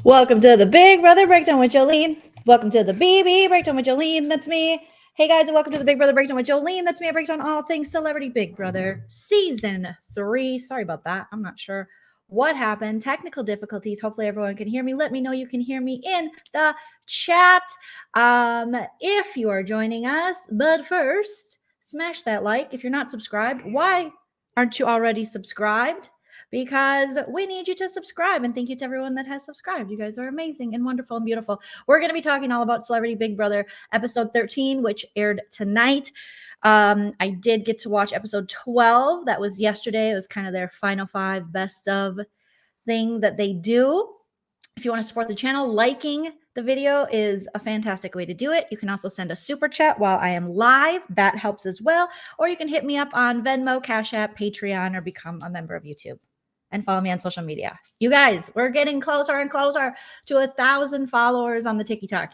Welcome to the Big Brother Breakdown with Joleen. Welcome to the BB Breakdown with Joleen. That's me. Hey guys, and welcome to the Big Brother Breakdown with Joleen. That's me. I break down all things Celebrity Big Brother Season 3. Sorry about that. I'm not sure what happened. Technical difficulties. Hopefully everyone can hear me. Let me know you can hear me in the chat if you are joining us. But first, smash that like. If you're not subscribed, why aren't you already subscribed? Because we need you to subscribe, and thank you to everyone that has subscribed. You guys are amazing and wonderful and beautiful. We're going to be talking all about Celebrity Big Brother episode 13, which aired tonight. I did get to watch episode 12. That was yesterday. It was kind of their final 5 best of thing that they do. If you want to support the channel, liking the video is a fantastic way to do it. You can also send a super chat while I am live. That helps as well. Or you can hit me up on Venmo, Cash App, Patreon, or become a member of YouTube. And follow me on social media. You guys, we're getting closer and closer to 1,000 followers on the TikTok.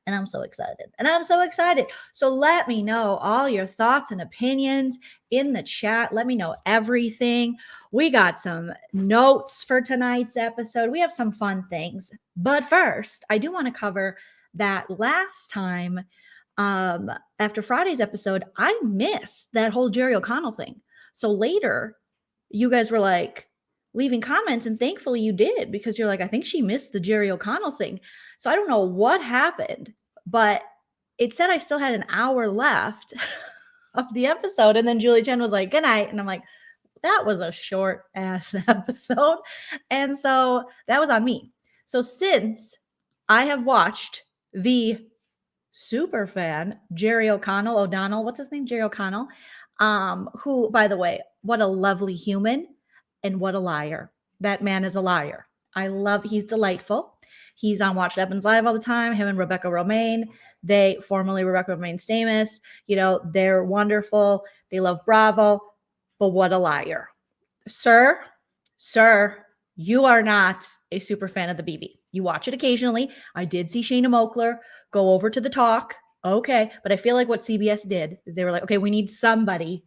And I'm so excited. So let me know all your thoughts and opinions in the chat. Let me know everything. We got some notes for tonight's episode. We have some fun things. But first, I do want to cover that last time after Friday's episode, I missed that whole Jerry O'Connell thing. So later, you guys were like, leaving comments, and thankfully you did, because you're like, I think she missed the Jerry O'Connell thing. So I don't know what happened, but it said I still had an hour left of the episode. And then Julie Chen was like, good night. And I'm like, that was a short ass episode. And so that was on me. So since I have watched the super fan, Jerry O'Donnell, what's his name? Jerry O'Connell, who, by the way, what a lovely human. And what a liar. That man is a liar. He's delightful. He's on Watch What Happens Live all the time. Him and Rebecca Romaine, formerly Rebecca Romaine Stamus, they're wonderful. They love Bravo, but what a liar. Sir, you are not a super fan of the BB. You watch it occasionally. I did see Shayna Moakler go over to the talk. Okay. But I feel like what CBS did is they were like, okay, we need somebody,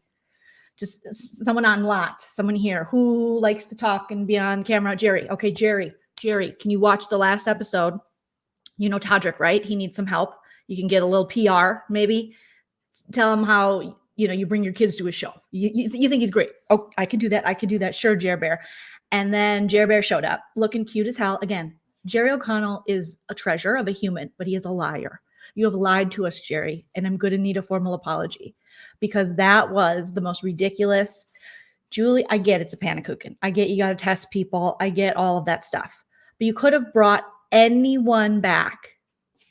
just someone on lot, someone here who likes to talk and be on camera. Jerry. Okay, Jerry, can you watch the last episode? You know Todrick, right? He needs some help. You can get a little PR, maybe. Tell him how, you bring your kids to his show. You think he's great. Oh, I can do that. Sure, Jer Bear. And then Jer Bear showed up looking cute as hell. Again, Jerry O'Connell is a treasure of a human, but he is a liar. You have lied to us, Jerry, and I'm going to need a formal apology, because that was the most ridiculous. Julie, I get it's a pannekuchen. I get you got to test people. I get all of that stuff. But you could have brought anyone back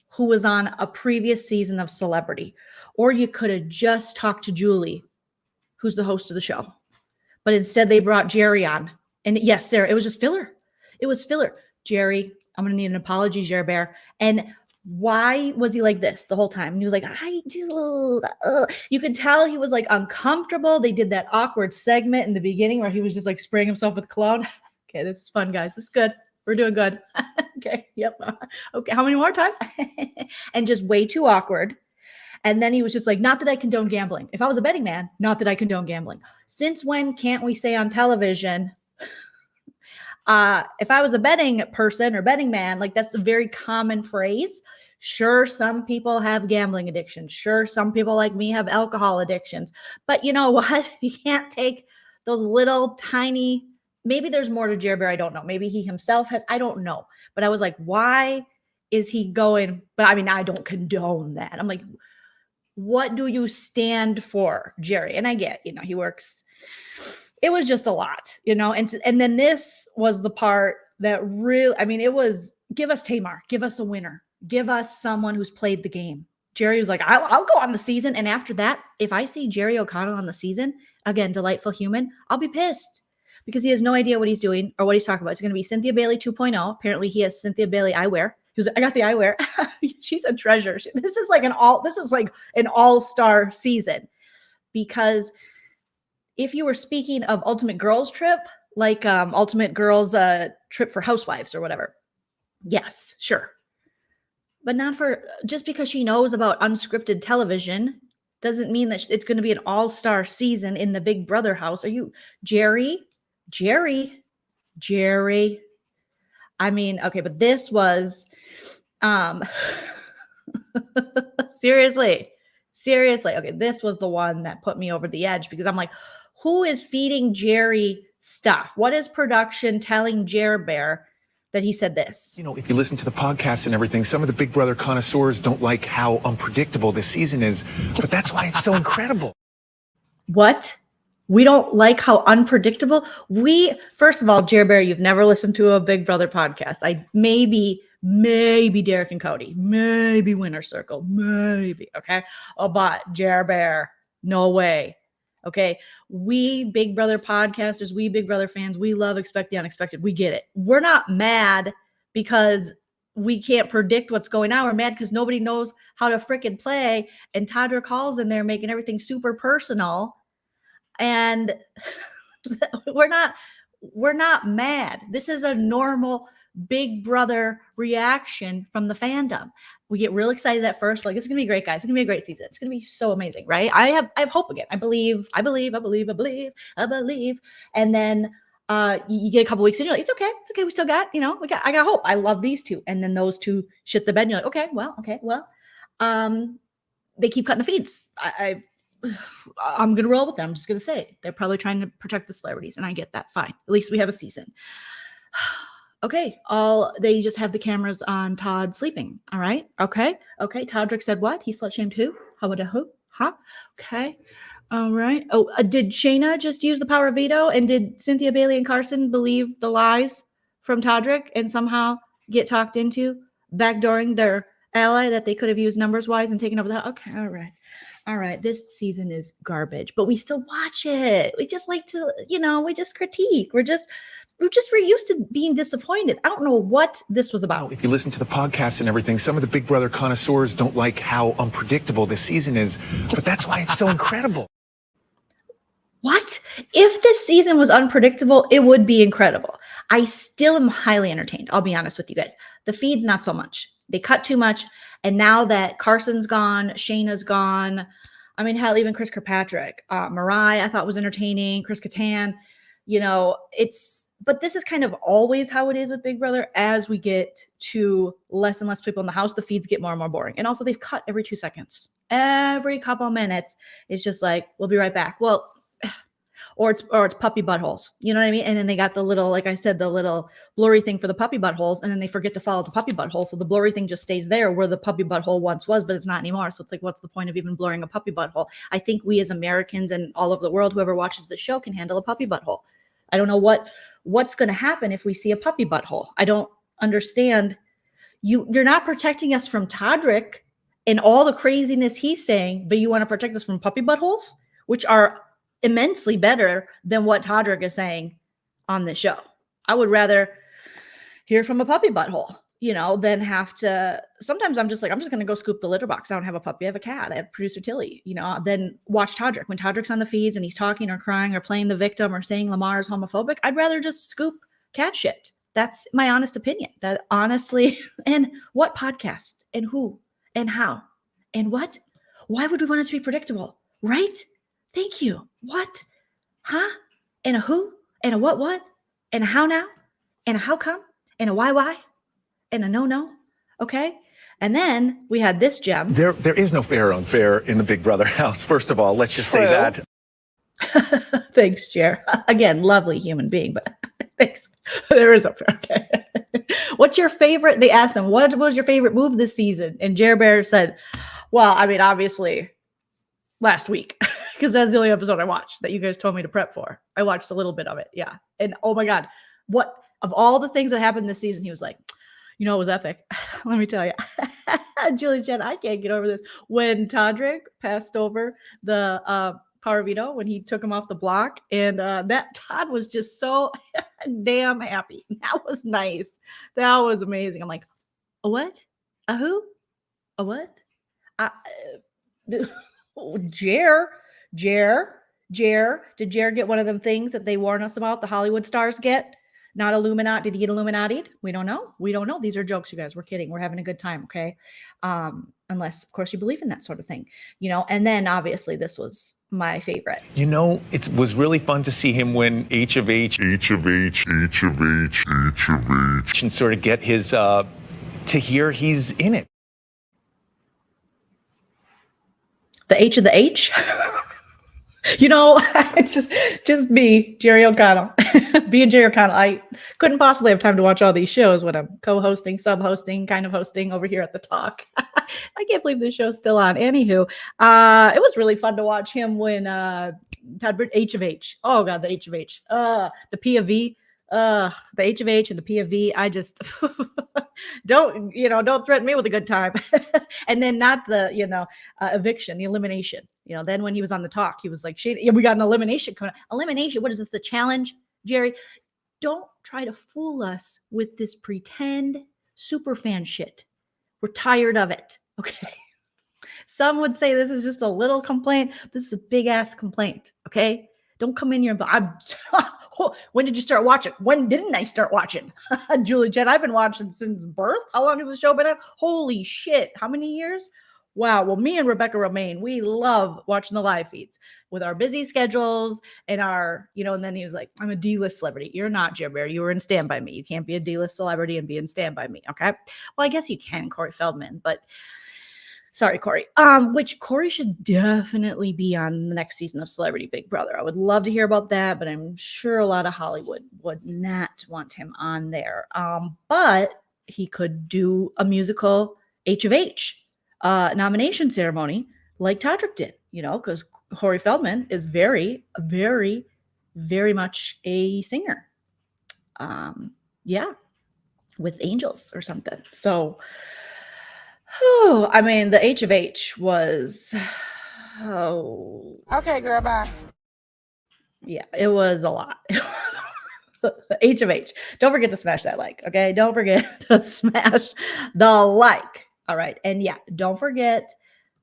who was on a previous season of Celebrity. Or you could have just talked to Julie, who's the host of the show. But instead they brought Jerry on. And yes, Sarah, it was just filler. It was filler. Jerry, I'm going to need an apology, Jer Bear. And why was he like this the whole time? And he was like, I do. You could tell he was like uncomfortable. They did that awkward segment in the beginning where he was just like spraying himself with cologne. Okay, this is fun, guys. This is good. We're doing good. Okay, yep. Okay, how many more times? And just way too awkward. And then he was just like, not that I condone gambling. If I was a betting man, not that I condone gambling. Since when can't we say on television, if I was a betting person or betting man, like that's a very common phrase. Sure, some people have gambling addictions. Sure, some people like me have alcohol addictions. But you know what? You can't take those little tiny, maybe there's more to Jer Bear. I don't know. Maybe he himself has, I don't know. But I was like, why is he going? But I mean, I don't condone that. I'm like, what do you stand for, Jerry? And I get, he works. It was just a lot, and then this was the part that really, it was, give us Tamar, give us a winner, give us someone who's played the game. Jerry was like, I'll go on the season. And after that, if I see Jerry O'Connell on the season, again, delightful human, I'll be pissed because he has no idea what he's doing or what he's talking about. It's going to be Cynthia Bailey 2.0. Apparently he has Cynthia Bailey eyewear. He was, I got the eyewear. She's a treasure. This is like an all-star season, because if you were speaking of Ultimate Girls Trip, like Ultimate Girls Trip for Housewives or whatever, yes, sure. But not for, just because she knows about unscripted television doesn't mean that it's going to be an all-star season in the Big Brother house. Are you, Jerry? I mean, okay, but this was seriously. Okay, this was the one that put me over the edge because I'm like, who is feeding Jerry stuff? What is production telling Jer Bear that he said this? You know, if you listen to the podcast and everything, some of the Big Brother connoisseurs don't like how unpredictable this season is, but that's why it's so incredible. What? We don't like how unpredictable? First of all, Jer Bear, you've never listened to a Big Brother podcast. Maybe Derek and Cody, maybe Winner Circle, maybe, okay? Oh, but Jer Bear, no way. Okay, we Big Brother podcasters, we Big Brother fans, we love expect the unexpected. We get it. We're not mad because we can't predict what's going on. We're mad because nobody knows how to frickin' play. And Todrick Hall's in there making everything super personal. And we're not mad. This is a normal Big Brother reaction from the fandom. We get real excited at first, like it's gonna be great, guys. It's gonna be a great season. It's gonna be so amazing, right? I have hope again. I believe. And then you get a couple weeks in, you're like, it's okay. We still got, I got hope. I love these two. And then those two shit the bed. And you're like, okay, well, they keep cutting the feeds. I'm gonna roll with them. I'm just gonna say they're probably trying to protect the celebrities, and I get that. Fine. At least we have a season. Okay, they just have the cameras on Todd sleeping. All right. Okay. Todrick said what? He slut shamed who? How about a who? Huh? Okay. All right. Oh, did Shayna just use the power of veto? And did Cynthia, Bailey, and Carson believe the lies from Todrick and somehow get talked into backdooring their ally that they could have used numbers wise and taken over the? Okay. All right. This season is garbage, but we still watch it. We just like to, we just critique. We're used to being disappointed. I don't know what this was about. If you listen to the podcast and everything, some of the Big Brother connoisseurs don't like how unpredictable this season is, but that's why it's so incredible. What? If this season was unpredictable, it would be incredible. I still am highly entertained. I'll be honest with you guys. The feeds, not so much. They cut too much. And now that Carson's gone, Shayna's gone, I mean, hell, even Chris Kirkpatrick, Mariah, I thought was entertaining, Chris Kattan, but this is kind of always how it is with Big Brother. As we get to less and less people in the house, the feeds get more and more boring. And also they've cut every 2 seconds. Every couple of minutes, it's just like, we'll be right back. Well, or it's puppy buttholes. You know what I mean? And then they got the little, like I said, the little blurry thing for the puppy buttholes. And then they forget to follow the puppy butthole. So the blurry thing just stays there where the puppy butthole once was, but it's not anymore. So it's like, what's the point of even blurring a puppy butthole? I think we as Americans and all over the world, whoever watches the show can handle a puppy butthole. I don't know what's going to happen if we see a puppy butthole. I don't understand. You're not protecting us from Todrick and all the craziness he's saying, but you want to protect us from puppy buttholes, which are immensely better than what Todrick is saying on the show. I would rather hear from a puppy butthole, than have to. Sometimes I'm just like, I'm just going to go scoop the litter box. I don't have a puppy. I have a cat. I have producer Tilly, then watch Todrick. When Todrick's on the feeds and he's talking or crying or playing the victim or saying Lamar is homophobic, I'd rather just scoop cat shit. That's my honest opinion. That honestly, and what podcast and who and how and what? Why would we want it to be predictable? Right? Thank you. What? Huh? And a who? And a what? And a how now? And a how come? And a why? And a no. Okay. And then we had this gem. There is no fair or unfair in the Big Brother house. First of all, let's just say that. Thanks, Jer. Again, lovely human being, but thanks. There is a fair. Okay. What's your favorite? They asked him, what was your favorite move this season? And Jer Bear said, well, I mean, obviously last week, because that's the only episode I watched that you guys told me to prep for. I watched a little bit of it. Yeah. And oh my God, what of all the things that happened this season, he was like, it was epic. Let me tell you. Julie Jen, I can't get over this. When Todrick passed over the power veto, when he took him off the block, and that Todd was just so damn happy. That was nice. That was amazing. I'm like, a what? A who? A what? Jer. Did Jer get one of them things that they warn us about, the Hollywood stars get? Not Illuminati. Did he get Illuminati'd? We don't know. We don't know. These are jokes, you guys. We're kidding. We're having a good time, okay? Unless, of course, you believe in that sort of thing, And then, obviously, this was my favorite. It was really fun to see him win H of H, and sort of get his, to hear he's in it. The H of the H? It's just me, Jerry O'Connell. Being Jerry O'Connell, I couldn't possibly have time to watch all these shows when I'm co-hosting, sub-hosting, kind of hosting over here at the Talk. I can't believe this show's still on. Anywho, it was really fun to watch him win Todd H of H. Oh God, the H of H. The P of V. The H of H and the P of V. I just don't threaten me with a good time. And then not the eviction, the elimination. Then when he was on the Talk, he was like, we got an elimination coming. Elimination. What is this? The challenge, Jerry? Don't try to fool us with this pretend super fan shit. We're tired of it. Okay. Some would say this is just a little complaint. This is a big ass complaint. Okay. Don't come in here and when did you start watching? When didn't I start watching? Julie Jen, I've been watching since birth. How long has the show been on? Holy shit. How many years? Wow. Well, me and Rebecca Romaine, we love watching the live feeds with our busy schedules and our, and then he was like, I'm a D-list celebrity. You're not, Jim Bear. You were in Stand By Me. You can't be a D-list celebrity and be in Stand By Me. Okay. Well, I guess you can, Corey Feldman, but sorry, Corey. Which Corey should definitely be on the next season of Celebrity Big Brother. I would love to hear about that, but I'm sure a lot of Hollywood would not want him on there. But he could do a musical H of H nomination ceremony like Todrick did, because Corey Feldman is very, very, very much a singer. With angels or something. So, the H of H was, Okay, girl, bye. Yeah, it was a lot. H of H. Don't forget to smash that like, okay? Don't forget to smash the like. All right. And yeah, don't forget,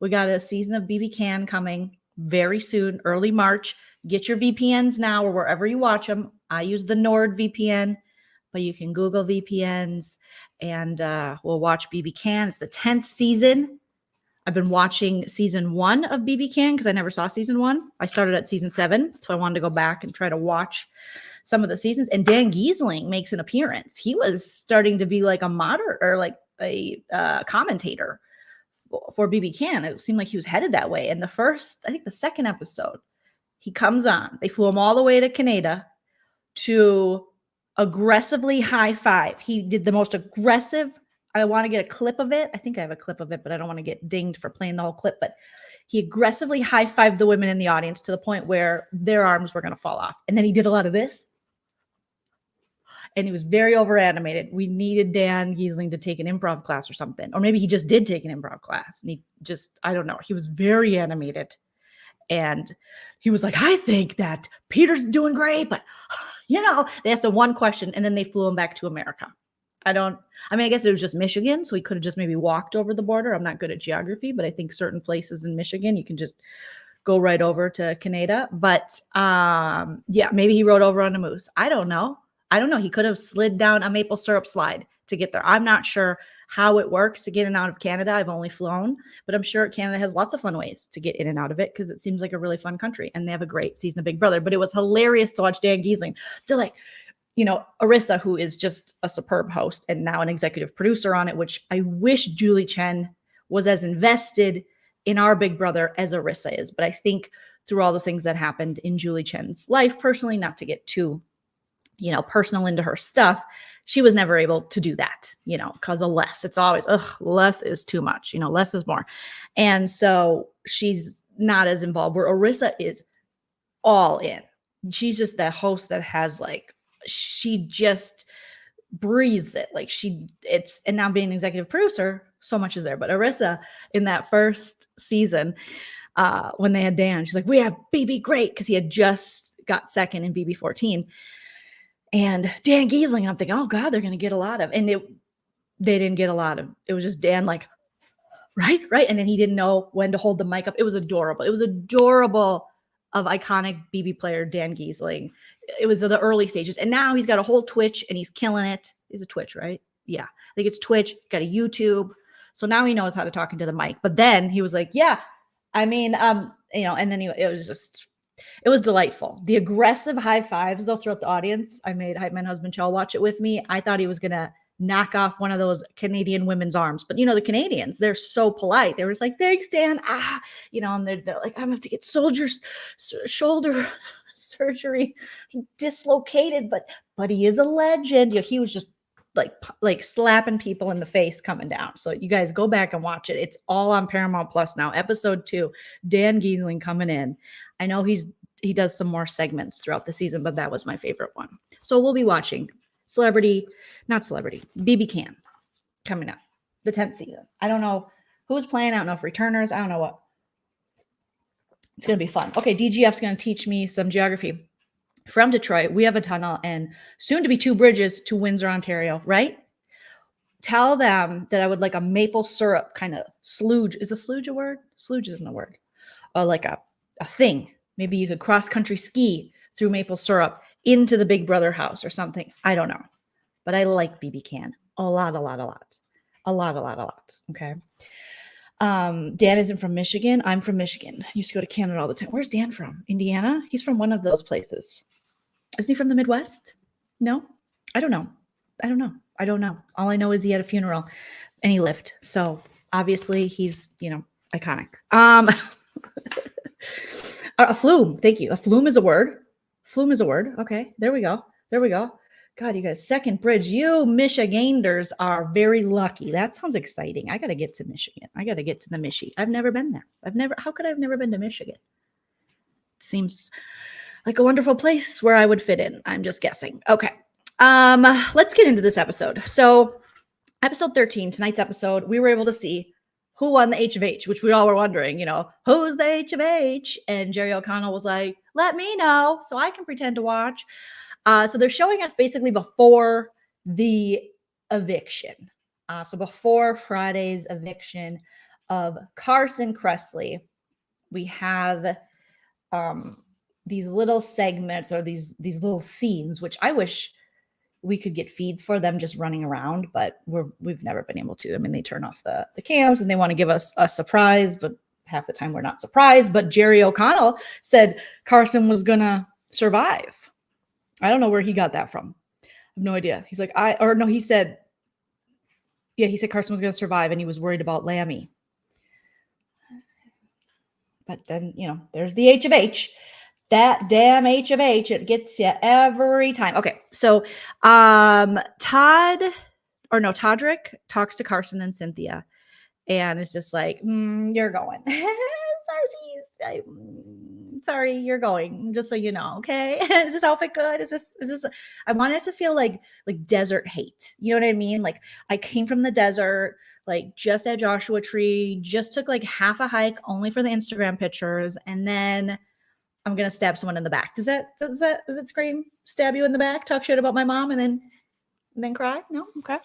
we got a season of BB Can coming very soon, early March. Get your VPNs now or wherever you watch them. I use the Nord VPN, but you can Google VPNs and we'll watch BB Can. It's the 10th season. I've been watching season 1 of BB Can because I never saw season 1. I started at season 7, so I wanted to go back and try to watch some of the seasons. And Dan Giesling makes an appearance. He was starting to be like a moderator or like a commentator for BB Can. It seemed like he was headed that way. And the second episode, he comes on. They flew him all the way to Canada to aggressively high five. He did the most aggressive. I want to get a clip of it. I think I have a clip of it, but I don't want to get dinged for playing the whole clip. But he aggressively high fived the women in the audience to the point where their arms were going to fall off. And then he did a lot of this. And he was very over animated. We needed Dan Giesling to take an improv class or something. Or maybe he just did take an improv class. And I don't know. He was very animated. And he was like, I think that Peter's doing great, but they asked him one question and then they flew him back to America. I guess it was just Michigan. So he could have just maybe walked over the border. I'm not good at geography, but I think certain places in Michigan, you can just go right over to Canada. But maybe he rode over on a moose. I don't know. He could have slid down a maple syrup slide to get there. I'm not sure how it works to get in and out of Canada. I've only flown, but I'm sure Canada has lots of fun ways to get in and out of it because it seems like a really fun country and they have a great season of Big Brother. But it was hilarious to watch Dan Giesling. They're like, Arissa, who is just a superb host and now an executive producer on it, which I wish Julie Chen was as invested in our Big Brother as Arissa is. But I think through all the things that happened in Julie Chen's life personally, not to get too personal into her stuff, she was never able to do that, because of less. It's always, less is too much, less is more. And so she's not as involved where Arissa is all in. She's just that host that has she just breathes it. And now being an executive producer, so much is there. But Arissa in that first season, when they had Dan, she's like, we have BB great. Cause he had just got second in BB 14. And Dan Giesling, I'm thinking, oh God, they're going to get a lot of, and they didn't get a lot of, it was just Dan right. And then he didn't know when to hold the mic up. It was adorable. It was adorable of iconic BB player Dan Giesling it was the early stages. And now he's got a whole Twitch and he's killing it. Is it Twitch, right? Yeah. I think it's Twitch. Got a YouTube. So now he knows how to talk into the mic. But then he was like, yeah, I mean, and then it was delightful. The aggressive high fives though throughout the audience. I made my husband Chell watch it with me. I thought he was going to knock off one of those Canadian women's arms. But the Canadians, they're so polite. They were just like, thanks, Dan. And they're like, I'm gonna have to get shoulder surgery. He dislocated, but he is a legend. He was just like slapping people in the face coming down. So you guys go back and watch it. It's all on Paramount Plus now. Episode 2, Dan Giesling coming in. I know he does some more segments throughout the season, but that was my favorite one. So we'll be watching BB Can coming up, the 10th season. I don't know who's playing. I don't know if returners. I don't know what. It's going to be fun. Okay, DGF's going to teach me some geography. From Detroit, we have a tunnel and soon to be 2 bridges to Windsor, Ontario, right? Tell them that I would like a maple syrup kind of slooge. Is a slooge a word? Slooge isn't a word. Or like a thing. Maybe you could cross-country ski through maple syrup into the Big Brother house or something. I don't know. But I like BB Can a lot. Okay. Dan isn't from Michigan. I'm from Michigan. I used to go to Canada all the time. Where's Dan from? Indiana? He's from one of those places. Isn't he from the Midwest? No? I don't know. All I know is he had a funeral and he lived. So obviously he's, iconic. A flume. Thank you. A flume is a word. Okay. There we go. God, you guys, second bridge. You Michiganders are very lucky. That sounds exciting. I got to get to Michigan. I got to get to the Michi. I've never been there. How could I have never been to Michigan? It seems like a wonderful place where I would fit in. I'm just guessing. Okay. Let's get into this episode. So episode 13, tonight's episode, we were able to see who won the H of H, which we all were wondering, who's the H of H? And Jerry O'Connell was like, let me know so I can pretend to watch. So they're showing us basically before the eviction. So before Friday's eviction of Carson Kressley, we have these little segments or these little scenes, which I wish we could get feeds for them just running around, but we've never been able to. I mean, they turn off the cams and they want to give us a surprise, but half the time we're not surprised. But Jerry O'Connell said Carson was going to survive. I don't know where he got that from. I have no idea. He's like, he said Carson was going to survive and he was worried about Lammy. But then, there's the H of H. That damn H of H, it gets you every time. Okay, so Todrick talks to Carson and Cynthia and it's just like, you're going. Sorry, you're going, just so you know, okay? Is this outfit good? Is this I want it to feel like desert hate. You know what I mean? Like I came from the desert, like just at Joshua Tree, just took like half a hike only for the Instagram pictures, and then I'm gonna stab someone in the back. Does it scream stab you in the back, talk shit about my mom, and then cry? No? Okay.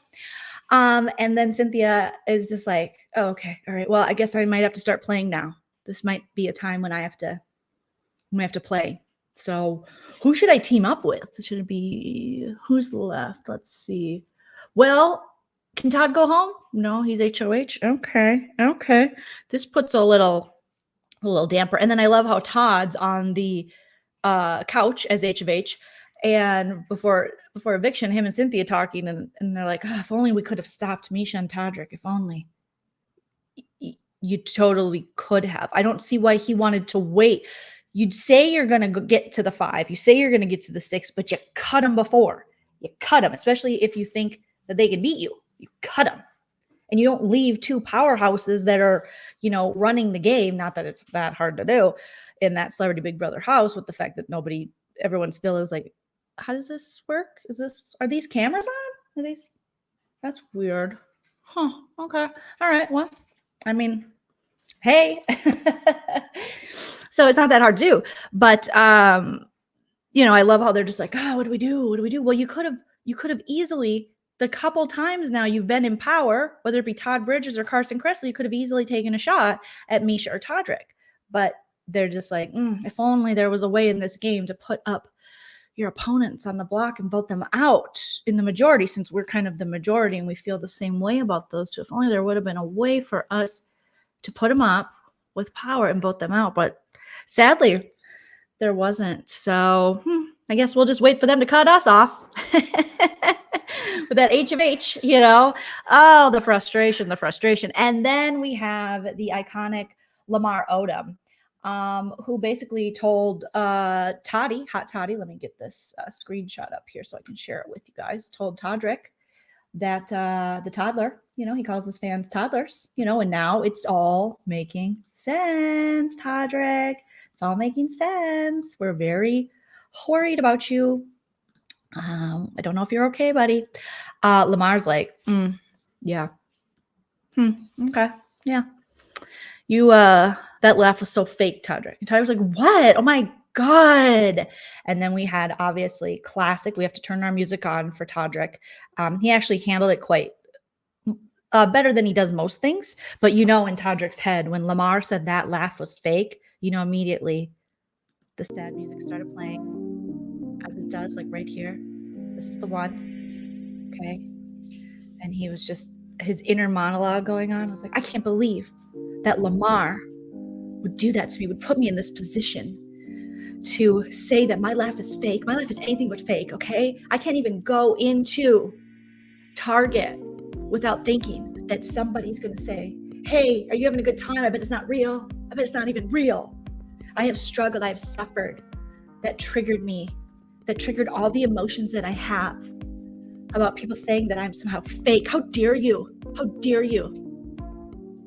And then Cynthia is just like, oh, okay, all right. Well, I guess I might have to start playing now. This might be a time when I have to play. So who should I team up with? Should it be who's left? Let's see. Well, can Todd go home? No, he's HOH. Okay. This puts a little damper. And then I love how Todd's on the couch as H of H. And before eviction, him and Cynthia talking, and they're like, oh, if only we could have stopped Misha and Todrick. If only. You totally could have. I don't see why he wanted to wait. You'd say you're going to get to the 5. You say you're going to get to the 6, but you cut them before. You cut them, especially if you think that they can beat you. You cut them. And you don't leave 2 powerhouses that are, running the game. Not that it's that hard to do in that Celebrity Big Brother house, with the fact that everyone still is like, how does this work? Are these cameras on? That's weird. Huh. Okay. All right. Well, I mean, hey. So it's not that hard to do, but, I love how they're just like, what do we do? Well, you could have easily, the couple times now you've been in power, whether it be Todd Bridges or Carson Kressley, you could have easily taken a shot at Misha or Todrick, but they're just like, if only there was a way in this game to put up, your opponents on the block and vote them out in the majority, since we're kind of the majority and we feel the same way about those two. If only there would have been a way for us to put them up with power and vote them out. But sadly, there wasn't. So I guess we'll just wait for them to cut us off with that H of H, you know. Oh, the frustration. And then we have the iconic Lamar Odom, who basically told Toddy, Hot Toddy, let me get this screenshot up here so I can share it with you guys, told Todrick that the toddler, you know, he calls his fans toddlers, you know, and now it's all making sense, Todrick. It's all making sense. We're very worried about you. I don't know if you're okay, buddy. Lamar's like, yeah. Okay. Yeah. You, that laugh was so fake, Todrick. And Todrick was like, what? Oh my God. And then we had, obviously, classic. We have to turn our music on for Todrick. He actually handled it quite better than he does most things. But you know, in Todrick's head, when Lamar said that laugh was fake, you know, immediately the sad music started playing, as it does, like right here. This is the one. Okay. And he was just, his inner monologue going on. I was like, I can't believe that Lamar would do that to me, would put me in this position to say that my laugh is fake. My life is anything but fake, okay? I can't even go into Target without thinking that somebody's going to say, hey, are you having a good time? I bet it's not real. I bet it's not even real. I have struggled. I have suffered. That triggered me. That triggered all the emotions that I have about people saying that I'm somehow fake. How dare you? How dare you?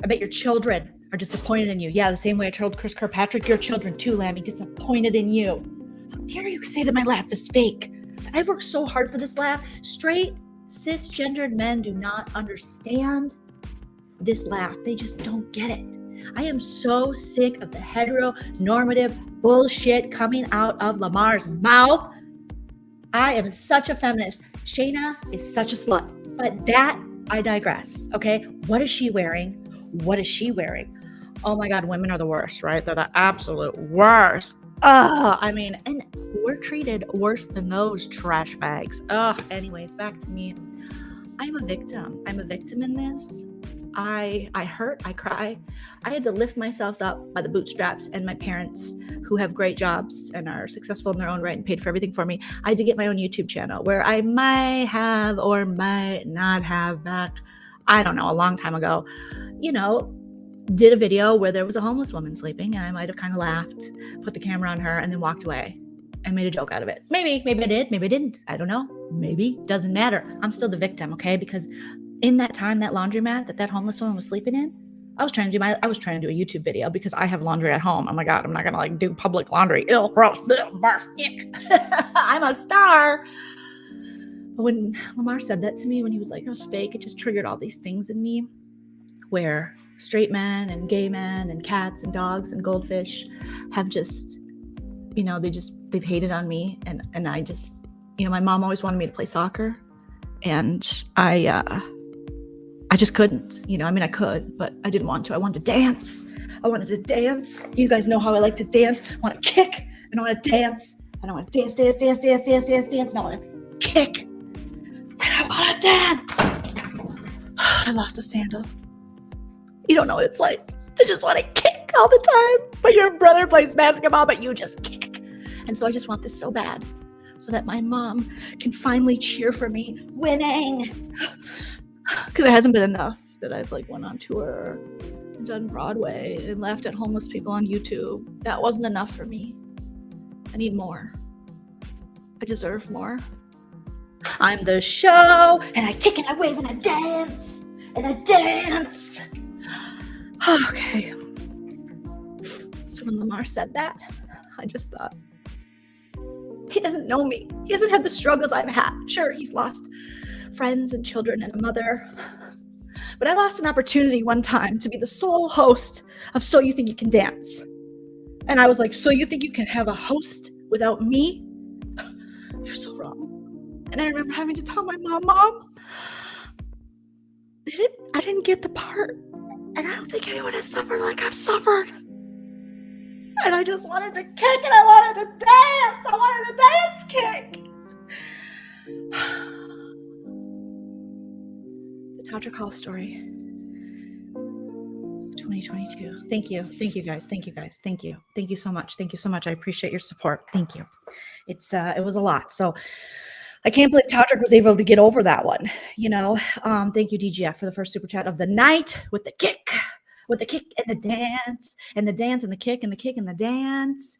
I bet your children are disappointed in you. Yeah, the same way I told Chris Kirkpatrick, your children too, Lammy, disappointed in you. How dare you say that my laugh is fake? I've worked so hard for this laugh. Straight, cisgendered men do not understand this laugh. They just don't get it. I am so sick of the heteronormative bullshit coming out of Lamar's mouth. I am such a feminist. Shayna is such a slut. But that, I digress, okay? What is she wearing? What is she wearing? Oh my God, women are the worst, right? They're the absolute worst. I mean, and we're treated worse than those trash bags. Anyways, back to me. I'm a victim. I'm a victim in this. I hurt, I cry. I had to lift myself up by the bootstraps, and my parents, who have great jobs and are successful in their own right and paid for everything for me, I had to get my own YouTube channel where I might have or might not have back, I don't know, a long time ago, you know, did a video where there was a homeless woman sleeping, and I might have kind of laughed, put the camera on her, and then walked away and made a joke out of it. Maybe I did, maybe I didn't. I don't know. Maybe. Doesn't matter. I'm still the victim, okay? Because in that time, that laundromat that homeless woman was sleeping in, I was trying to do a YouTube video because I have laundry at home. Oh my God, I'm not gonna like do public laundry. Ew, gross, barf, ick. I'm a star. But when Lamar said that to me, when he was like, it was fake, it just triggered all these things in me where straight men and gay men and cats and dogs and goldfish have just, you know, they've hated on me. And I just, you know, my mom always wanted me to play soccer, and I just couldn't, you know, I mean, I could, but I didn't want to. I wanted to dance. You guys know how I like to dance. I want to kick, and I want to dance, and I want to dance, and I want to kick, and I want to dance. I lost a sandal. You don't know what it's like to just want to kick all the time, but your brother plays basketball, but you just kick. And so I just want this so bad, so that my mom can finally cheer for me winning. Because it hasn't been enough that I've like went on tour, done Broadway, and laughed at homeless people on YouTube. That wasn't enough for me. I need more. I deserve more. I'm the show, and I kick and I wave and I dance, Okay. So when Lamar said that, I just thought, he doesn't know me. He hasn't had the struggles I've had. Sure, he's lost friends and children and a mother. But I lost an opportunity one time to be the sole host of So You Think You Can Dance. And I was like, so you think you can have a host without me? You're so wrong. And I remember having to tell my mom, I didn't get the part. And I don't think anyone has suffered like I've suffered. And I just wanted to kick and I wanted to dance. I wanted to dance kick. The Todrick Hall story. 2022. Thank you. Thank you guys. Thank you guys. Thank you. Thank you so much. Thank you so much. I appreciate your support. Thank you. It was a lot. So I can't believe Todrick was able to get over that one. You know, thank you, DGF, for the first super chat of the night with the kick and the dance and the dance and the kick and the kick and the dance.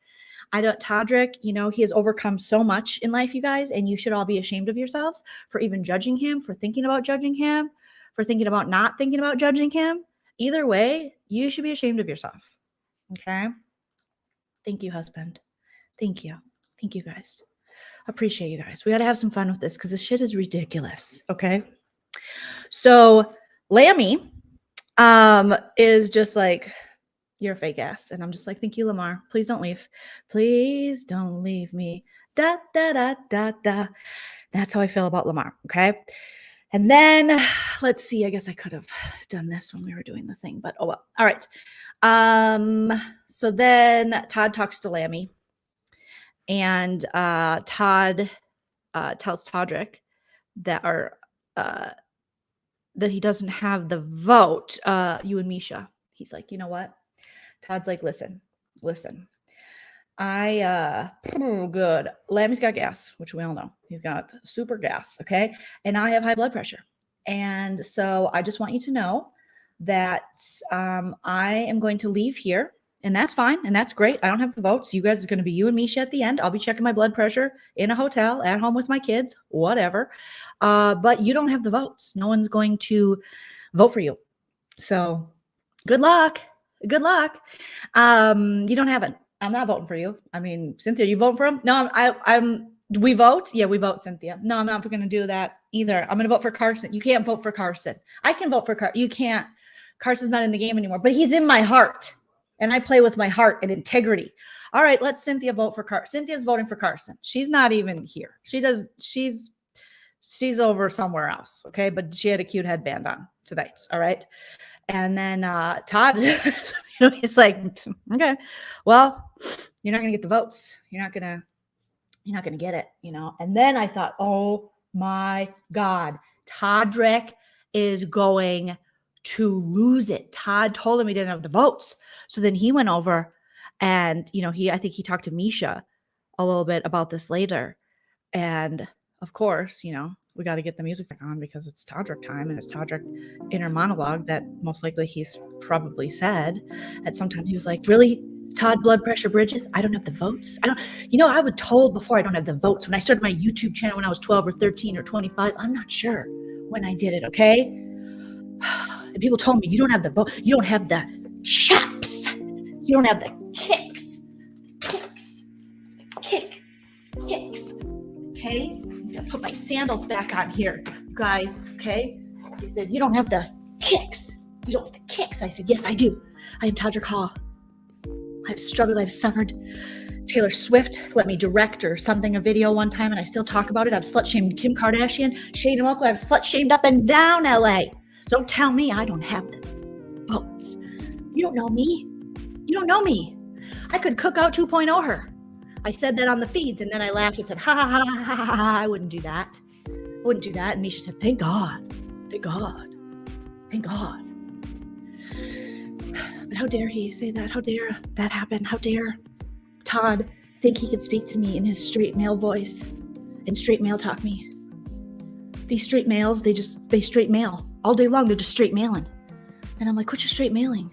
Todrick, you know, he has overcome so much in life, you guys, and you should all be ashamed of yourselves for even judging him, for thinking about judging him, for thinking about not thinking about judging him. Either way, you should be ashamed of yourself. Okay? Thank you, husband. Thank you. Thank you, guys. Appreciate you guys. We got to have some fun with this because this shit is ridiculous. Okay? So, Lammy is just like, you're a fake ass. And I'm just like, thank you, Lamar. Please don't leave. Please don't leave me. Da, da, da, da, da. That's how I feel about Lamar. Okay? And then let's see, I guess I could have done this when we were doing the thing, but oh well. All right. So then Todd talks to Lammy and Todd tells Todrick that he doesn't have the vote, you and Misha. He's like, you know what? Todd's like, listen. Good. Lammy's got gas, which we all know. He's got super gas, okay? And I have high blood pressure. And so I just want you to know that I am going to leave here, and that's fine, and that's great. I don't have the votes. You guys are going to be you and Misha at the end. I'll be checking my blood pressure in a hotel, at home with my kids, whatever. But you don't have the votes. No one's going to vote for you. So good luck. Good luck. You don't have it. I'm not voting for you. I mean, Cynthia, you voting for him? No, we vote? Yeah, we vote, Cynthia. No, I'm not going to do that either. I'm going to vote for Carson. You can't vote for Carson. I can vote for Carson. You can't. Carson's not in the game anymore, but he's in my heart. And I play with my heart and integrity. All right, let Cynthia vote for Carson. Cynthia's voting for Carson. She's not even here. She's over somewhere else, okay? But she had a cute headband on tonight, all right? And then Todd, he's like, okay, well, you're not gonna get the votes. You're not gonna get it, you know. And then I thought, oh my God, Todrick is going to lose it. Todd told him he didn't have the votes. So then he went over and, you know, I think he talked to Misha a little bit about this later. And of course, you know, we got to get the music back on because it's Todrick time and it's Todrick inner monologue that most likely he's probably said at some time. He was like, really, Todd, blood pressure Bridges? I don't have the votes. I was told before I don't have the votes. When I started my YouTube channel when I was 12 or 13 or 25, I'm not sure when I did it, okay? And people told me, you don't have the vote. You don't have the chops. You don't have the kicks. Kicks. Okay? I'm gonna put my sandals back on here, you guys, okay? He said, you don't have the kicks. You don't have the kicks. I said, yes, I do. I am Todrick Hall. I've struggled. I've suffered. Taylor Swift let me direct or something, a video one time, and I still talk about it. I've slut-shamed Kim Kardashian, Shane and Oakley. I've slut-shamed up and down LA. So don't tell me I don't have the votes. You don't know me. You don't know me. I could cook out 2.0 her. I said that on the feeds, and then I laughed and said, ha, ha, ha, ha, ha, ha. I wouldn't do that. And Misha said, thank God. Thank God. But how dare he say that? How dare that happen? How dare Todd think he could speak to me in his straight male voice and straight male talk me? These straight males, they straight mail. All day long, they're just straight mailing. And I'm like, quit your straight mailing.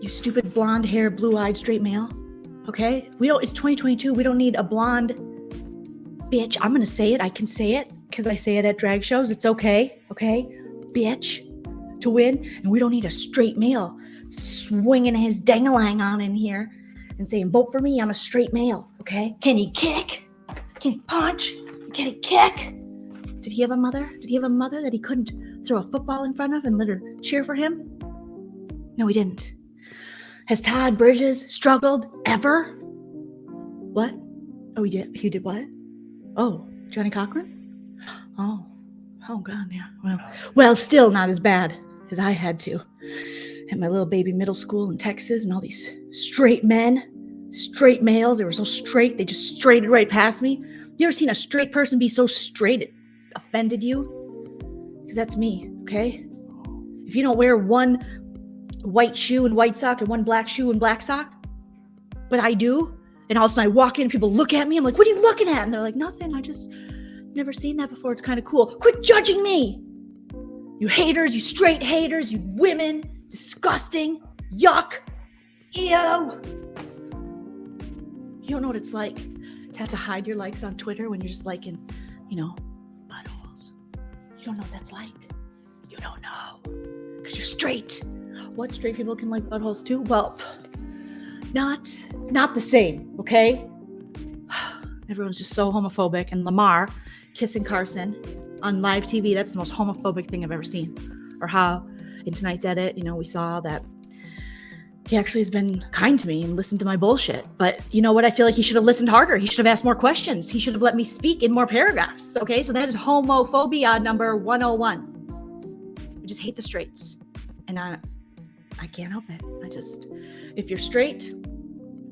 You stupid blonde hair, blue-eyed straight male. Okay? It's 2022. We don't need a blonde bitch. I'm going to say it. I can say it because I say it at drag shows. It's okay. Okay? Bitch to win. And we don't need a straight male swinging his dangalang on in here and saying, vote for me. I'm a straight male. Okay? Can he kick? Can he punch? Can he kick? Did he have a mother? Did he have a mother that he couldn't throw a football in front of and let her cheer for him? No, he didn't. Has Todd Bridges struggled ever? What? Oh, he did. He did what? Oh, Johnny Cochran? Oh God, yeah. Well, still not as bad as I had to. at my little baby middle school in Texas, and all these straight men, straight males, they were so straight, they just straighted right past me. You ever seen a straight person be so straight it offended you? Because that's me, okay? If you don't wear one white shoe and white sock and one black shoe and black sock, but I do, and all of a sudden I walk in, people look at me, I'm like, what are you looking at? And they're like, nothing, I just never seen that before, it's kind of cool. Quit judging me! You haters, you straight haters, you women, disgusting, yuck, ew. You don't know what it's like to have to hide your likes on Twitter when you're just liking, buttholes. You don't know what that's like. You don't know. Because you're straight. What, straight people can like buttholes too? Well, not the same, okay? Everyone's just so homophobic. And Lamar kissing Carson on live TV, that's the most homophobic thing I've ever seen. Or how in tonight's edit, we saw that he actually has been kind to me and listened to my bullshit. But you know what? I feel like he should have listened harder. He should have asked more questions. He should have let me speak in more paragraphs. Okay, so that is homophobia number 101. I just hate the straights. And I can't help it. If you're straight,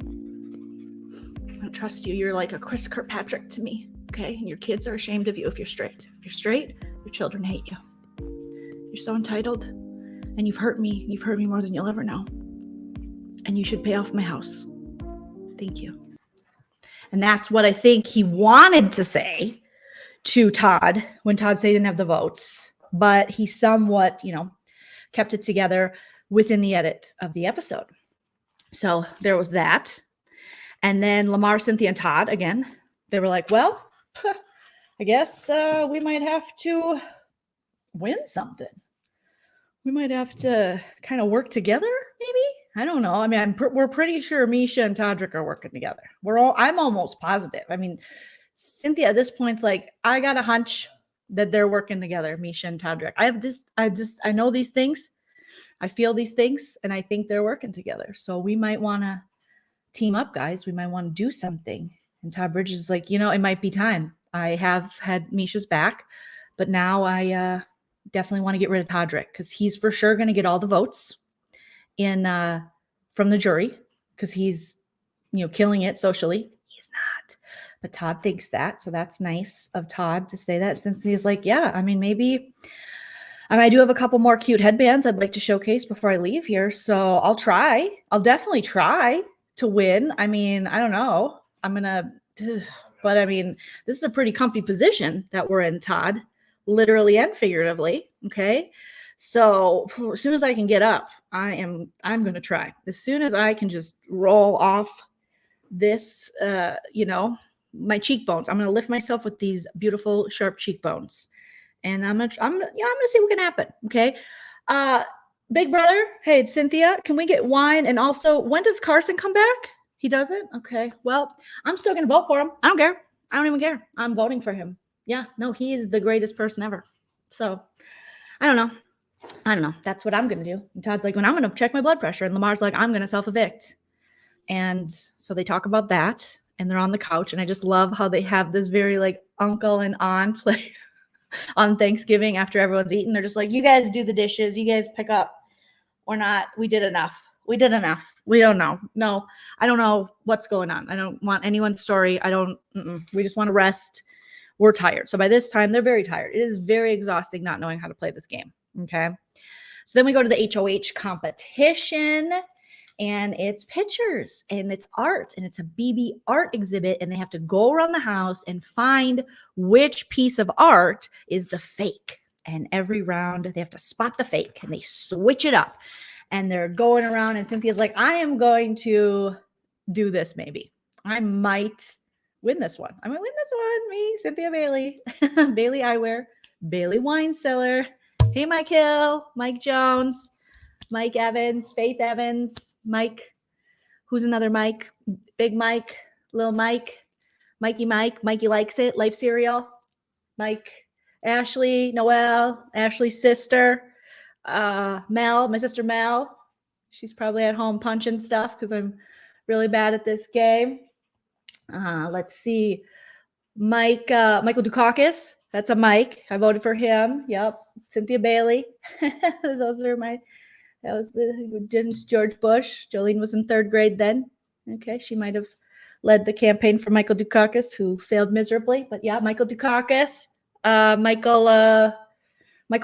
I don't trust you. You're like a Chris Kirkpatrick to me. Okay, and your kids are ashamed of you if you're straight. If you're straight, your children hate you. You're so entitled, and you've hurt me. You've hurt me more than you'll ever know. And you should pay off my house. Thank you. And that's what I think he wanted to say to Todd when Todd said he didn't have the votes, but he somewhat, kept it together within the edit of the episode. So there was that. And then Lamar, Cynthia, and Todd, again, they were like, well, I guess we might have to win something. We might have to kind of work together, maybe? I don't know. I mean, we're pretty sure Misha and Todrick are working together. I'm almost positive. I mean, Cynthia at this point's like, I got a hunch that they're working together, Misha and Todrick. I know these things. I feel these things, and I think they're working together. So we might want to team up, guys. We might want to do something. And Todd Bridges is like, it might be time. I have had Misha's back, but now I definitely want to get rid of Todrick because he's for sure going to get all the votes from the jury because he's, killing it socially. He's not. But Todd thinks that. So that's nice of Todd to say that. Cynthia's like, yeah, I mean, maybe I do have a couple more cute headbands I'd like to showcase before I leave here. So I'll try. I'll definitely try to win. I mean, I don't know. But I mean, this is a pretty comfy position that we're in, Todd, literally and figuratively. Okay. So as soon as I can get up, I'm going to try. As soon as I can just roll off this, my cheekbones, I'm going to lift myself with these beautiful, sharp cheekbones. And I'm going to see what can happen. Okay. Big brother. Hey, it's Cynthia. Can we get wine? And also, when does Carson come back? He doesn't? Okay. Well, I'm still going to vote for him. I don't care. I don't even care. I'm voting for him. Yeah. No, he is the greatest person ever. So I don't know. That's what I'm going to do. And Todd's like, when I'm going to check my blood pressure. And Lamar's like, I'm going to self-evict. And so they talk about that and they're on the couch. And I just love how they have this very like uncle and aunt, like on Thanksgiving after everyone's eaten. They're just like, you guys do the dishes. You guys pick up. Or not. We did enough. We don't know. No, I don't know what's going on. I don't want anyone's story. We just want to rest. We're tired. So by this time, they're very tired. It is very exhausting not knowing how to play this game. Okay. So then we go to the HOH competition and it's pictures and it's art and it's a BB art exhibit. And they have to go around the house and find which piece of art is the fake. And every round they have to spot the fake and they switch it up. And they're going around and Cynthia's like, I am going to do this maybe. I might win this one. I might win this one. Me, Cynthia Bailey. Bailey Eyewear. Bailey Wine Cellar. Hey, Mike Hill. Mike Jones. Mike Evans. Faith Evans. Mike. Who's another Mike? Big Mike. Little Mike. Mikey Mike. Mikey Likes It. Life Cereal. Mike. Ashley. Noelle. Ashley's sister. Mel, my sister Mel, she's probably at home punching stuff because I'm really bad at this game. Let's see. Michael Dukakis. That's a Mike. I voted for him. Yep. Cynthia Bailey. Those are my That was George Bush. Joleen was in 3rd grade then. Okay, she might have led the campaign for Michael Dukakis, who failed miserably. But yeah, Michael Dukakis, Michael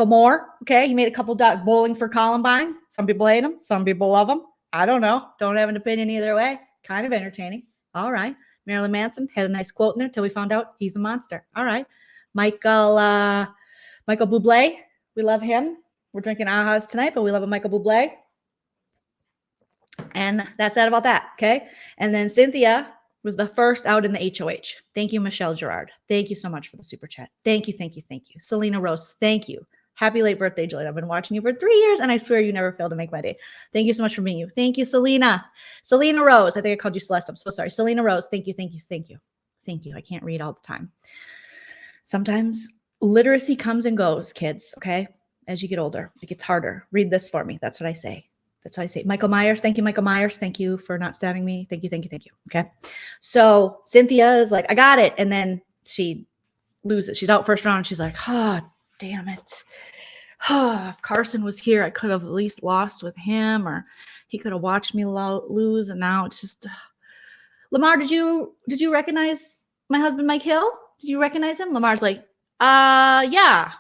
Moore. Okay, he made a couple bowling for Columbine. Some people hate him. Some people love him. I don't know. Don't have an opinion either way. Kind of entertaining. All right. Marilyn Manson had a nice quote in there until we found out he's a monster. All right. Michael Bublé. We love him. We're drinking ahas tonight, but we love a Michael Bublé. And that's that about that. Okay. And then Cynthia was the first out in the HOH. Thank you, Michelle Gerard. Thank you so much for the super chat. Thank you. Thank you. Thank you. Selena Rose. Thank you. Happy late birthday, Julian. I've been watching you for 3 years, and I swear you never fail to make my day. Thank you so much for being you. Thank you, Selena. Selena Rose. I think I called you Celeste. I'm so sorry. Selena Rose. Thank you. Thank you. Thank you. Thank you. I can't read all the time. Sometimes literacy comes and goes, kids, okay? As you get older, it gets harder. Read this for me. That's what I say. That's what I say. Michael Myers. Thank you, Michael Myers. Thank you for not stabbing me. Thank you. Thank you. Thank you. Okay. So Cynthia is like, I got it. And then she loses. She's out first round. And she's like, oh, damn it. If Carson was here, I could have at least lost with him, or he could have watched me lose. And now it's just, Lamar, did you recognize my husband, Mike Hill? Did you recognize him? Lamar's like, yeah.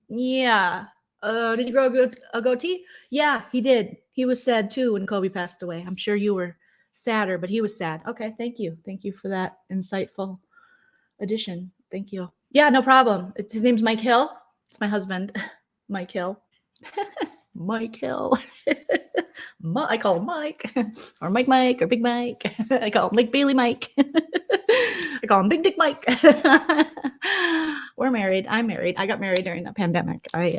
Did he grow a goatee? Yeah, he did. He was sad too when Kobe passed away. I'm sure you were sadder, but he was sad. Okay, thank you. Thank you for that insightful addition. Thank you. Yeah, no problem. His name's Mike Hill. It's my husband, Mike Hill. Mike Hill. I call him Mike, or Mike, or Big Mike. I call him Lake Bailey Mike. I call him Big Dick Mike. We're married. I'm married. I got married during the pandemic. I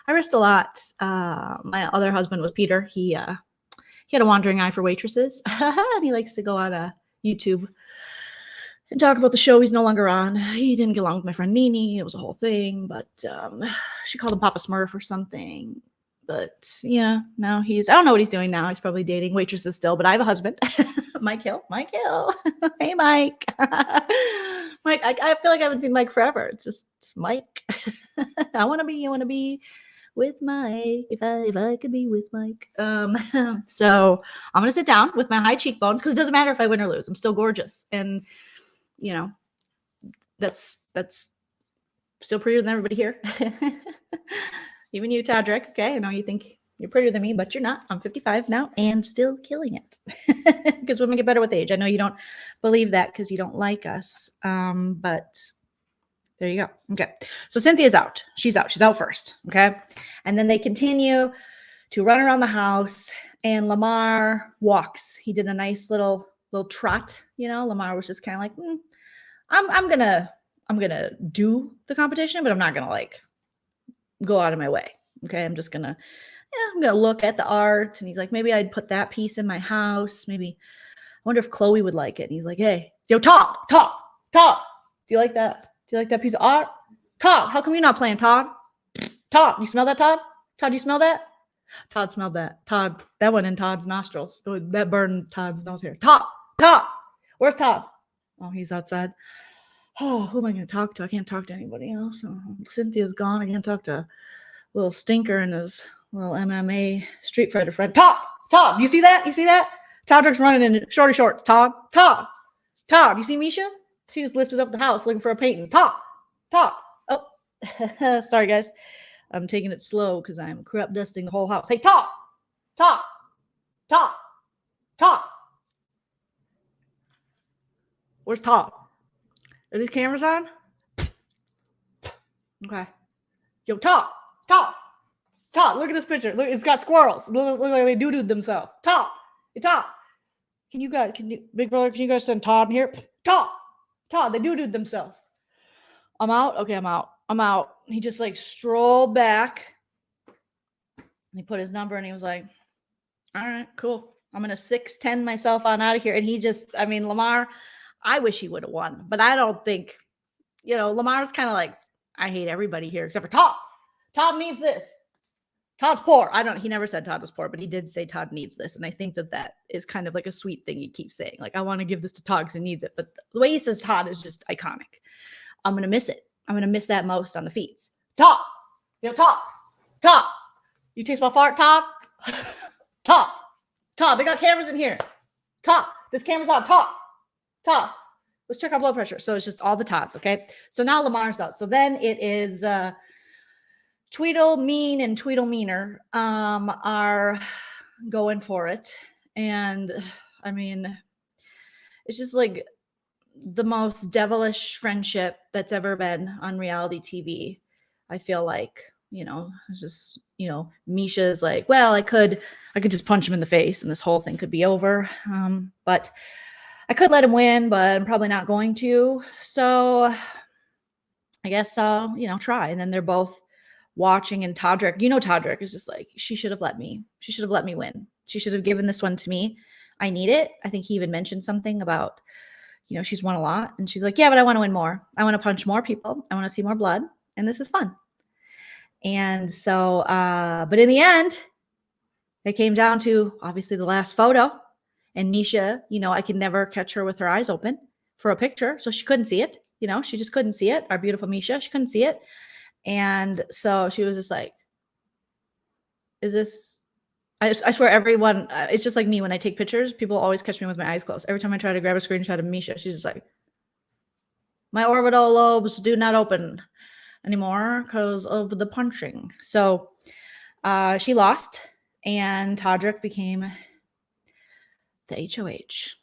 risked a lot. My other husband was Peter. He had a wandering eye for waitresses, and he likes to go on YouTube and talk about the show he's no longer on. He didn't get along with my friend Nene. It was a whole thing, but she called him Papa Smurf or something. But yeah, now I don't know what he's doing now. He's probably dating waitresses still, but I have a husband, Mike Hill. Hey, Mike. Mike, I feel like I haven't seen Mike forever. It's Mike. I want to be with Mike. If I could be with Mike. So I'm going to sit down with my high cheekbones, because it doesn't matter if I win or lose. I'm still gorgeous. And you know, that's still prettier than everybody here. Even you, Todrick. Okay, I know you think you're prettier than me, but you're not. I'm 55 now and still killing it. Because women get better with age. I know you don't believe that because you don't like us. But there you go. Okay, so Cynthia's out. She's out. She's out first. Okay, and then they continue to run around the house, and Lamar walks. He did a nice little trot. You know, Lamar was just kind of like, I'm gonna do the competition, but I'm not gonna like go out of my way. Okay, I'm gonna look at the art. And he's like, maybe I'd put that piece in my house. Maybe I wonder if Chloe would like it. And he's like, hey, yo, Todd, do you like that? Do you like that piece of art? Todd, how come you're not playing, Todd? Todd, you smell that, Todd? Todd, you smell that? Todd smelled that. Todd, that went in Todd's nostrils. That burned Todd's nose hair. Todd, where's Todd? Oh, he's outside. Oh, who am I going to talk to? I can't talk to anybody else. Oh, Cynthia's gone. I can't talk to little stinker and his little MMA street fighter friend. Todd, you see that? Todrick's running in shorty shorts. Todd, you see Misha? She just lifted up the house looking for a painting. Todd. Oh, sorry, guys. I'm taking it slow because I'm crap dusting the whole house. Hey, Todd. Where's Todd? Are these cameras on? Okay. Yo, Todd, look at this picture. Look, it's got squirrels. Look like they doo-dooed themselves. Todd, hey, Todd. Big brother, can you guys send Todd in here? Todd, they doo-dooed themselves. I'm out? Okay, I'm out. He just like strolled back. And he put his number and he was like, all right, cool. I'm going to 6'10" myself on out of here. And Lamar, I wish he would have won, but I don't think, Lamar's kind of like, I hate everybody here except for Todd. Todd needs this. Todd's poor. He never said Todd was poor, but he did say Todd needs this. And I think that is kind of like a sweet thing he keeps saying. Like, I want to give this to Todd because he needs it. But the way he says Todd is just iconic. I'm going to miss it. I'm going to miss that most on the feeds. Todd. Todd. You taste my fart, Todd? Todd, they got cameras in here. Todd, this camera's on. Todd, let's check our blood pressure. So it's just all the Todds, okay? So now Lamar's out. So then it is Tweedle Mean and Tweedle Meaner are going for it. And I mean, it's just like the most devilish friendship that's ever been on reality TV. I feel like, it's just, Misha's like, well, I could just punch him in the face and this whole thing could be over. But I could let him win, but I'm probably not going to. So I guess I'll, try. And then they're both watching, and Todrick, Todrick is just like, she should have let me win. She should have given this one to me. I need it. I think he even mentioned something about, she's won a lot. And she's like, yeah, but I want to win more. I want to punch more people. I want to see more blood. And this is fun. And so, but in the end, it came down to obviously the last photo. And Misha, I could never catch her with her eyes open for a picture. So she couldn't see it. She just couldn't see it. Our beautiful Misha, she couldn't see it. And so she was just like, is this, I swear everyone, it's just like me when I take pictures, people always catch me with my eyes closed. Every time I try to grab a screenshot of Misha, she's just like, my orbital lobes do not open anymore because of the punching. So she lost, and Todrick became the HOH.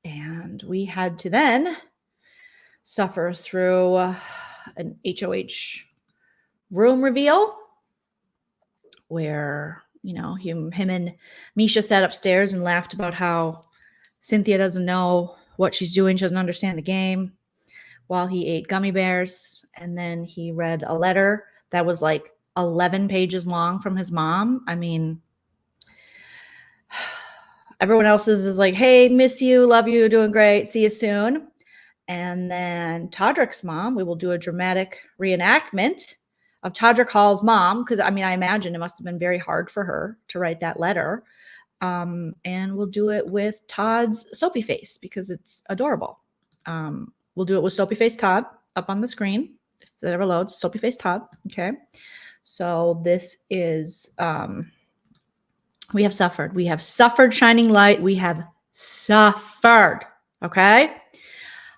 And we had to then suffer through an HOH room reveal where, him and Misha sat upstairs and laughed about how Cynthia doesn't know what she's doing. She doesn't understand the game, while he ate gummy bears. And then he read a letter that was like 11 pages long from his mom. I mean, everyone else's is like, hey, miss you, love you, doing great, see you soon. And then Todrick's mom, we will do a dramatic reenactment of Todrick Hall's mom, because I imagine it must have been very hard for her to write that letter. And we'll do it with Todd's soapy face because it's adorable. We'll do it with soapy face Todd up on the screen if that ever loads. Soapy face Todd. Okay. So this is, we have suffered. We have suffered, shining light. We have suffered. Okay.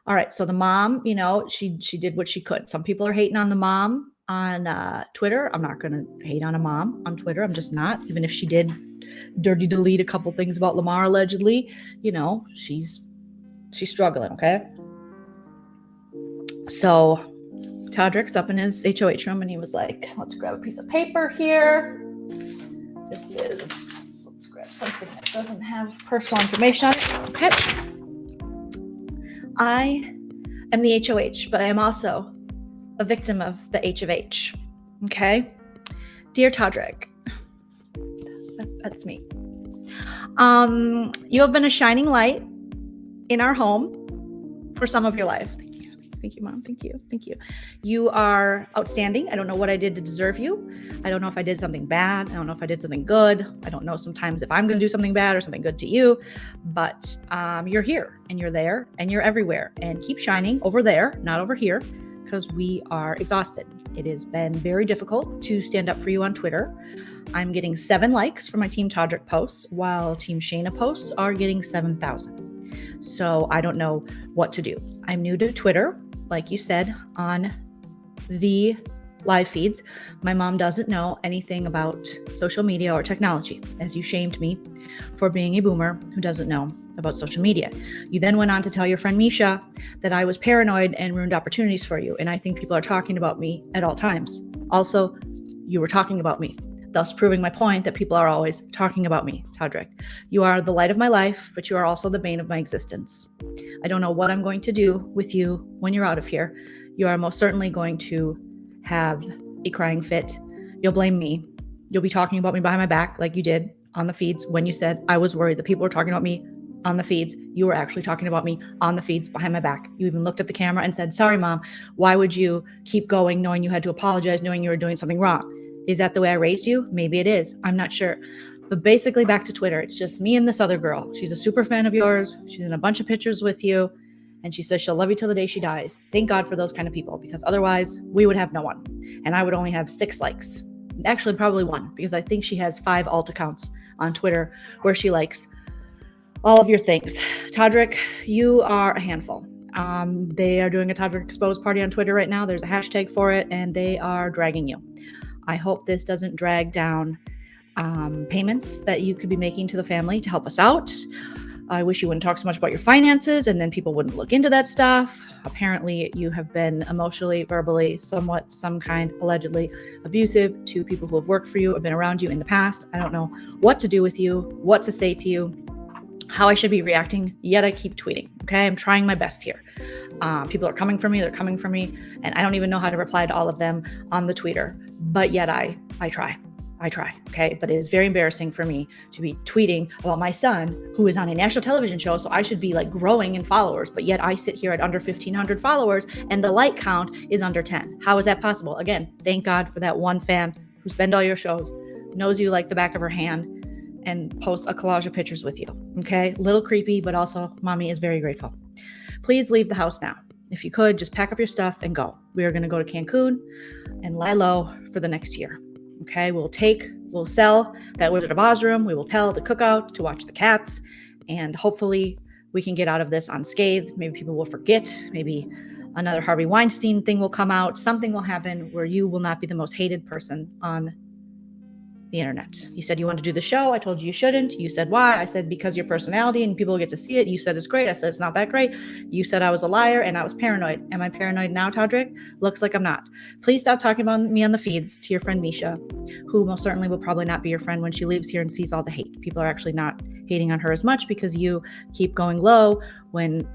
All right. So the mom, she did what she could. Some people are hating on the mom on Twitter. I'm not going to hate on a mom on Twitter. I'm just not. Even if she did dirty delete a couple things about Lamar allegedly, she's struggling. Okay. So Todrick's up in his HOH room and he was like, let's grab a piece of paper here. Let's grab something that doesn't have personal information on it. Okay. I am the HOH, but I am also a victim of the H of H. Okay. Dear Todrick, that's me. You have been a shining light in our home for some of your life. Thank you, Mom. Thank you. Thank you. You are outstanding. I don't know what I did to deserve you. I don't know if I did something bad. I don't know if I did something good. I don't know sometimes if I'm going to do something bad or something good to you, but you're here and you're there and you're everywhere, and keep shining over there, not over here, because we are exhausted. It has been very difficult to stand up for you on Twitter. I'm getting 7 likes for my Team Todrick posts, while Team Shayna posts are getting 7,000. So I don't know what to do. I'm new to Twitter. Like you said, on the live feeds, my mom doesn't know anything about social media or technology, as you shamed me for being a boomer who doesn't know about social media. You then went on to tell your friend Misha that I was paranoid and ruined opportunities for you, and I think people are talking about me at all times. Also, you were talking about me, thus proving my point that people are always talking about me. Todrick, you are the light of my life, but you are also the bane of my existence. I don't know what I'm going to do with you when you're out of here. You are most certainly going to have a crying fit. You'll blame me. You'll be talking about me behind my back like you did on the feeds when you said I was worried that people were talking about me on the feeds. You were actually talking about me on the feeds behind my back. You even looked at the camera and said, sorry, Mom, why would you keep going knowing you had to apologize, knowing you were doing something wrong? Is that the way I raised you? Maybe it is. I'm not sure. But basically back to Twitter, it's just me and this other girl. She's a super fan of yours. She's in a bunch of pictures with you. And she says she'll love you till the day she dies. Thank God for those kind of people, because otherwise we would have no one. And I would only have 6 likes. actually probably one, because I think she has 5 alt accounts on Twitter where she likes all of your things. Todrick, you are a handful. They are doing a Todrick Exposed party on Twitter right now. There's a hashtag for it, and they are dragging you. I hope this doesn't drag down payments that you could be making to the family to help us out. I wish you wouldn't talk so much about your finances, and then people wouldn't look into that stuff. Apparently, you have been emotionally, verbally, somewhat, some kind, allegedly abusive to people who have worked for you, have been around you in the past. I don't know what to do with you, what to say to you, how I should be reacting, yet I keep tweeting. Okay, I'm trying my best here. People are coming for me, they're coming for me, and I don't even know how to reply to all of them on the Twitter, but yet I try. Okay, but it is very embarrassing for me to be tweeting about my son who is on a national television show, so I should be like growing in followers, but yet I sit here at under 1,500 followers and the like count is under 10. How is that possible? Again, thank God for that one fan who's been to all your shows, knows you like the back of her hand, and posts a collage of pictures with you. Okay, little creepy, but also mommy is very grateful. Please leave the house now. If you could, just pack up your stuff and go. We are going to go to Cancun and lie low for the next year. Okay, we'll sell that Wizard of Oz room. We will tell the cookout to watch the cats, and hopefully we can get out of this unscathed. Maybe people will forget. Maybe another Harvey Weinstein thing will come out. Something will happen where you will not be the most hated person on the internet. You said you wanted to do the show. I told you you shouldn't. You said why? I said because your personality and people get to see it. You said it's great. I said it's not that great. You said I was a liar and I was paranoid. Am I paranoid now, Todrick? Looks like I'm not. Please stop talking about me on the feeds to your friend Misha, who most certainly will probably not be your friend when she leaves here and sees all the hate. People are actually not hating on her as much because you keep going low when,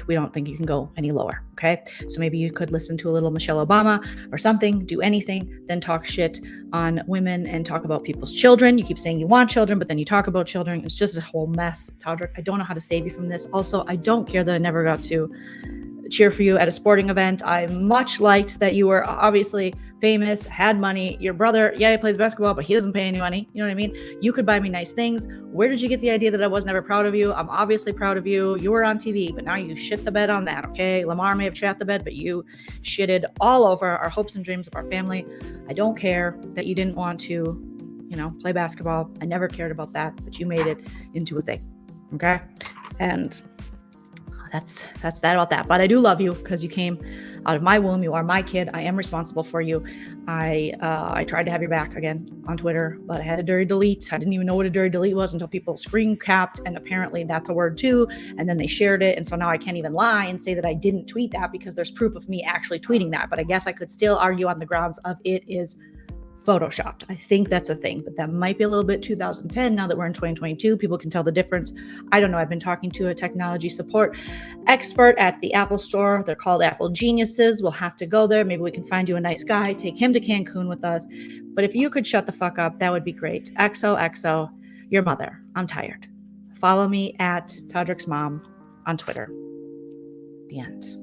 we don't think you can go any lower. Okay. So maybe you could listen to a little Michelle Obama or something, do anything, then talk shit on women and talk about people's children. You keep saying you want children, but then you talk about children. It's just a whole mess. Todrick, I don't know how to save you from this. Also, I don't care that I never got to cheer for you at a sporting event. I much liked that you were obviously famous, had money. Your brother, yeah, he plays basketball, but he doesn't pay any money. You know what I mean? You could buy me nice things. Where did you get the idea that I was never proud of you? I'm obviously proud of you. You were on TV, but now you shit the bed on that, okay? Lamar may have shat the bed, but you shitted all over our hopes and dreams of our family. I don't care that you didn't want to, play basketball. I never cared about that, but you made it into a thing, okay? And that's that about that. But I do love you because you came out of my womb. You are my kid. I am responsible for you. I tried to have your back again on Twitter, but I had a dirty delete. I didn't even know what a dirty delete was until people screen capped, and apparently that's a word too. And then they shared it, and so now I can't even lie and say that I didn't tweet that because there's proof of me actually tweeting that. But I guess I could still argue on the grounds of it is photoshopped. I think that's a thing, but that might be a little bit 2010. Now that we're in 2022, people can tell the difference. I don't know. I've been talking to a technology support expert at the Apple store. They're called Apple Geniuses. We'll have to go there. Maybe we can find you a nice guy, take him to Cancun with us. But if you could shut the fuck up, that would be great. XOXO, your mother. I'm tired. Follow me at Todrick's mom on Twitter. The end.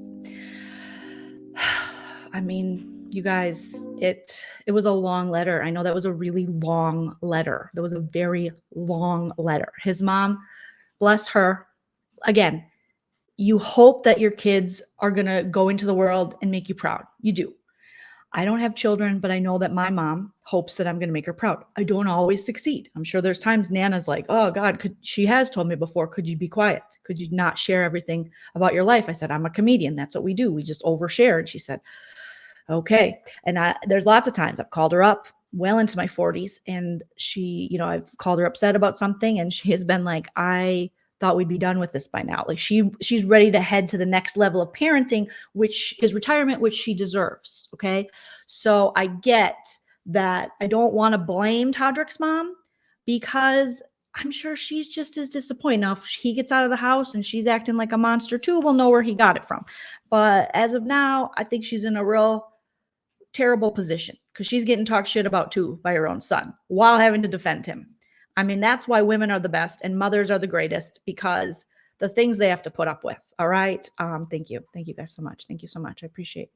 I mean, you guys, it was a long letter. I know that was a really long letter. That was a very long letter. His mom, bless her. Again, you hope that your kids are going to go into the world and make you proud. You do. I don't have children, but I know that my mom hopes that I'm going to make her proud. I don't always succeed. I'm sure there's times Nana's like, oh God, she has told me before, could you be quiet? Could you not share everything about your life? I said, I'm a comedian. That's what we do. We just overshare. And she said, okay. And there's lots of times I've called her up well into my 40s, and she, I've called her upset about something, and she has been like, I thought we'd be done with this by now. Like she's ready to head to the next level of parenting, which is retirement, which she deserves. Okay. So I get that. I don't want to blame Todrick's mom because I'm sure she's just as disappointed. Now, if he gets out of the house and she's acting like a monster too, we'll know where he got it from. But as of now, I think she's in a real terrible position because she's getting talked shit about too by her own son while having to defend him. I mean, that's why women are the best and mothers are the greatest, because the things they have to put up with. All right. Thank you. Thank you guys so much. Thank you so much. I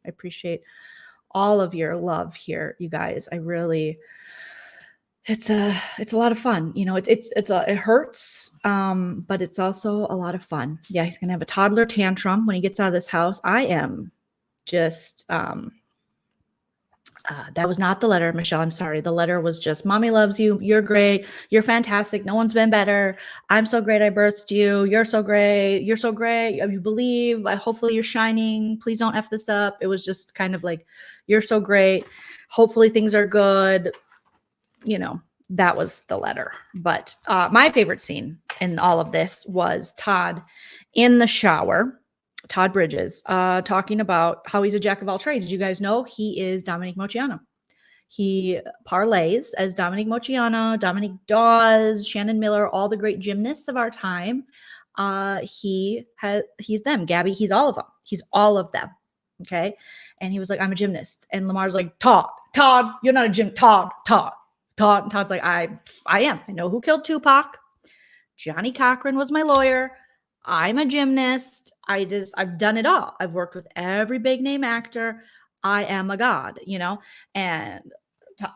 appreciate all of your love here, you guys. I really, it's a lot of fun. It hurts, but it's also a lot of fun. Yeah. He's going to have a toddler tantrum when he gets out of this house. I am just, That was not the letter, Michelle. I'm sorry. The letter was just, mommy loves you. You're great. You're fantastic. No one's been better. I'm so great. I birthed you. You're so great. You're so great. You believe. Hopefully you're shining. Please don't F this up. It was just kind of like, you're so great. Hopefully things are good. You know, that was the letter. But my favorite scene in all of this was Todd in the shower. Todd Bridges, talking about how he's a jack of all trades. You guys know he is Dominique Moceanu. He parlays as Dominique Moceanu, Dominique Dawes, Shannon Miller, all the great gymnasts of our time. He's them. Gabby, he's all of them. He's all of them. Okay. And he was like, I'm a gymnast. And Lamar's like, Todd, you're not a gym. Todd. And Todd's like, I am. I know who killed Tupac. Johnny Cochran was my lawyer. I'm a gymnast. I've done it all. I've worked with every big name actor. I am a god, you know? And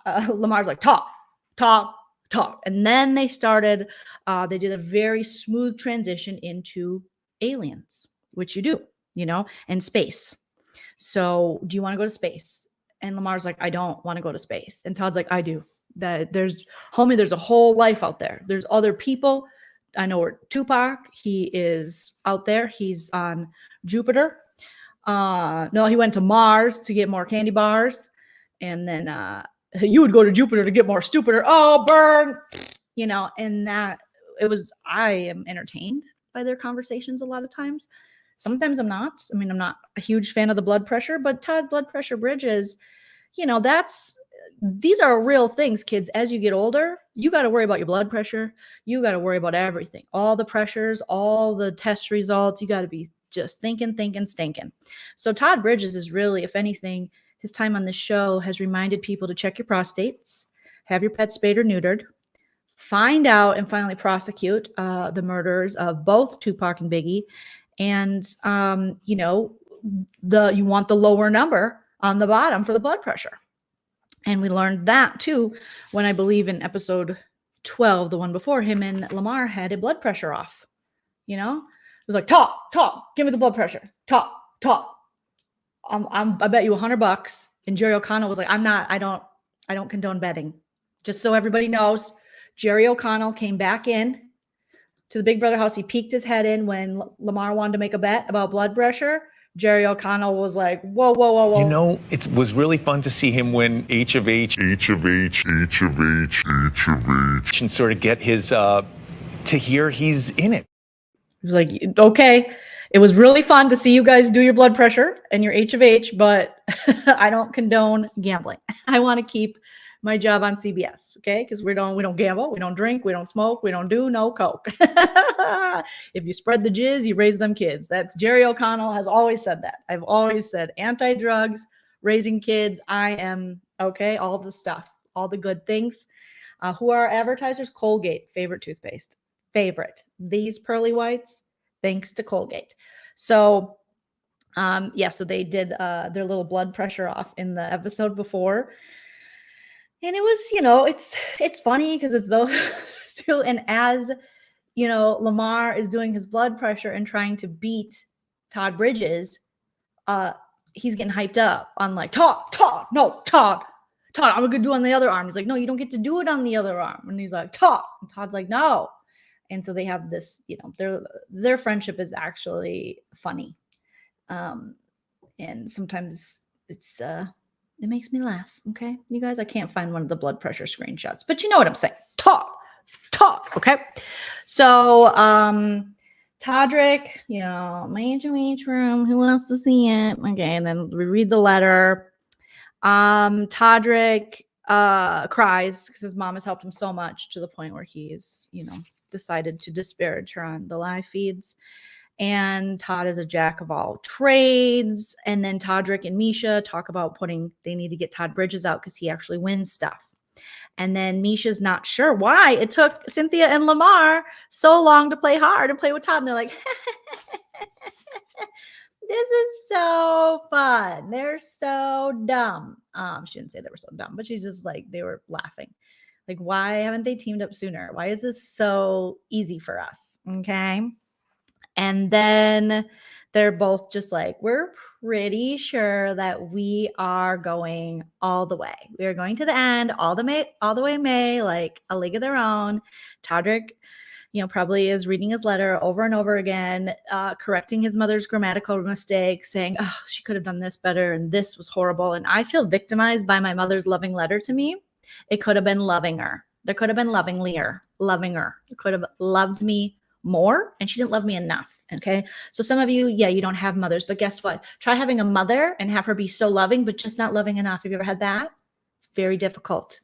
Lamar's like, talk. And then they started, they did a very smooth transition into aliens, which you do, you know, and space. So do you want to go to space? And Lamar's like, I don't want to go to space. And Todd's like, I do. There's a whole life out there. There's other people. I know where Tupac, he is out there. He's on Jupiter. No, he went to Mars to get more candy bars. And then you would go to Jupiter to get more stupider. Oh, burn. You know, and I am entertained by their conversations a lot of times. Sometimes I'm not. I mean, I'm not a huge fan of the blood pressure, but Todd Blood Pressure Bridges, you know, these are real things, kids. As you get older, you got to worry about your blood pressure. You got to worry about everything, all the pressures, all the test results. You got to be just thinking, stinking. So Todd Bridges is really, if anything, his time on this show has reminded people to check your prostates, have your pets spayed or neutered, find out and finally prosecute the murders of both Tupac and Biggie. And, you know, you want the lower number on the bottom for the blood pressure. And we learned that too when I believe in episode 12, the one before, him and Lamar had a blood pressure off. You know, it was like, talk, give me the blood pressure. Talk. I bet you $100. And Jerry O'Connell was like, I don't condone betting. Just so everybody knows, Jerry O'Connell came back in to the Big Brother house. He peeked his head in when Lamar wanted to make a bet about blood pressure. Jerry O'Connell was like, whoa. You know, it was really fun to see him win H of H, and sort of get his, to hear he's in it. He was like, okay, it was really fun to see you guys do your blood pressure and your H of H, but I don't condone gambling. I want to keep my job on CBS, okay? Because we don't gamble, we don't drink, we don't smoke, we don't do no coke. If you spread the jizz, you raise them kids. That's Jerry O'Connell has always said that. I've always said anti-drugs, raising kids. I am okay. All the stuff, all the good things. Who are our advertisers? Colgate, favorite toothpaste. Favorite. These pearly whites, thanks to Colgate. So, so they did their little blood pressure off in the episode before. And it was, you know, it's funny because it's those two. And as, you know, Lamar is doing his blood pressure and trying to beat Todd Bridges, he's getting hyped up on like, Todd, I'm going to do it on the other arm. He's like, no, you don't get to do it on the other arm. And he's like, Todd. And Todd's like, no. And so they have this, you know, their friendship is actually funny. And sometimes it makes me laugh. Okay. You guys, I can't find one of the blood pressure screenshots, but you know what I'm saying. Talk. Okay. So, Todrick, you know, my HOH room, who wants to see it? Okay. And then we read the letter. Todrick, cries because his mom has helped him so much to the point where he's, you know, decided to disparage her on the live feeds. And Todd is a jack of all trades. And then Todrick and Misha talk about they need to get Todd Bridges out because he actually wins stuff. And then Misha's not sure why it took Cynthia and Lamar so long to play hard and play with Todd. And they're like, this is so fun. They're so dumb. She didn't say they were so dumb, but she's just like, they were laughing. Like, why haven't they teamed up sooner? Why is this so easy for us? Okay. And then they're both just like, we're pretty sure that we are going all the way. We are going to the end, all the way May, like a league of their own. Todrick, probably is reading his letter over and over again, correcting his mother's grammatical mistakes, saying, oh, she could have done this better and this was horrible. And I feel victimized by my mother's loving letter to me. It could have been loving her. There could have been loving her. It could have loved me more, and she didn't love me enough. Okay. So some of you, you don't have mothers, but guess what? Try having a mother and have her be so loving, but just not loving enough. Have you ever had that? It's very difficult.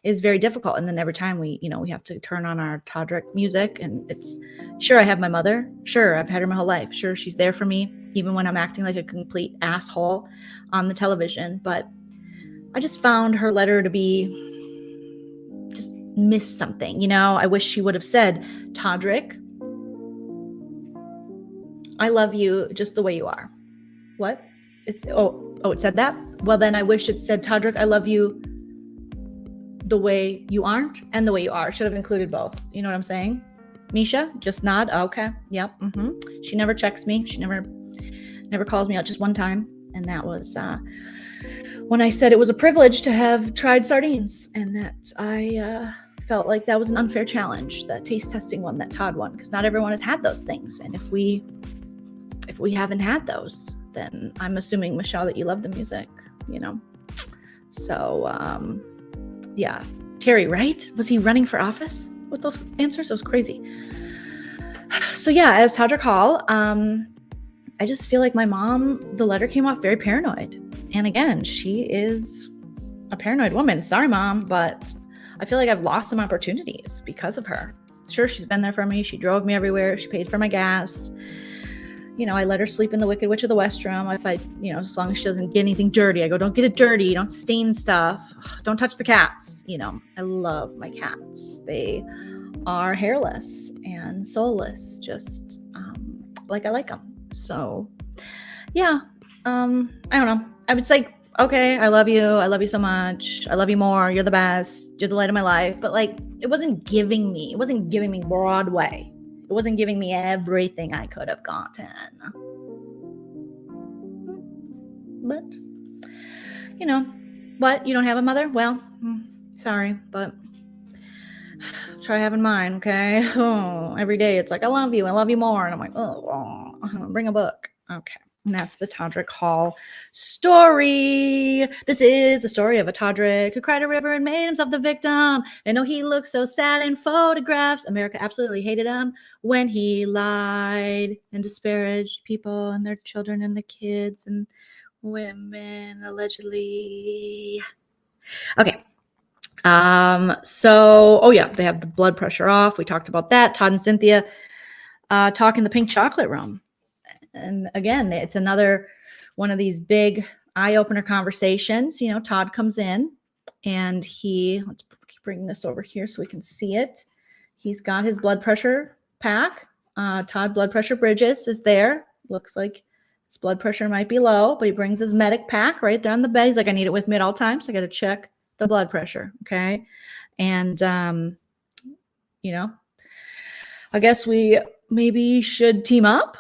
It's very difficult. And then every time we have to turn on our Todrick music, and it's sure I have my mother. Sure. I've had her my whole life. Sure. She's there for me, even when I'm acting like a complete asshole on the television. But I just found her letter to be just miss something. I wish she would have said, Todrick, I love you just the way you are. What? It said that? Well, then I wish it said, Todrick, I love you the way you aren't and the way you are. Should have included both. You know what I'm saying? Misha, just nod. Okay. Yep. She never checks me. She never calls me out, just one time. And that was when I said it was a privilege to have tried sardines, and that I felt like that was an unfair challenge, that taste testing one that Todd won, because not everyone has had those things. And if we haven't had those, then I'm assuming, Michelle, that you love the music, So, yeah. Terry, right? Was he running for office with those answers? It was crazy. So yeah, as Todrick Hall, I just feel like my mom, the letter came off very paranoid. And again, she is a paranoid woman. Sorry, Mom, but I feel like I've lost some opportunities because of her. Sure, she's been there for me. She drove me everywhere. She paid for my gas. I let her sleep in the Wicked Witch of the West room. If I, as long as she doesn't get anything dirty, I go, don't get it dirty. Don't stain stuff. Don't touch the cats. I love my cats. They are hairless and soulless, just like I like them. So yeah, I don't know. I would say, okay, I love you. I love you so much. I love you more. You're the best. You're the light of my life. But it wasn't giving me Broadway. It wasn't giving me everything I could have gotten. But, what? You don't have a mother? Well, sorry, but try having mine, okay? Oh, every day it's like, I love you more. And I'm like, bring a book. Okay. And that's the Todrick Hall story. This is the story of a Todrick who cried a river and made himself the victim. And oh, he looked so sad in photographs. America absolutely hated him when he lied and disparaged people and their children and the kids and women, allegedly. Okay. So, they have the blood pressure off. We talked about that. Todd and Cynthia talk in the pink chocolate room. And again, it's another one of these big eye-opener conversations. Todd comes in and let's bring this over here so we can see it. He's got his blood pressure pack. Todd Blood Pressure Bridges is there. Looks like his blood pressure might be low, but he brings his medic pack right there on the bed. He's like, I need it with me at all times. So I got to check the blood pressure. Okay. And, I guess we maybe should team up.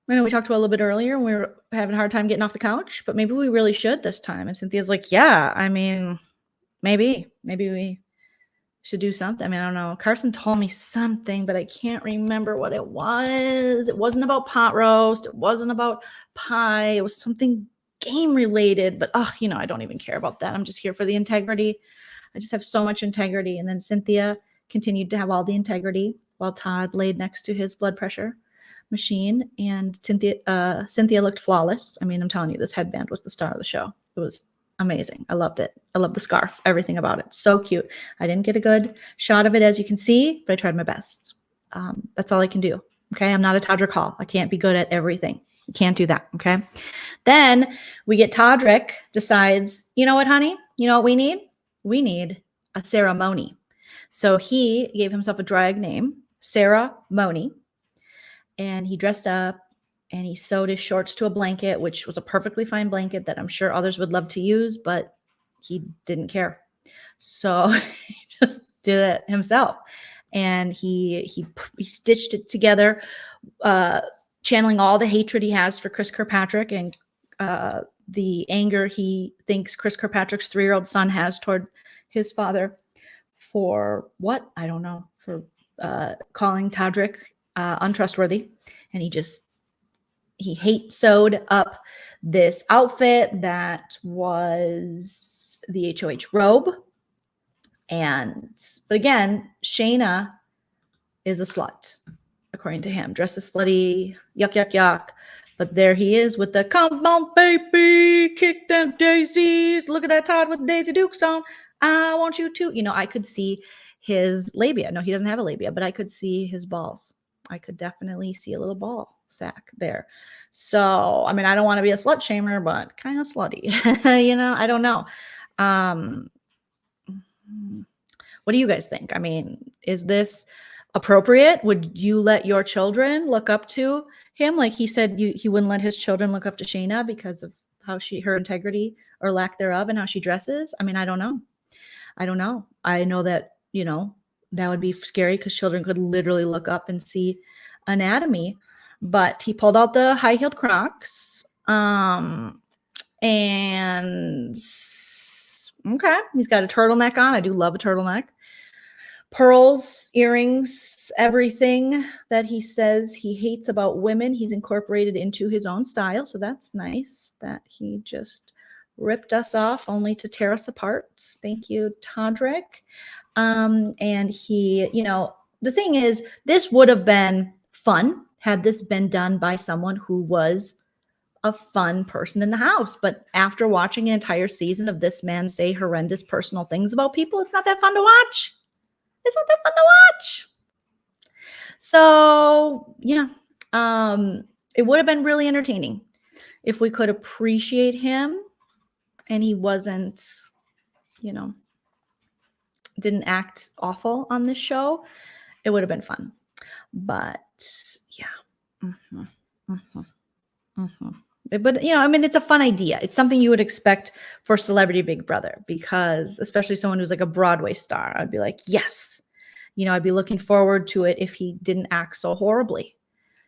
I know we talked about a little bit earlier and we were having a hard time getting off the couch, but maybe we really should this time. And Cynthia's like, yeah, I mean, maybe we should do something. I mean, I don't know. Carson told me something, but I can't remember what it was. It wasn't about pot roast. It wasn't about pie. It was something game related, but I don't even care about that. I'm just here for the integrity. I just have so much integrity. And then Cynthia continued to have all the integrity while Todd laid next to his blood pressure machine, and Cynthia looked flawless. I mean, I'm telling you, this headband was the star of the show. It was amazing. I loved it. I love the scarf, everything about it. So cute. I didn't get a good shot of it, as you can see, but I tried my best. That's all I can do. Okay. I'm not a Todrick Hall. I can't be good at everything. You can't do that. Okay. Then we get Todrick decides, you know what, honey? You know what we need? We need a ceremony. So he gave himself a drag name, Sarah Money. And he dressed up and he sewed his shorts to a blanket, which was a perfectly fine blanket that I'm sure others would love to use, but he didn't care. So he just did it himself. and he stitched it together, channeling all the hatred he has for Chris Kirkpatrick and the anger he thinks Chris Kirkpatrick's 3-year-old son has toward his father for what? I don't know, for calling Todrick untrustworthy. And he hate sewed up this outfit that was the HOH robe. But again, Shayna is a slut, according to him. Dressed as slutty, yuck, yuck, yuck. But there he is with the, come on, baby, kick them daisies. Look at that Todd with Daisy Dukes on. I want you to. You know, I could see his labia. No, he doesn't have a labia, but I could see his balls. I could definitely see a little ball sack there. So, I mean, I don't want to be a slut shamer, but kind of slutty. You know, I don't know. What do you guys think? I mean, is this appropriate? Would you let your children look up to him? Like he said, he wouldn't let his children look up to Shayna because of how her integrity or lack thereof and how she dresses. I mean, I don't know. I know that, you know, that would be scary because children could literally look up and see anatomy. But he pulled out the high-heeled Crocs. And okay, he's got a turtleneck on. I do love a turtleneck. Pearls, earrings, everything that he says he hates about women, he's incorporated into his own style. So that's nice that he just ripped us off only to tear us apart. Thank you, Todrick. And he, you know, the thing is, this would have been fun had this been done by someone who was a fun person in the house. But after watching an entire season of this man say horrendous personal things about people, it's not that fun to watch. It's not that fun to watch. So, yeah, it would have been really entertaining if we could appreciate him and he wasn't, you know, didn't act awful on this show. It would have been fun. But, yeah. But, you know, I mean, it's a fun idea. It's something you would expect for Celebrity Big Brother because especially someone who's like a Broadway star, I'd be like, yes. You know, I'd be looking forward to it if he didn't act so horribly.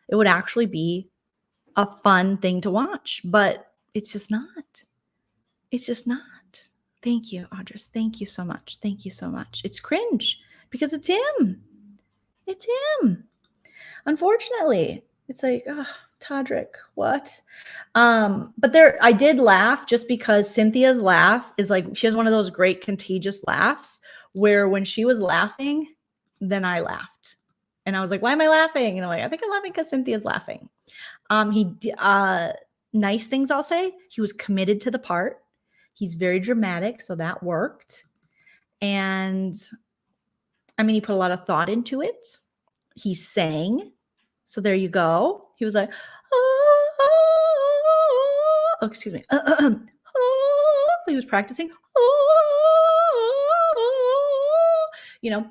It would actually be a fun thing to watch, but it's just not. It's just not. Thank you, Audrey. Thank you so much. Thank you so much. It's cringe because it's him. It's him. Unfortunately, it's like, oh, Todrick, what? But there, I did laugh just because Cynthia's laugh is like, she has one of those great contagious laughs where when she was laughing, then I laughed. And I was like, why am I laughing? And I'm like, I think I'm laughing because Cynthia's laughing. Nice things I'll say. He was committed to the part. He's very dramatic, so that worked. And I mean, he put a lot of thought into it. He sang. So there you go. He was like, oh, excuse me. He was practicing. You know,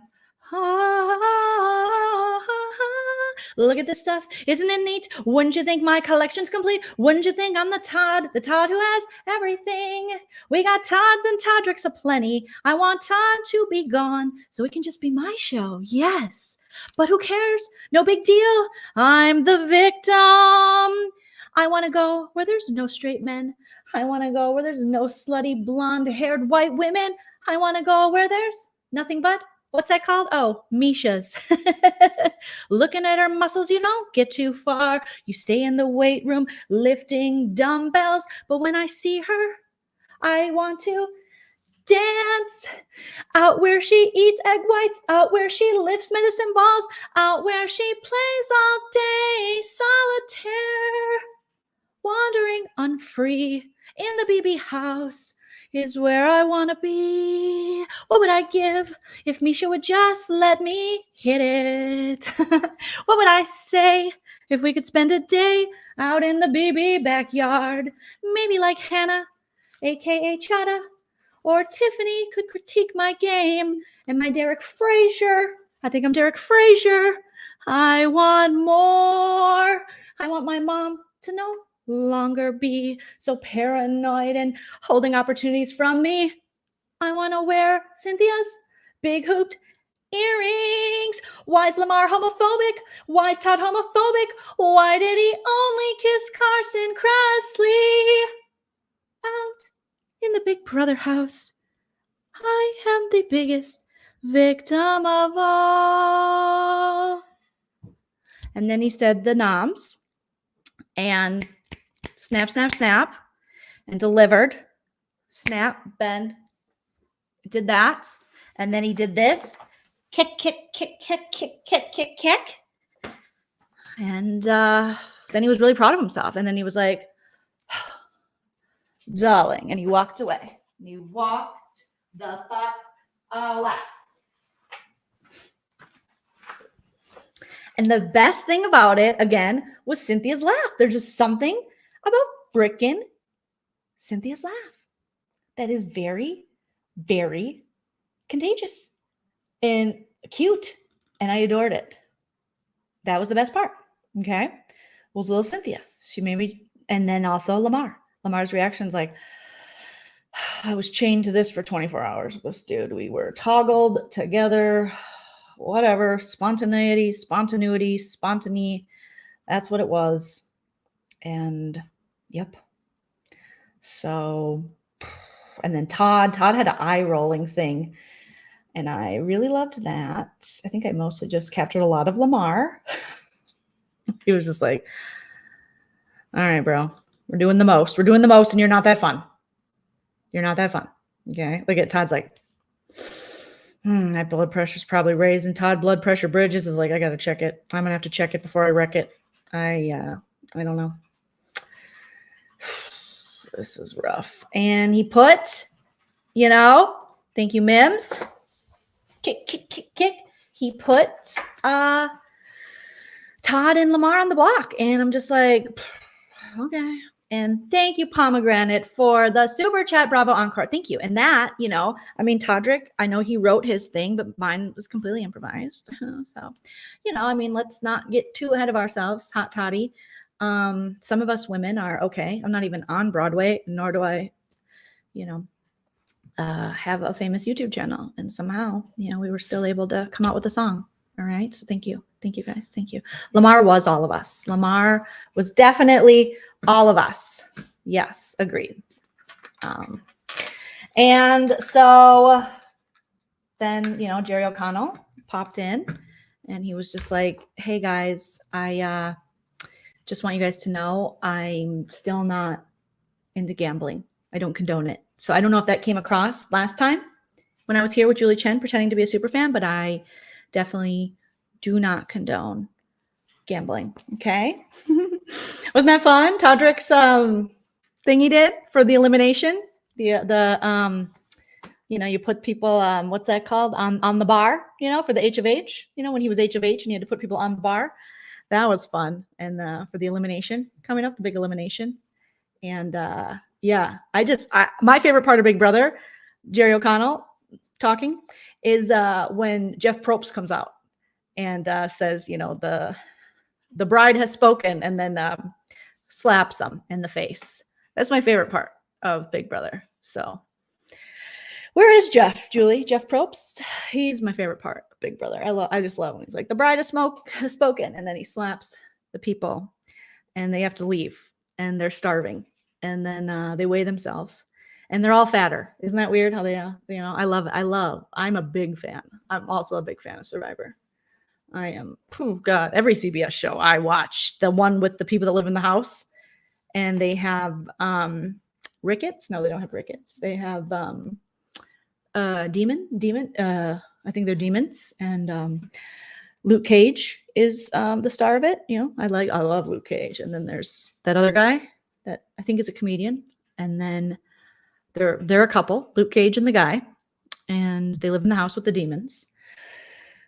look at this stuff. Isn't it neat? Wouldn't you think my collection's complete? Wouldn't you think I'm the Todd who has everything? We got Todds and Todricks aplenty. I want Todd to be gone so it can just be my show. Yes. But who cares? No big deal. I'm the victim. I want to go where there's no straight men. I want to go where there's no slutty blonde-haired white women. I want to go where there's nothing but, what's that called? Oh, Misha's. Looking at her muscles, you don't get too far. You stay in the weight room lifting dumbbells. But when I see her, I want to dance out where she eats egg whites, out where she lifts medicine balls, out where she plays all day solitaire, wandering unfree in the BB house is where I want to be. What would I give if Misha would just let me hit it? What would I say if we could spend a day out in the BB backyard? Maybe like Hannah, aka Chada, or Tiffany could critique my game. Am I Derek Frazier? I think I'm Derek Frazier. I want more. I want my mom to no longer be so paranoid and holding opportunities from me. I want to wear Cynthia's big hooped earrings. Why is Lamar homophobic? Why is Todd homophobic? Why did he only kiss Carson Kressley? Out in the Big Brother house, I am the biggest victim of all. And then he said the noms and snap, snap, snap, and delivered. Snap, bend, did that. And then he did this. Kick, kick, kick, kick, kick, kick, kick, kick. And then he was really proud of himself. And then he was like, darling. And he walked away. And he walked the fuck away. And the best thing about it, again, was Cynthia's laugh. There's just something about frickin' Cynthia's laugh that is very, very contagious and cute. And I adored it. That was the best part. Okay. Was little Cynthia. She made me, and then also Lamar. Lamar's reaction's like, I was chained to this for 24 hours with this dude. We were toggled together. Whatever. Spontaneity. That's what it was. And yep. So, and then Todd had an eye rolling thing. And I really loved that. I think I mostly just captured a lot of Lamar. He was just like, all right, bro, we're doing the most. We're doing the most, and you're not that fun. You're not that fun. Okay. Look at Todd's like, my blood pressure's probably raised. And Todd blood pressure bridges is like, I got to check it. I'm going to have to check it before I wreck it. I don't know. This is rough. And he put, thank you, Mims. Kick, kick, kick, kick. He put Todd and Lamar on the block. And I'm just like, okay. And thank you, Pomegranate, for the super chat. Bravo encore. Thank you. And that, Todrick, I know he wrote his thing, but mine was completely improvised. So, let's not get too ahead of ourselves. Hot toddy. Some of us women are okay. I'm not even on Broadway, nor do I, have a famous YouTube channel. And somehow, we were still able to come out with a song. All right. So thank you. Thank you, guys. Thank you. Lamar was all of us. Lamar was definitely all of us. Yes. Agreed. And so then, Jerry O'Connell popped in and he was just like, hey guys, I just want you guys to know I'm still not into gambling. I don't condone it. So I don't know if that came across last time when I was here with Julie Chen pretending to be a super fan, but I definitely do not condone gambling. Okay. Wasn't that fun? Todrick's thing he did for the elimination. You put people, what's that called? On the bar, for the H of H, when he was H of H and you had to put people on the bar. That was fun. And for the elimination coming up, the big elimination. And my favorite part of Big Brother, Jerry O'Connell talking, is when Jeff Probst comes out and says, the bride has spoken, and then slaps him in the face. That's my favorite part of Big Brother. So where is Jeff, Julie? Jeff Probst? He's my favorite part of Big Brother. I just love him. He's like, the bride has spoken, and then he slaps the people and they have to leave and they're starving. And then they weigh themselves and they're all fatter. Isn't that weird how they, I love it. I'm a big fan. I'm also a big fan of Survivor. I am, God, every CBS show I watch, the one with the people that live in the house and they have rickets. No, they don't have rickets. They have demon. I think they're demons. And Luke Cage is the star of it. I love Luke Cage. And then there's that other guy that I think is a comedian. And then they're a couple, Luke Cage and the guy, and they live in the house with the demons.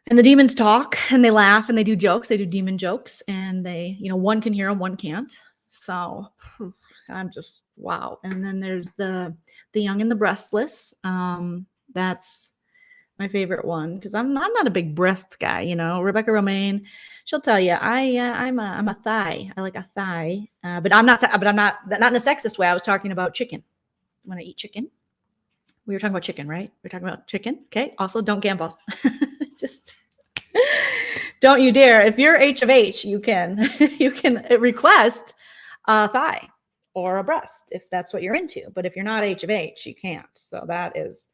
And the demons talk and they laugh and they do jokes. They do demon jokes and they, one can hear them, one can't. So I'm just, wow. And then there's the young and the breastless. That's my favorite one because I'm not a big breast guy. Rebecca Romaine, she'll tell you I'm a thigh. I like a thigh, but I'm not in a sexist way. I was talking about chicken. When I eat chicken, we were talking about chicken, right? We're talking about chicken. Okay. Also, don't gamble. Just don't you dare. If you're H of H, you can request a thigh or a breast if that's what you're into. But if you're not H of H, you can't. So that is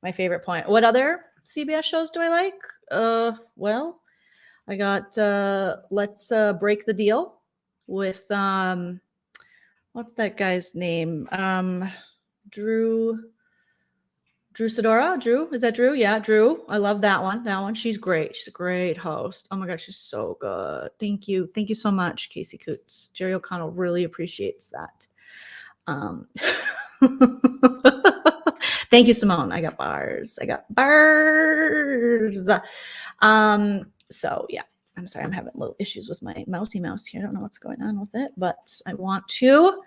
my favorite point. What other CBS shows do I like? Well, I got Let's Break the Deal with what's that guy's name? Drew Sidora. Drew, is that Drew? Yeah, Drew. I love that one. She's great. She's a great host. Oh my God, she's so good. Thank you so much, Casey Coots. Jerry O'Connell really appreciates that. Thank you, Simone. I got bars. So yeah, I'm sorry, I'm having little issues with my mousy mouse here. I don't know what's going on with it, but I want to.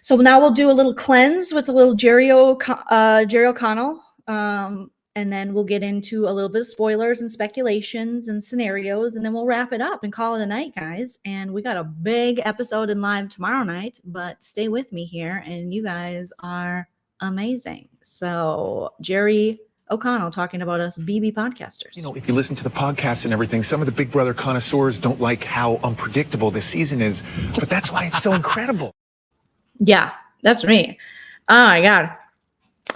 So now we'll do a little cleanse with a little Jerry O'Connell. And then we'll get into a little bit of spoilers and speculations and scenarios, and then we'll wrap it up and call it a night, guys. And we got a big episode in live tomorrow night, but stay with me here, and you guys are amazing. So Jerry O'Connell talking about us BB podcasters. You know, if you listen to the podcast and everything, some of the Big Brother connoisseurs don't like how unpredictable this season is, but that's why it's so incredible. Yeah, that's me. Oh my God.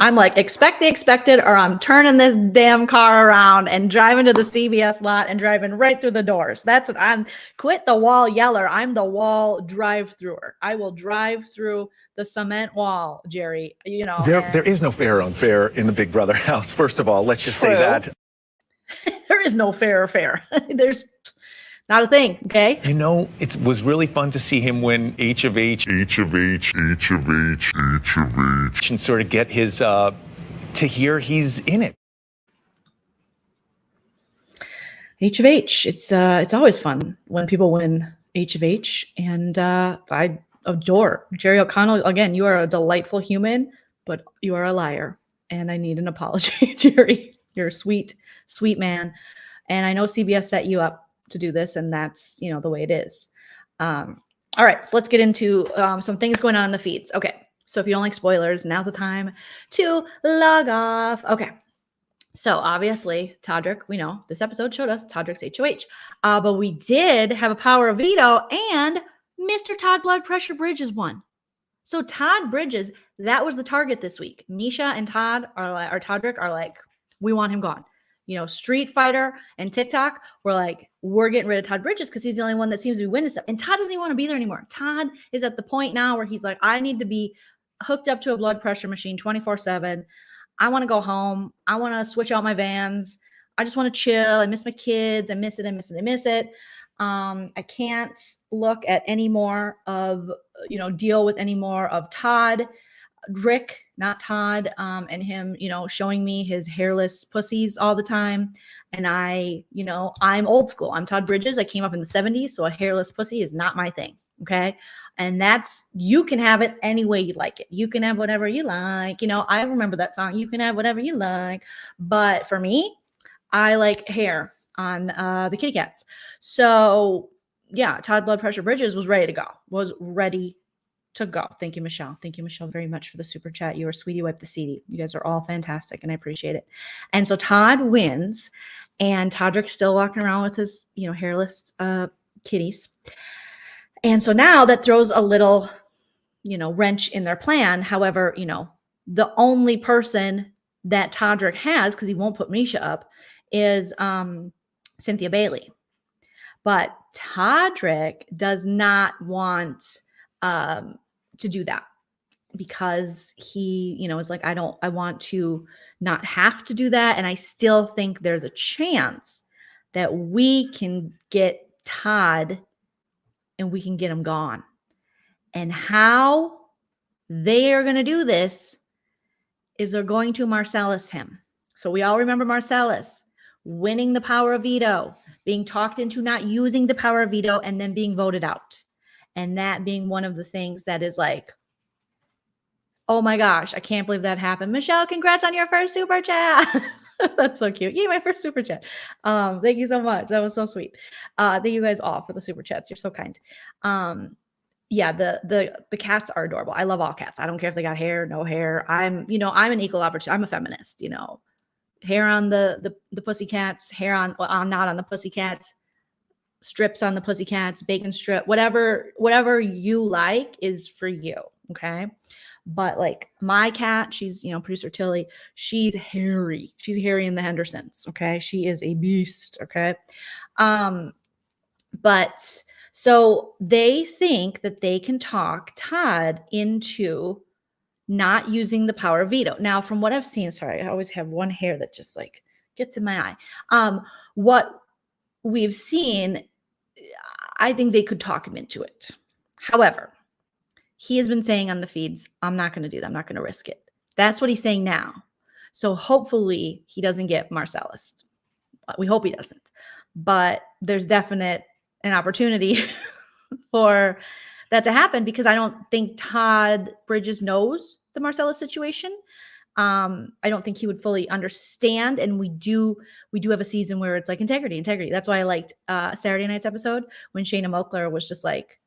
I'm like, expect the expected, or I'm turning this damn car around and driving to the CBS lot and driving right through the doors. That's what I'm. Quit the wall yeller. I'm the wall drive-througher. I will drive through the cement wall, Jerry. You know, there is no fair or unfair in the Big Brother house. First of all, let's just say that. There is no fair or fair. There's not a thing, okay? You know, it was really fun to see him win H of H, and sort of get his, to hear he's in it. H of H. It's always fun when people win H of H, and I adore Jerry O'Connell. Again, you are a delightful human, but you are a liar, and I need an apology, Jerry. You're a sweet, sweet man, and I know CBS set you up to do this, and that's, you know, the way it is. All right, so let's get into some things going on in the feeds. Okay, so if you don't like spoilers, now's the time to log off. Okay, so obviously Todrick, we know this episode showed us Todrick's HOH, but we did have a power of veto, and Mr. Todd Blood Pressure Bridges won. So Todd Bridges, that was the target this week. Misha and Todd or Todrick are like, we want him gone. You know, Street Fighter and TikTok were like, we're getting rid of Todd Bridges because he's the only one that seems to be winning stuff. And Todd doesn't even want to be there anymore. Todd is at the point now where he's like, I need to be hooked up to a blood pressure machine 24/7. I want to go home. I want to switch out my Vans. I just want to chill. I miss my kids. I miss it. I can't look at any more of, you know, deal with any more of Todd. Rick, not Todd, and him, you know, showing me his hairless pussies all the time. And I'm old school. I'm Todd Bridges. I came up in the 70s, so a hairless pussy is not my thing. Okay. And you can have it any way you like it. You can have whatever you like. You know, I remember that song, you can have whatever you like. But for me, I like hair on the kitty cats. So yeah, Todd Blood Pressure Bridges was ready to go. Thank you, Michelle. Thank you, Michelle, very much for the super chat. You are sweetie wipe the seedy. You guys are all fantastic, and I appreciate it. And so Todd wins, and Todrick's still walking around with his, you know, hairless kitties. And so now that throws a little, you know, wrench in their plan. However, you know, the only person that Todrick has, because he won't put Misha up, is Cynthia Bailey. But Todrick does not want to do that, because he, you know, is like, I want to not have to do that. And I still think there's a chance that we can get Todd and we can get him gone. And how they are going to do this is they're going to Marcellus him. So we all remember Marcellus winning the power of veto, being talked into not using the power of veto, and then being voted out. And that being one of the things that is like, oh my gosh, I can't believe that happened. Michelle, congrats on your first super chat. That's so cute. Yay, my first super chat. Thank you so much. That was so sweet. Thank you guys all for the super chats. You're so kind. Yeah, the cats are adorable. I love all cats. I don't care if they got hair, no hair. I'm an equal opportunity. I'm a feminist, you know. hair on the pussycats, hair on, well, not on the pussycats, strips on the pussycats, bacon strip, whatever you like is for you. Okay. But like my cat, she's, producer Tilly, she's hairy. She's hairy in the Hendersons. Okay. She is a beast. Okay. But so they think that they can talk Todd into not using the power of veto. Now, from what I've seen, sorry, I always have one hair that just like gets in my eye. What we've seen, I think they could talk him into it. However, he has been saying on the feeds, I'm not going to do that. I'm not going to risk it. That's what he's saying now. So hopefully he doesn't get Marcellus. We hope he doesn't. But there's definite an opportunity for that to happen because I don't think Todd Bridges knows the Marcellus situation. I don't think he would fully understand. And we do have a season where it's like integrity. That's why I liked Saturday night's episode when Shayna Moakler was just like,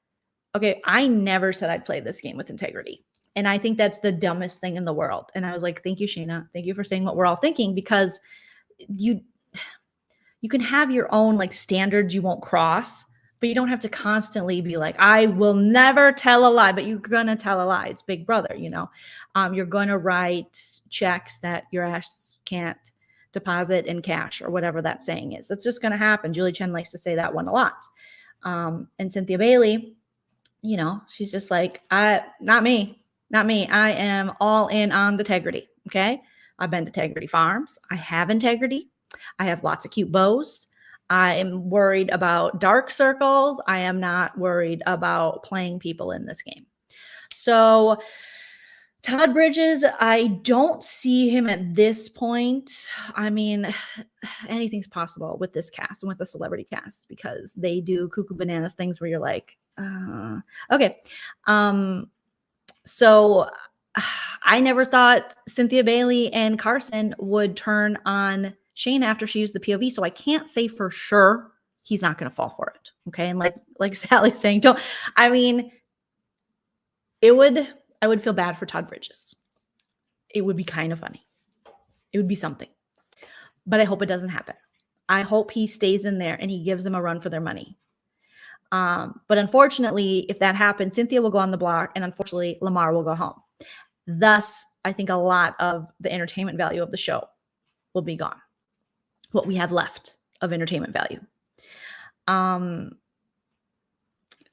okay, I never said I'd play this game with integrity. And I think that's the dumbest thing in the world. And I was like, thank you, Shayna. Thank you for saying what we're all thinking, because you can have your own like standards you won't cross, but you don't have to constantly be like, I will never tell a lie, but you're going to tell a lie. It's Big Brother, you're going to write checks that your ass can't deposit in cash or whatever that saying is. That's just going to happen. Julie Chen likes to say that one a lot. And Cynthia Bailey, she's just like, not me. I am all in on the integrity. Okay. I've been to Integrity Farms. I have integrity. I have lots of cute bows. I am worried about dark circles. I am not worried about playing people in this game. So Todd Bridges, I don't see him at this point. I mean, anything's possible with this cast and with the celebrity cast because they do cuckoo bananas things where you're like, okay. So I never thought Cynthia Bailey and Carson would turn on Shane after she used the POV. So I can't say for sure he's not going to fall for it. Okay. And like Sally's saying, I would feel bad for Todd Bridges. It would be kind of funny. It would be something, but I hope it doesn't happen. I hope he stays in there and he gives them a run for their money. But unfortunately, if that happens, Cynthia will go on the block and unfortunately Lamar will go home. Thus, I think a lot of the entertainment value of the show will be gone. What we have left of entertainment value.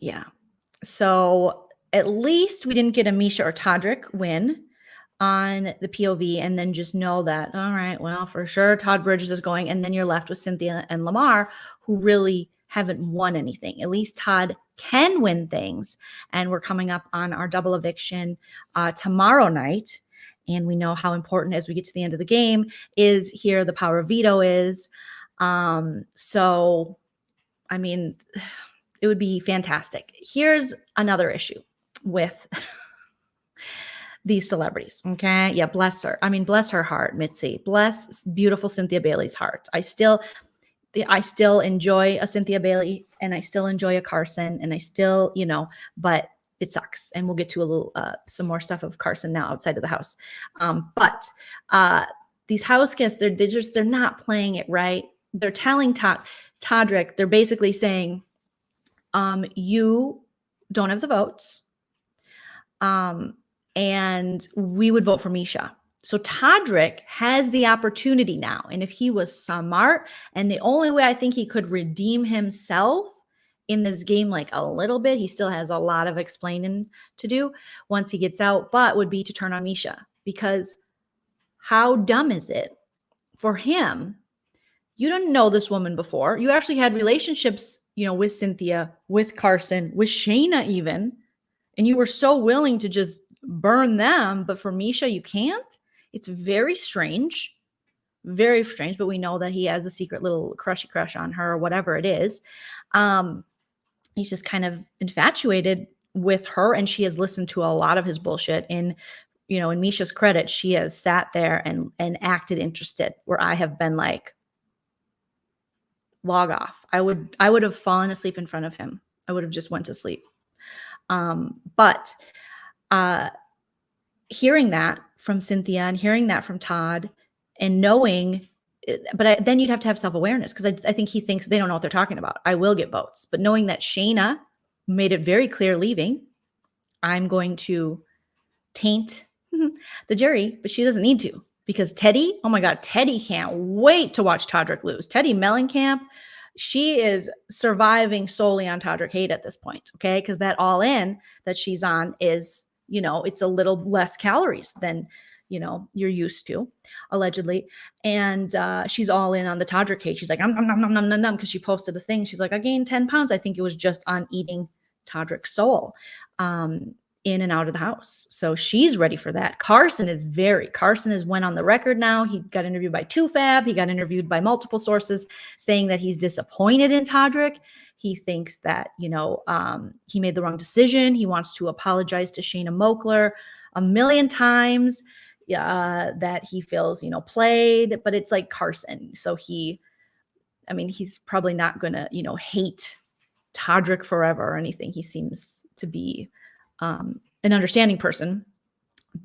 Yeah. So at least we didn't get a Misha or Todrick win on the POV and then just know that, all right, well, for sure, Todd Bridges is going. And then you're left with Cynthia and Lamar, who really haven't won anything. At least Todd can win things. And we're coming up on our double eviction tomorrow night. And we know how important as we get to the end of the game is here the power of veto is. So, I mean, it would be fantastic. Here's another issue with these celebrities. Okay. Yeah. Bless her. I mean, bless her heart, Mitzi. Bless beautiful Cynthia Bailey's heart. I still enjoy a Cynthia Bailey and I still enjoy a Carson and I still, but it sucks. And we'll get to a little, some more stuff of Carson now outside of the house. But these house guests, they're not playing it right. They're telling Todrick, they're basically saying, you don't have the votes. And we would vote for Misha. So Todrick has the opportunity now. And if he was smart, and the only way I think he could redeem himself in this game, like a little bit, he still has a lot of explaining to do once he gets out, but would be to turn on Misha. Because how dumb is it for him? You didn't know this woman before. You actually had relationships, with Cynthia, with Carson, with Shayna even. And you were so willing to just burn them. But for Misha, you can't. It's very strange, but we know that he has a secret little crush on her or whatever it is. He's just kind of infatuated with her and she has listened to a lot of his bullshit. And, in Misha's credit, she has sat there and acted interested where I have been like, log off. I would have fallen asleep in front of him. I would have just went to sleep. But hearing that from Cynthia and hearing that from Todd and knowing then you'd have to have self-awareness, because I think he thinks they don't know what they're talking about. I will get votes. But knowing that Shayna made it very clear leaving, I'm going to taint the jury, but she doesn't need to, because Teddy, oh my God, Teddy can't wait to watch Todrick lose. Teddy Mellencamp, she is surviving solely on Todrick hate at this point, okay? Because that all in that she's on is, it's a little less calories than, you're used to, allegedly. And she's all in on the Todrick hate. She's like, nom, because she posted a thing. She's like, I gained 10 pounds. I think it was just on eating Todrick's soul. In and out of the house. So she's ready for that. Carson has went on the record now. He got interviewed by 2Fab. He got interviewed by multiple sources saying that he's disappointed in Todrick. He thinks that, he made the wrong decision. He wants to apologize to Shayna Moakler a million times, that he feels, played, but it's like Carson. So he's probably not going to, hate Todrick forever or anything. He seems to be an understanding person,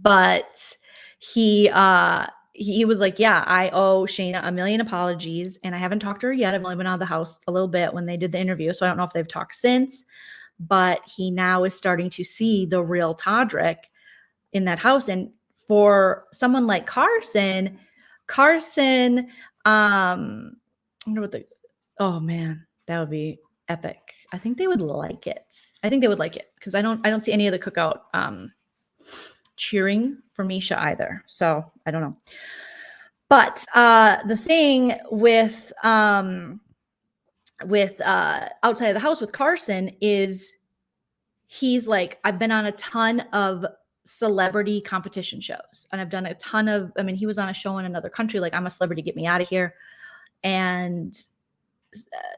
but he was like, yeah, I owe Shayna a million apologies, and I haven't talked to her yet. I've only been out of the house a little bit when they did the interview, so I don't know if they've talked since, but he now is starting to see the real Todrick in that house. And for someone like Carson, I wonder what oh man, that would be epic. I think they would like it. Because I don't see any of the cookout cheering for Misha either. So I don't know. But the thing with outside of the house with Carson is he's like, I've been on a ton of celebrity competition shows, and I've done a ton of, he was on a show in another country, like, I'm a celebrity, get me out of here. And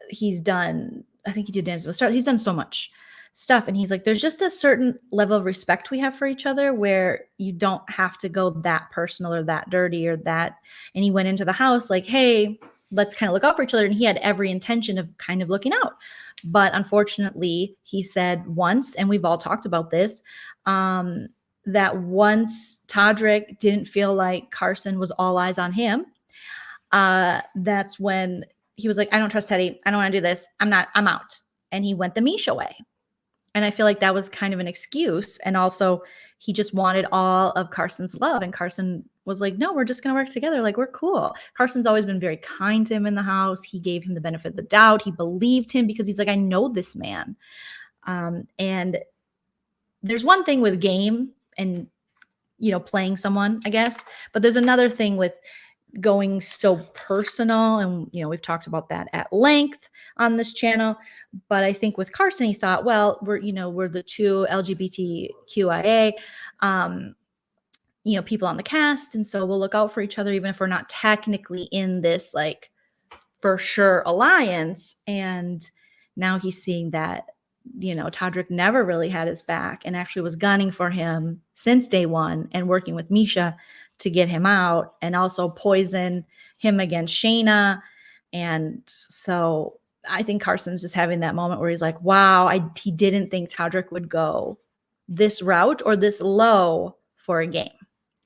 he's done, I think he did Dance with Stars. He's done so much stuff. And he's like, there's just a certain level of respect we have for each other where you don't have to go that personal or that dirty or that. And he went into the house like, hey, let's kind of look out for each other. And he had every intention of kind of looking out. But unfortunately, he said once, and we've all talked about this, that once Todrick didn't feel like Carson was all eyes on him, that's when he was like, I don't trust Teddy. I don't want to do this. I'm out. And he went the Misha way. And I feel like that was kind of an excuse. And also he just wanted all of Carson's love. And Carson was like, no, we're just going to work together. Like, we're cool. Carson's always been very kind to him in the house. He gave him the benefit of the doubt. He believed him because he's like, I know this man. And there's one thing with game and, playing someone, I guess, but there's another thing with going so personal. And, we've talked about that at length on this channel. But I think with Carson, he thought, well, we're the two LGBTQIA, people on the cast. And so we'll look out for each other, even if we're not technically in this, like, for sure alliance. And now he's seeing that, Todrick never really had his back and actually was gunning for him since day one and working with Misha to get him out and also poison him against Shayna. And so I think Carson's just having that moment where he's like, wow, he didn't think Todrick would go this route or this low for a game.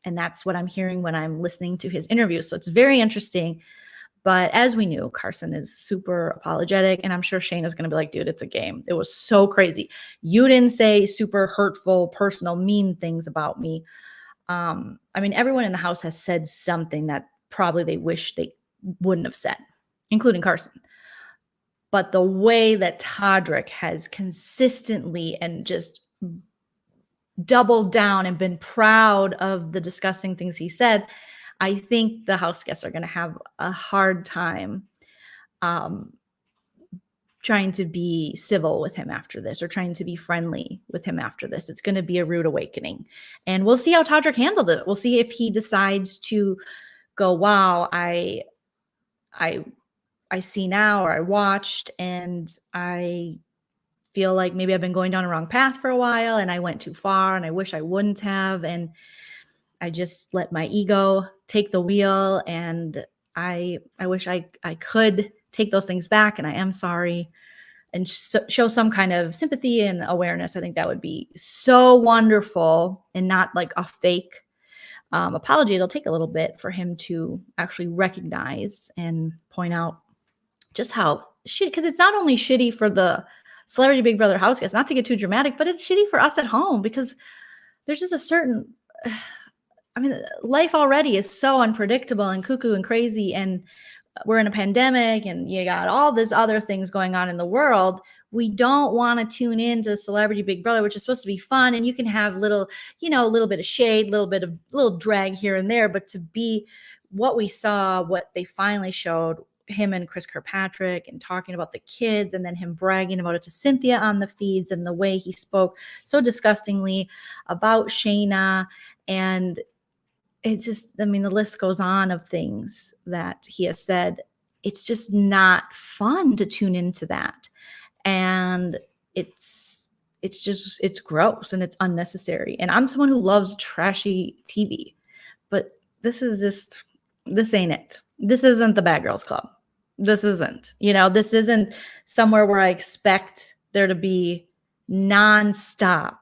And that's what I'm hearing when I'm listening to his interviews. So it's very interesting. But as we knew, Carson is super apologetic. And I'm sure Shayna's going to be like, dude, it's a game. It was so crazy. You didn't say super hurtful, personal, mean things about me. Everyone in the house has said something that probably they wish they wouldn't have said, including Carson. But the way that Todrick has consistently and just doubled down and been proud of the disgusting things he said, I think the house guests are going to have a hard time trying to be civil with him after this or trying to be friendly with him after this. It's going to be a rude awakening. And we'll see how Todrick handled it. We'll see if he decides to go, wow, I see now, or I watched and I feel like maybe I've been going down a wrong path for a while and I went too far and I wish I wouldn't have. And I just let my ego take the wheel, and I wish I could take those things back, and I am sorry, and show some kind of sympathy and awareness. I think that would be so wonderful and not like a fake apology, it'll take a little bit for him to actually recognize and point out just how shitty, because it's not only shitty for the Celebrity Big Brother house guests, not to get too dramatic, but it's shitty for us at home because there's just a certain, I mean, life already is so unpredictable and cuckoo and crazy, and we're in a pandemic and you got all these other things going on in the world. We don't want to tune into Celebrity Big Brother, which is supposed to be fun, and you can have little, a little bit of shade, little drag here and there, but to be what we saw, what they finally showed, him and Chris Kirkpatrick and talking about the kids, and then him bragging about it to Cynthia on the feeds, and the way he spoke so disgustingly about Shayna. And it's just, I mean, the list goes on of things that he has said. It's just not fun to tune into that. And it's gross and it's unnecessary. And I'm someone who loves trashy TV, but this ain't it. This isn't the Bad Girls Club. This isn't, this isn't somewhere where I expect there to be nonstop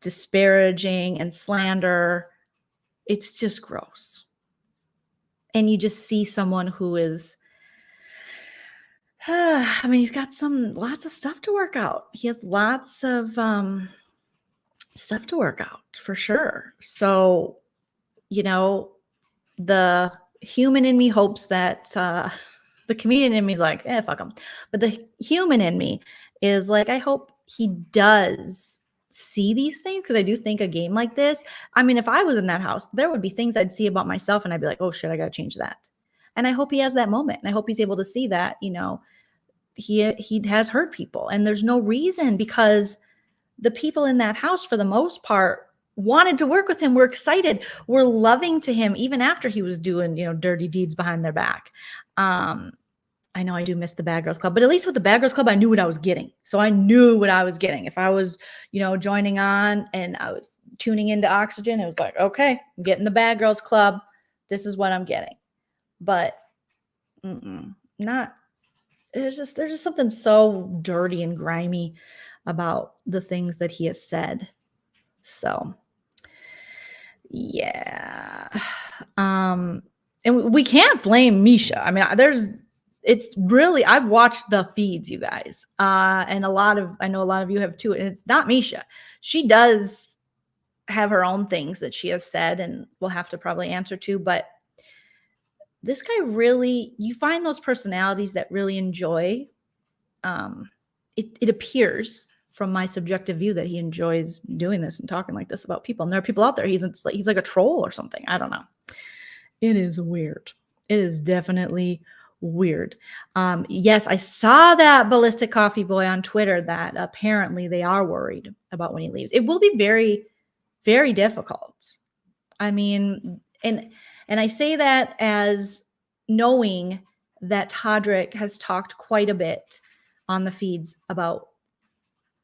disparaging and slander. It's just gross. And you just see someone who is, I mean, he's got lots of stuff to work out. He has lots of stuff to work out for sure. So, the human in me hopes that the comedian in me is like, fuck him. But the human in me is like, I hope he does see these things, because I do think a game like this, I mean, if I was in that house, there would be things I'd see about myself and I'd be like, oh shit, I got to change that. And I hope he has that moment. And I hope he's able to see that, he has hurt people. And there's no reason, because the people in that house, for the most part, wanted to work with him, were excited, were loving to him, even after he was doing, dirty deeds behind their back. I know I do miss the Bad Girls Club, but at least with the Bad Girls Club, I knew what I was getting. So I knew what I was getting. If I was, joining on and I was tuning into Oxygen, it was like, okay, I'm getting the Bad Girls Club. This is what I'm getting. But there's just something so dirty and grimy about the things that he has said. So yeah. And we can't blame Misha. I mean, it's really, I've watched the feeds, you guys. And I know a lot of you have too, and it's not Misha. She does have her own things that she has said and will have to probably answer to, but this guy really, you find those personalities that really enjoy, it appears from my subjective view that he enjoys doing this and talking like this about people. And there are people out there, he's like a troll or something. I don't know. It is weird. It is definitely weird. Yes, I saw that Ballistic Coffee Boy on Twitter that apparently they are worried about when he leaves. It will be very, very difficult. I mean, and I say that as knowing that Todrick has talked quite a bit on the feeds about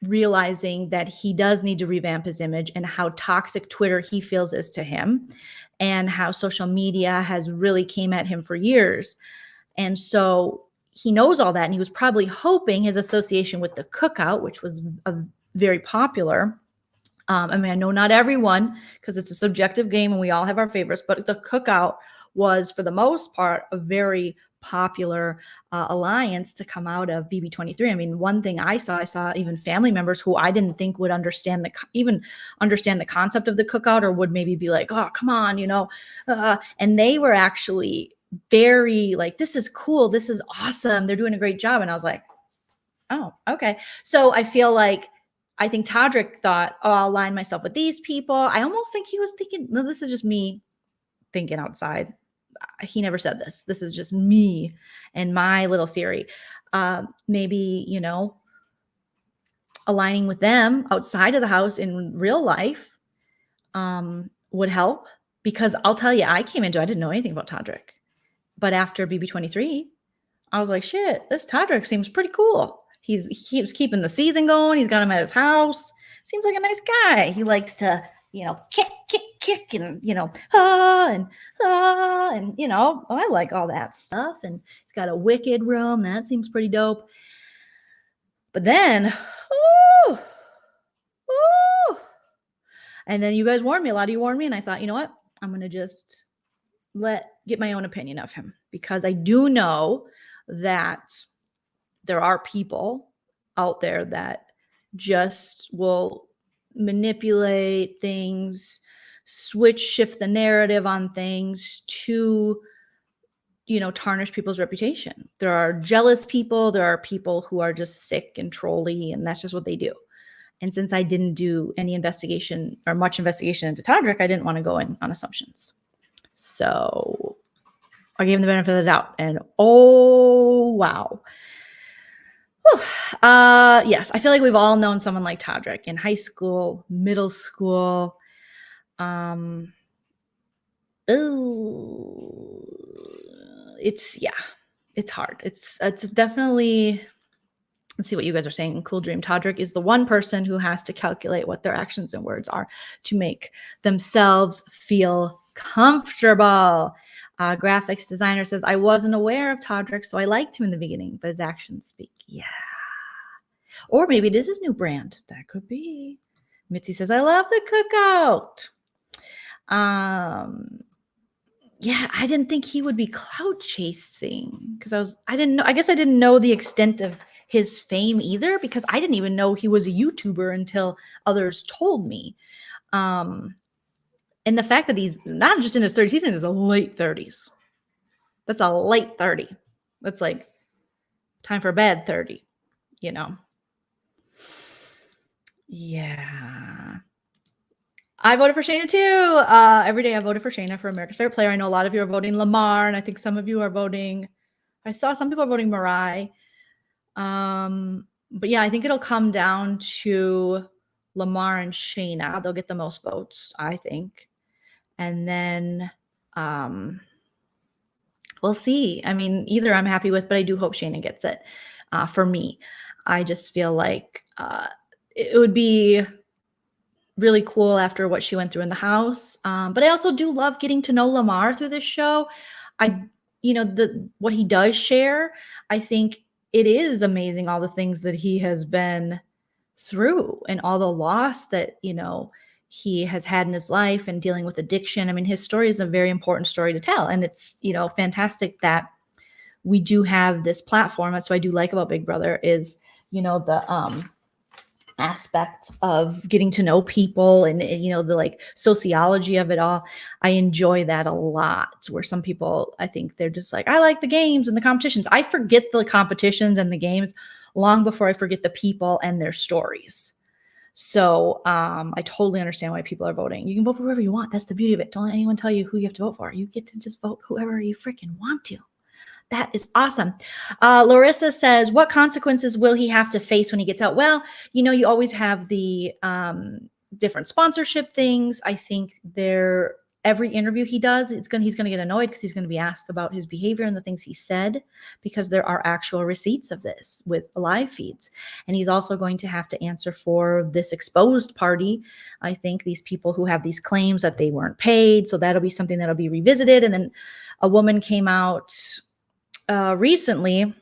realizing that he does need to revamp his image and how toxic Twitter he feels is to him, and how social media has really came at him for years. And so he knows all that, and he was probably hoping his association with the cookout, which was very popular. I mean, I know not everyone, because it's a subjective game and we all have our favorites, but the cookout was, for the most part, a very popular alliance to come out of BB23. I mean, one thing I saw even family members who I didn't think would understand the concept of the cookout, or would maybe be like, oh, come on, and they were actually very like, this is cool, this is awesome, they're doing a great job. And I was like, oh, okay. So I think Todrick thought, oh, I'll align myself with these people. I almost think he was thinking, no, this is just me thinking outside. He never said this. This is just me and my little theory. Maybe, aligning with them outside of the house in real life would help. Because I'll tell you, I didn't know anything about Todrick. But after BB23, I was like, shit, this Todrick seems pretty cool. He keeps keeping the season going. He's got him at his house. Seems like a nice guy. He likes to, kick, and, and I like all that stuff. And he's got a wicked room. That seems pretty dope. But then, and then you guys warned me. A lot of you warned me. And I thought, you know what? I'm going to just get my own opinion of him, because I do know that there are people out there that just will manipulate things, shift the narrative on things to, tarnish people's reputation. There are jealous people. There are people who are just sick and trolly, and that's just what they do. And since I didn't do any investigation or much investigation into Todrick, I didn't want to go in on assumptions. So I gave him the benefit of the doubt, and oh, wow. Yes, I feel like we've all known someone like Todrick in high school, middle school. It's hard. It's definitely. Let's see what you guys are saying. Cool Dream. Todrick is the one person who has to calculate what their actions and words are to make themselves feel comfortable. Graphics designer says, I wasn't aware of Todrick, so I liked him in the beginning, but his actions speak. Yeah. Or maybe it is his new brand. That could be. Mitzi says, I love the cookout. Yeah, I didn't think he would be clout chasing because I guess I didn't know the extent of his fame either, because I didn't even know he was a YouTuber until others told me. And the fact that he's not just in his 30s, he's in his late 30s. That's a late 30. That's like time for bed 30, Yeah. I voted for Shayna too. Every day I voted for Shayna for America's Favorite Player. I know a lot of you are voting Lamar, and I think some of you are voting. I saw some people are voting Mariah. But yeah, I think it'll come down to Lamar and Shayna. They'll get the most votes, I think. And then we'll see. I mean, either I'm happy with, but I do hope Shayna gets it. For me, I just feel like it would be really cool after what she went through in the house. But I also do love getting to know Lamar through this show. What he does share, I think it is amazing, all the things that he has been through and all the loss that, he has had in his life and dealing with addiction. I mean, his story is a very important story to tell. And it's, fantastic that we do have this platform. That's what I do like about Big Brother is, the aspect of getting to know people and the like sociology of it all. I enjoy that a lot, where some people, I think they're just like, I like the games and the competitions. I forget the competitions and the games long before I forget the people and their stories. So I totally understand why people are voting. You can vote for whoever you want. That's the beauty of it. Don't let anyone tell you who you have to vote for. You get to just vote whoever you freaking want to. That is awesome. Larissa says, what consequences will he have to face when he gets out? Well, you always have the different sponsorship things. I think every interview he does, he's going to get annoyed because he's going to be asked about his behavior and the things he said, because there are actual receipts of this with live feeds. And he's also going to have to answer for this exposed party. I think these people who have these claims that they weren't paid. So that'll be something that'll be revisited. And then a woman came out recently,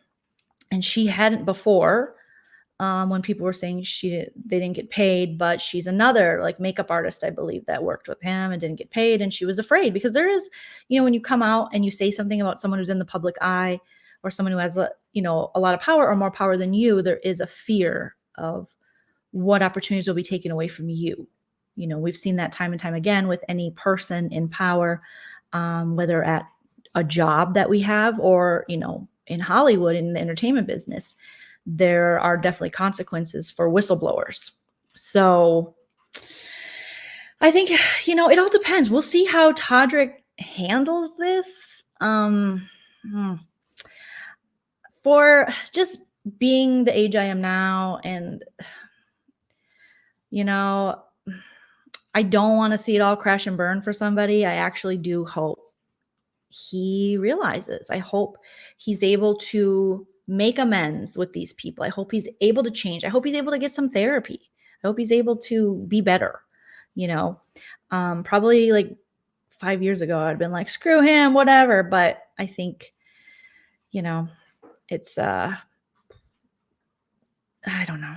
and she hadn't before, when people were saying they didn't get paid, but she's another like makeup artist, I believe, that worked with him and didn't get paid. And she was afraid, because there is, when you come out and you say something about someone who's in the public eye, or someone who has, a lot of power or more power than you, there is a fear of what opportunities will be taken away from you. We've seen that time and time again with any person in power, whether at a job that we have or, in Hollywood, in the entertainment business. There are definitely consequences for whistleblowers. So I think, it all depends. We'll see how Todrick handles this. For just being the age I am now, and, I don't want to see it all crash and burn for somebody. I actually do hope he realizes. I hope he's able to make amends with these people. I hope he's able to change. I hope he's able to get some therapy. I hope he's able to be better. Probably like 5 years ago, I'd been like, screw him, whatever. But I think, it's, I don't know.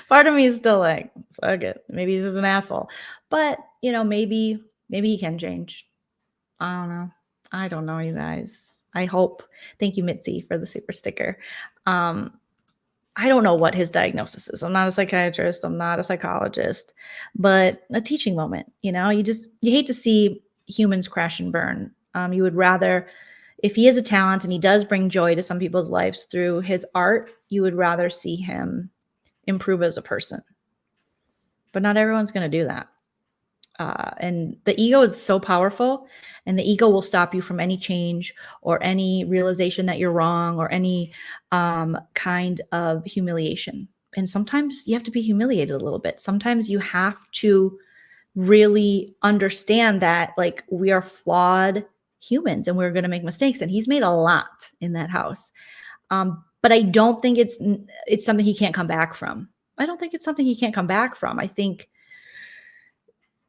Part of me is still like, fuck it. Maybe he's just an asshole. But, maybe he can change. I don't know. I don't know, you guys. I hope. Thank you, Mitzi, for the super sticker. I don't know what his diagnosis is. I'm not a psychiatrist. I'm not a psychologist, but a teaching moment. You hate to see humans crash and burn. You would rather, if he is a talent and he does bring joy to some people's lives through his art, you would rather see him improve as a person. But not everyone's going to do that. And the ego is so powerful, and the ego will stop you from any change or any realization that you're wrong or any kind of humiliation. And sometimes you have to be humiliated a little bit. Sometimes you have to really understand that, like, we are flawed humans and we're going to make mistakes. And he's made a lot in that house. But I don't think it's something he can't come back from. I don't think it's something he can't come back from. I think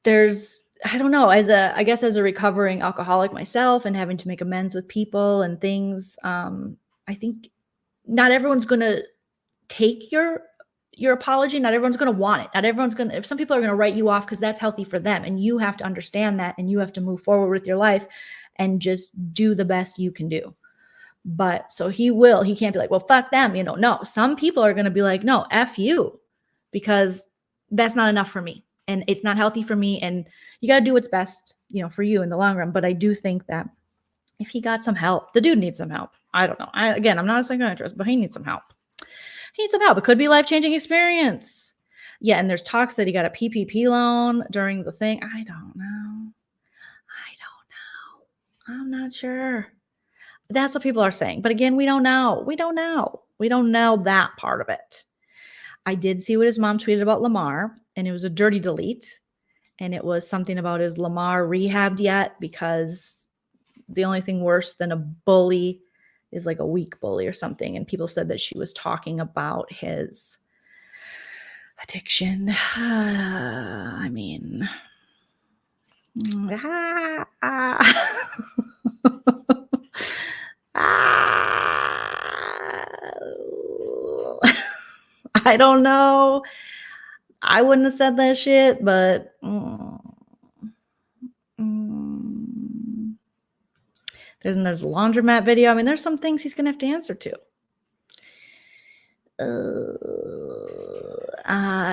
I don't know, as a recovering alcoholic myself and having to make amends with people and things, I think not everyone's going to take your apology. Not everyone's going to want it. Not everyone's going to, if some people are going to write you off because that's healthy for them, and you have to understand that, and you have to move forward with your life and just do the best you can do. But so he can't be like, well, fuck them. No, some people are going to be like, no, F you, because that's not enough for me. And it's not healthy for me. And you got to do what's best, for you in the long run. But I do think that if he got some help, the dude needs some help. I don't know. I'm not a psychiatrist, but he needs some help. It could be a life-changing experience. Yeah. And there's talks that he got a PPP loan during the thing. I don't know. I'm not sure. That's what people are saying. But again, we don't know. We don't know that part of it. I did see what his mom tweeted about Lamar, and it was a dirty delete. And it was something about, is Lamar rehabbed yet? Because the only thing worse than a bully is like a weak bully or something. And people said that she was talking about his addiction. I mean, I don't know. I wouldn't have said that shit, but there's a laundromat video. I mean, there's some things he's gonna have to answer to.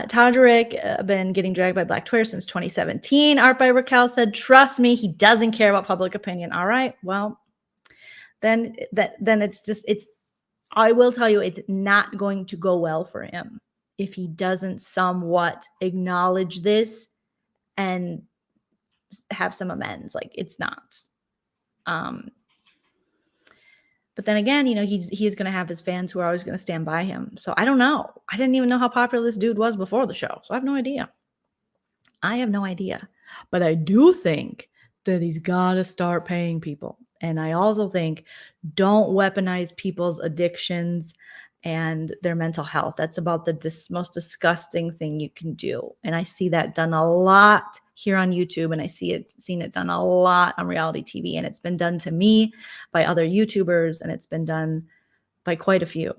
Todrick been getting dragged by Black Twitter since 2017. Art by Raquel said, "Trust me, he doesn't care about public opinion." All right, well, then it's. I will tell you, it's not going to go well for him if he doesn't somewhat acknowledge this and have some amends. Like, it's not. But then again, he's going to have his fans who are always going to stand by him. So I don't know. I didn't even know how popular this dude was before the show. So I have no idea. But I do think that he's got to start paying people. And I also think, don't weaponize people's addictions and their mental health. That's about the most disgusting thing you can do. And I see that done a lot here on YouTube, and I seen it done a lot on reality TV, and it's been done to me by other YouTubers, and it's been done by quite a few.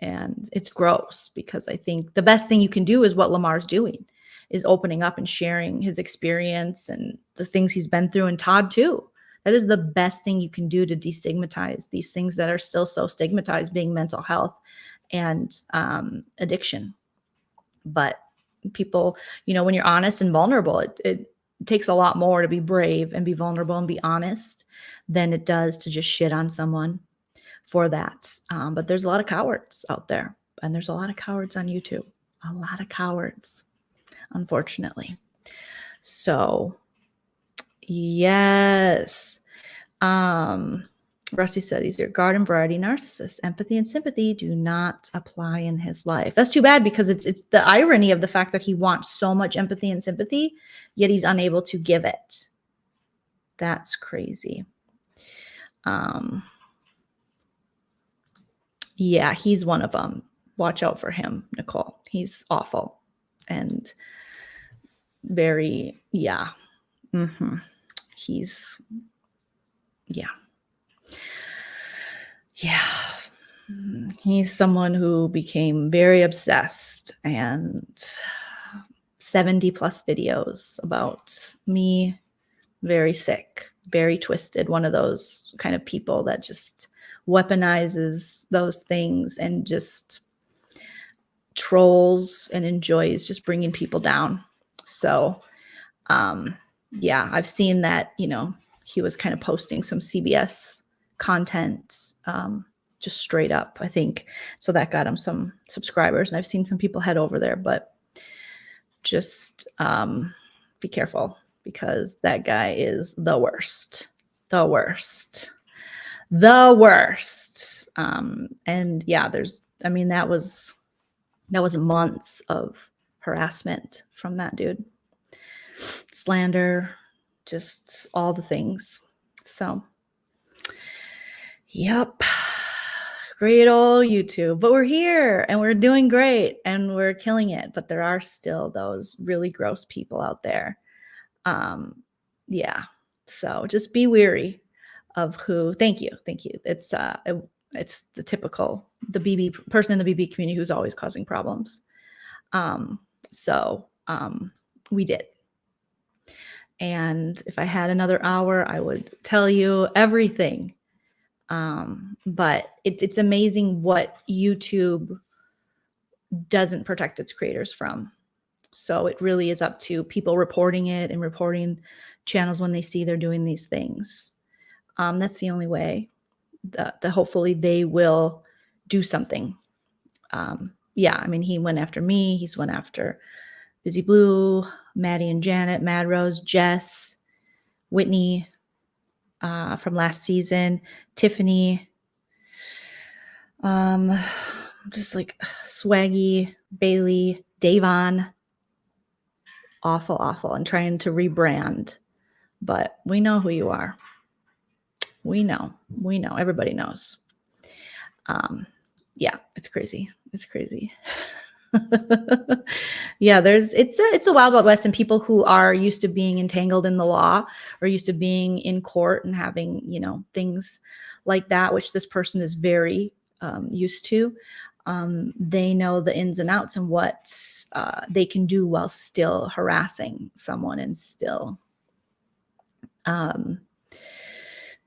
And it's gross, because I think the best thing you can do is what Lamar's doing, is opening up and sharing his experience and the things he's been through, and Todd too. That is the best thing you can do to destigmatize these things that are still so stigmatized, being mental health and addiction. But people, when you're honest and vulnerable, it takes a lot more to be brave and be vulnerable and be honest than it does to just shit on someone for that. But there's a lot of cowards out there, and there's a lot of cowards on YouTube. A lot of cowards, unfortunately. So yes. Rusty said he's your garden variety narcissist. Empathy and sympathy do not apply in his life. That's too bad, because it's the irony of the fact that he wants so much empathy and sympathy, yet he's unable to give it. That's crazy. Yeah, he's one of them. Watch out for him, Nicole. He's awful and very, yeah. He's, yeah. he's someone who became very obsessed, and 70 plus videos about me, very sick, very twisted, one of those kind of people that just weaponizes those things and just trolls and enjoys just bringing people down. So yeah, I've seen that, you know, he was kind of posting some CBS content just straight up, I think. So that got him some subscribers, and I've seen some people head over there, but just be careful, because that guy is the worst. And yeah, that was months of harassment from that dude. Slander, just all the things. So, yep. Great old YouTube. But we're here and we're doing great and we're killing it. But there are still those really gross people out there. Yeah. So just be wary of who. Thank you. It's the typical, the BB person in the BB community who's always causing problems. We did. And if I had another hour, I would tell you everything. But it's amazing what YouTube doesn't protect its creators from. So it really is up to people reporting it and reporting channels when they see they're doing these things. That's the only way that hopefully they will do something. Yeah, I mean, he went after me. He's went after Busy Blue, Maddie and Janet, Mad Rose, Jess, Whitney from last season, Tiffany, just like Swaggy, Bailey, Davon. Awful, and trying to rebrand. But we know who you are. We know. Everybody knows. Yeah, it's crazy. Yeah, it's a wild west, and people who are used to being entangled in the law or used to being in court and having, you know, things like that, which this person is very used to. They know the ins and outs and what they can do while still harassing someone and still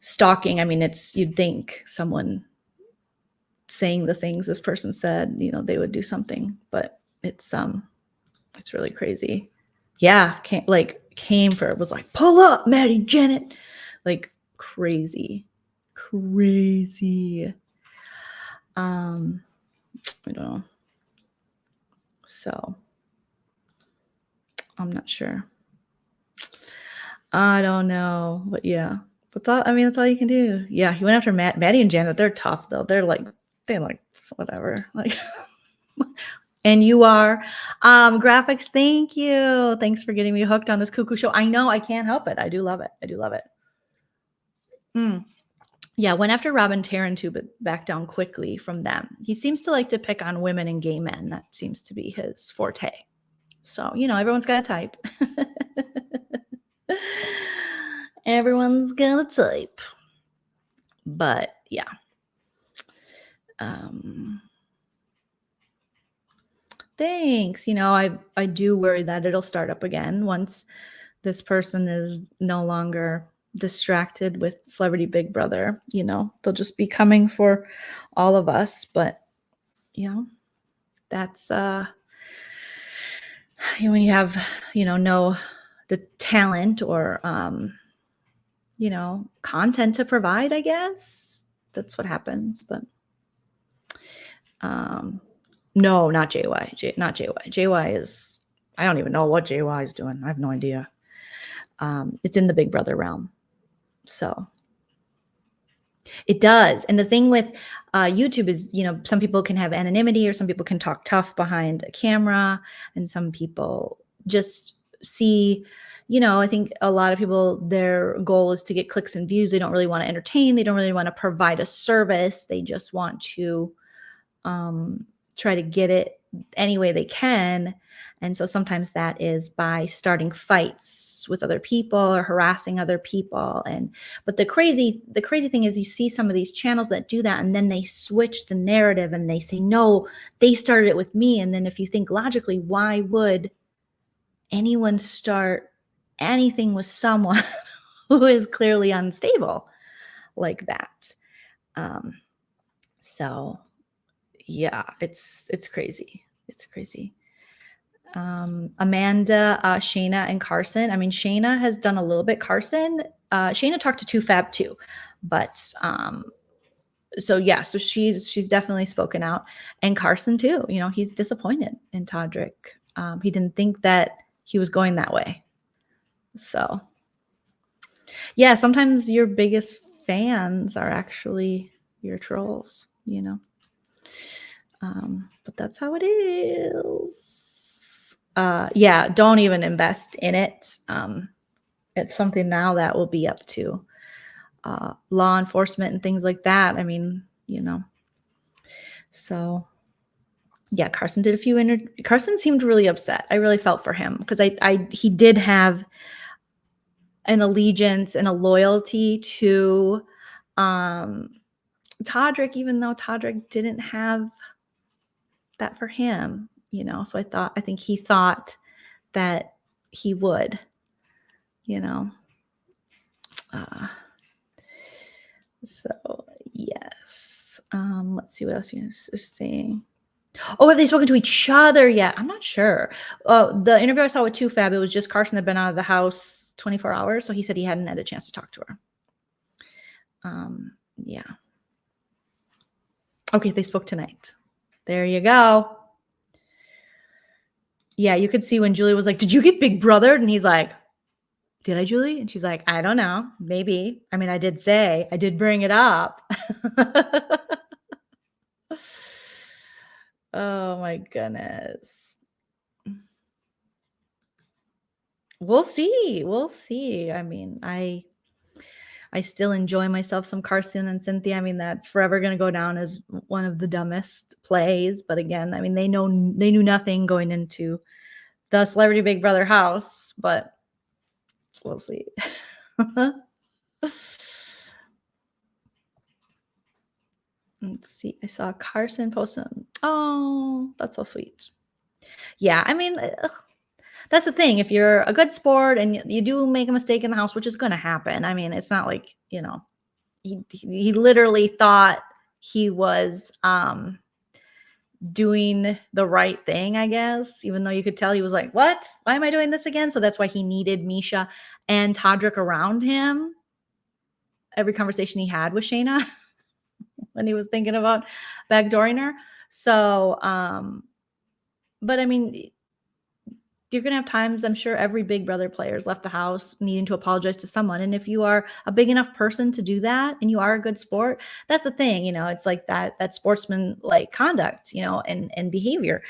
stalking. I mean, you'd think someone saying the things this person said, you know, they would do something, but it's really crazy. Yeah, was like, pull up, Maddie, Janet, like crazy. I don't know. So I'm not sure. I don't know, but yeah. That's all you can do. Yeah, he went after Maddie and Janet. They're tough though. They're like whatever. Like, and you are graphics. Thank you. Thanks for getting me hooked on this cuckoo show. I know, I can't help it. I do love it. Yeah, went after Robin Tarantu, but backed down quickly from them. He seems to like to pick on women and gay men. That seems to be his forte. So, you know, everyone's got a type. Everyone's got a type. But yeah. Thanks. You know, I do worry that it'll start up again once this person is no longer distracted with Celebrity Big Brother. You know, they'll just be coming for all of us. But, you know, that's when you have, you know, the talent or you know, content to provide, I guess that's what happens. But no, not JY. Not JY. JY is, I don't even know what JY is doing. I have no idea. It's in the Big Brother realm. So it does. And the thing with YouTube is, you know, some people can have anonymity or some people can talk tough behind a camera, and some people just see, you know, I think a lot of people, their goal is to get clicks and views. They don't really want to entertain. They don't really want to provide a service. They just want to try to get it any way they can. And so sometimes that is by starting fights with other people or harassing other people. But the crazy thing is you see some of these channels that do that, and then they switch the narrative and they say, no, they started it with me. And then if you think logically, why would anyone start anything with someone who is clearly unstable like that? So yeah, it's crazy. It's crazy. Amanda, Shayna, and Carson. I mean, Shayna has done a little bit. Carson, Shayna talked to 2Fab too, but so yeah, so she's definitely spoken out, and Carson too. You know, he's disappointed in Todrick. He didn't think that he was going that way. So yeah, sometimes your biggest fans are actually your trolls. You know, but that's how it is. Yeah, don't even invest in it. It's something now that will be up to law enforcement and things like that. I mean, you know. So yeah, Carson did a few Carson seemed really upset. I really felt for him because he did have an allegiance and a loyalty to Todrick, even though Todrick didn't have that for him, you know. So I think he thought that he would, you know. So yes. Let's see what else you're saying. Oh, have they spoken to each other yet? I'm not sure. The interview I saw with 2Fab, it was just Carson had been out of the house 24 hours, so he said he hadn't had a chance to talk to her. Yeah. Okay, they spoke tonight. There you go. Yeah, you could see when Julie was like, "Did you get Big Brothered?" And he's like, "Did I, Julie?" And she's like, "I don't know. Maybe. I mean, I did bring it up." Oh my goodness. We'll see. We'll see. I mean, I still enjoy myself some Carson and Cynthia. I mean, that's forever going to go down as one of the dumbest plays. But again, I mean, they knew nothing going into the Celebrity Big Brother house, but we'll see. Let's see. I saw Carson post them. Oh, that's so sweet. Yeah, I mean, that's the thing. If you're a good sport and you do make a mistake in the house, which is going to happen. I mean, it's not like, you know, he literally thought he was doing the right thing, I guess, even though you could tell he was like, what? Why am I doing this again? So that's why he needed Misha and Todrick around him. Every conversation he had with Shayna when he was thinking about backdooring her. So, but I mean, you're going to have times, I'm sure every Big Brother player's left the house needing to apologize to someone. And if you are a big enough person to do that and you are a good sport, that's the thing, you know, it's like that sportsman like conduct, you know, and behavior,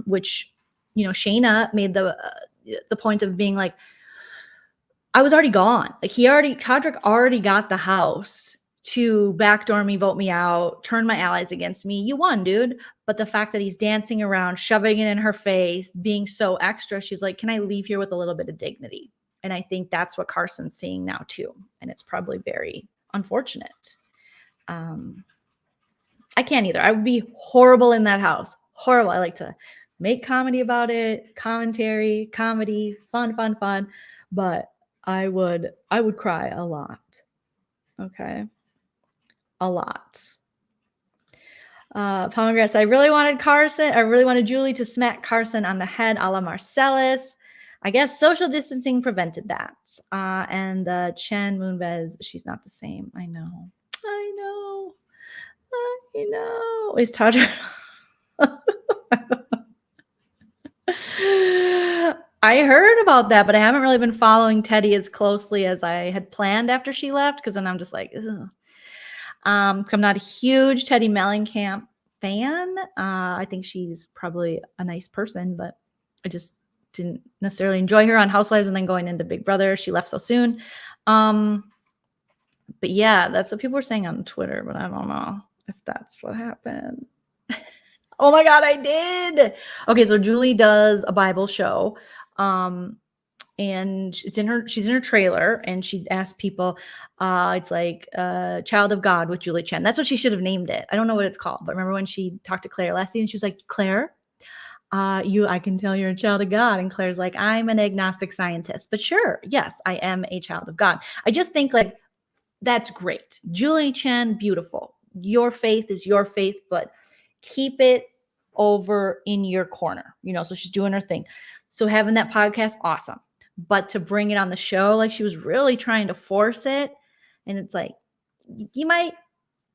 which, you know, Shayna made the point of being like, I was already gone. Like Todrick already got the house to backdoor me, vote me out, turn my allies against me. You won, dude. But the fact that he's dancing around, shoving it in her face, being so extra, she's like, can I leave here with a little bit of dignity? And I think that's what Carson's seeing now too. And it's probably very unfortunate. I can't either. I would be horrible in that house. Horrible. I like to make comedy about it, commentary, comedy, fun. But I would cry a lot. Okay. A lot. Pomegranates. I really wanted Julie to smack Carson on the head a la Marcellus. I guess social distancing prevented that. And Chen Moonves, she's not the same. I know. Is Todd? I heard about that, but I haven't really been following Teddy as closely as I had planned after she left, because then I'm just like, ugh. I'm not a huge Teddy Mellencamp fan. I think she's probably a nice person, but I just didn't necessarily enjoy her on Housewives, and then going into Big Brother, she left so soon. But yeah, that's what people were saying on Twitter, but I don't know if that's what happened. Oh my God, I did. Okay, so Julie does a Bible show. And she's in her trailer, and she asked people, it's like Child of God with Julie Chen. That's what she should have named it. I don't know what it's called, but remember when she talked to Claire last season, she was like, Claire, I can tell you're a child of God. And Claire's like, I'm an agnostic scientist, but sure, yes, I am a child of God. I just think like, that's great. Julie Chen, beautiful. Your faith is your faith, but keep it over in your corner, so she's doing her thing. So having that podcast, awesome. But to bring it on the show, like she was really trying to force it. And it's like, you might,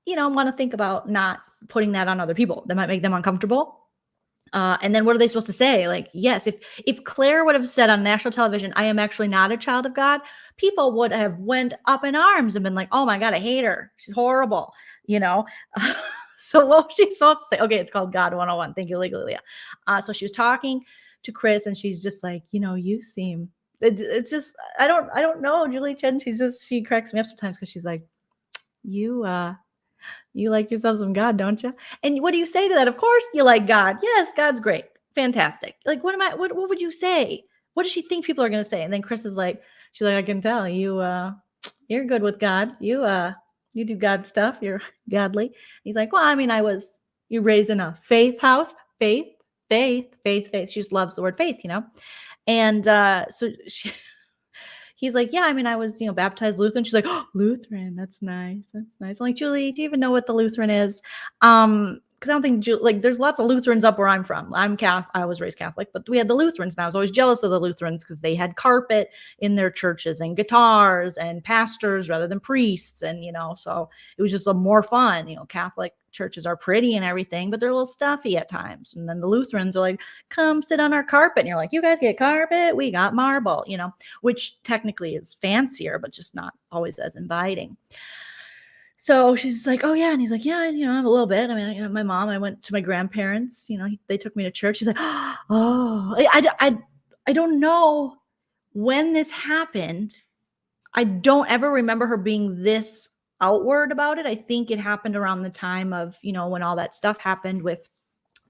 want to think about not putting that on other people. That might make them uncomfortable. And then what are they supposed to say? Like, yes, if Claire would have said on national television, I am actually not a child of God, people would have went up in arms and been like, oh my God, I hate her. She's horrible, So what was she supposed to say? Okay, it's called God 101. Thank you, Legally Leah. So she was talking to Chris, and she's just like, you seem, it's just, I don't know, Julie Chen, she cracks me up sometimes because she's like, you like yourself some God, don't you? And what do you say to that? Of course you like God. Yes, God's great. Fantastic. Like, what would you say? What does she think people are going to say? And then Chris is like, she's like, I can tell you're good with God. You do God stuff. You're godly. He's like, well, I mean, you raised in a faith house, faith. She just loves the word faith, And so he's like, yeah, I mean, I was, baptized Lutheran. She's like, oh, Lutheran. That's nice. I'm like, Julie, do you even know what the Lutheran is? Because I don't think, there's lots of Lutherans up where I'm from. I'm Catholic. I was raised Catholic, but we had the Lutherans. And I was always jealous of the Lutherans because they had carpet in their churches and guitars and pastors rather than priests. And, so it was just more fun. Catholic churches are pretty and everything, but they're a little stuffy at times. And then the Lutherans are like, come sit on our carpet. And you're like, you guys get carpet? We got marble, which technically is fancier, but just not always as inviting. So she's like, oh yeah. And he's like, yeah, I'm a little bit. I mean, my mom, I went to my grandparents, they took me to church. She's like, oh, I don't know when this happened. I don't ever remember her being this outward about it. I think it happened around the time of, when all that stuff happened with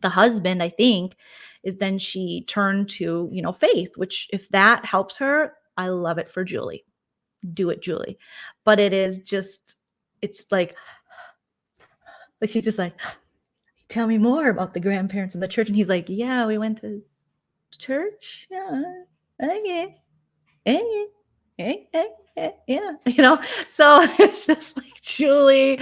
the husband, I think, is then she turned to, faith, which if that helps her, I love it for Julie. Do it, Julie. But it is just, it's like she's just like, tell me more about the grandparents in the church. And he's like, yeah, we went to church. Yeah. Okay. Yeah. So it's just like Julie,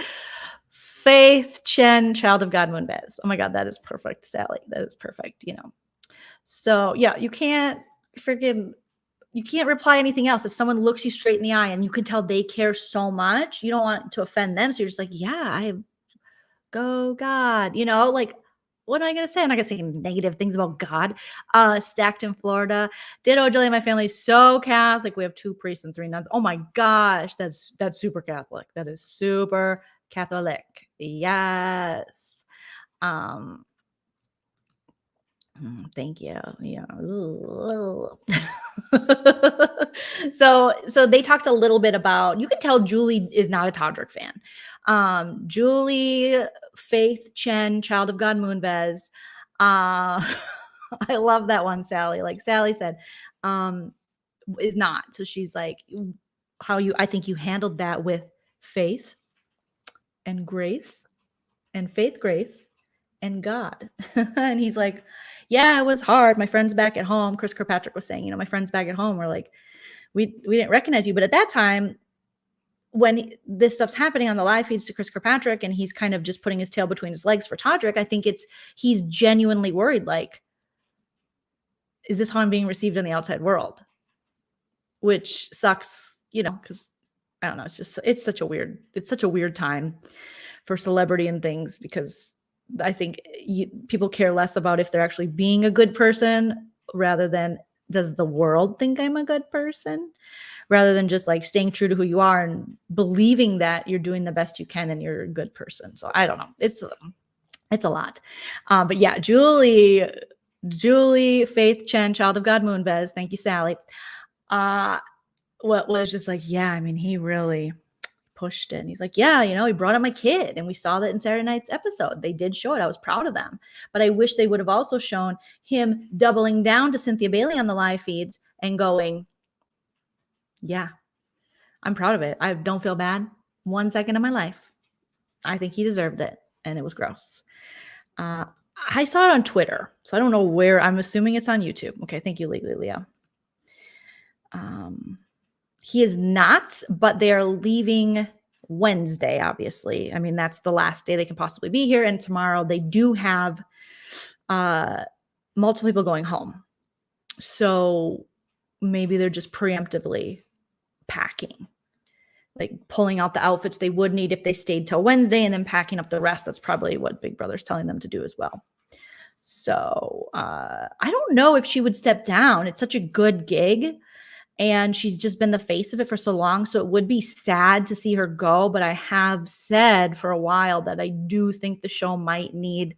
Faith, Chen, Child of God, Moonbez. Oh my God, that is perfect, Sally. That is perfect, So yeah, you can't reply anything else. If someone looks you straight in the eye and you can tell they care so much, you don't want to offend them. So you're just like, yeah, go God, like, what am I going to say? I'm not going to say negative things about God. Stockton, Florida. Ditto, Joleen, my family is so Catholic. We have 2 priests and 3 nuns. Oh my gosh, that's super Catholic. That is super Catholic. Yes. Thank you. Yeah. So they talked a little bit about, you can tell Julie is not a Todrick fan. Julie, Faith, Chen, Child of God, Moonbez. I love that one, Sally. Like Sally said, is not. So she's like, I think you handled that with faith and grace and faith, grace and God. And he's like, yeah, it was hard. My friends back at home, Chris Kirkpatrick was saying, my friends back at home were like, we didn't recognize you. But at that time, when this stuff's happening on the live feeds to Chris Kirkpatrick and he's kind of just putting his tail between his legs for Todrick, I think he's genuinely worried, like, is this how I'm being received in the outside world? Which sucks, because I don't know. It's such a weird time for celebrity and things, because I think people care less about if they're actually being a good person rather than does the world think I'm a good person, rather than just like staying true to who you are and believing that you're doing the best you can and you're a good person. So I don't know. It's a lot. But yeah, Julie, Faith, Chen, Child of God, Moonbez. Thank you, Sally. What was just like, yeah, I mean, he really pushed it. And he's like, yeah, he brought up my kid. And we saw that in Saturday night's episode. They did show it. I was proud of them. But I wish they would have also shown him doubling down to Cynthia Bailey on the live feeds and going, yeah, I'm proud of it. I don't feel bad 1 second of my life. I think he deserved it. And it was gross. I saw it on Twitter. So I don't know where. I'm assuming it's on YouTube. Okay. Thank you, Legally Leo. He is not, but they are leaving Wednesday, obviously. I mean, that's the last day they can possibly be here. And tomorrow they do have multiple people going home. So maybe they're just preemptively packing, like pulling out the outfits they would need if they stayed till Wednesday and then packing up the rest. That's probably what Big Brother's telling them to do as well. So I don't know if she would step down. It's such a good gig. And she's just been the face of it for so long. So it would be sad to see her go. But I have said for a while that I do think the show might need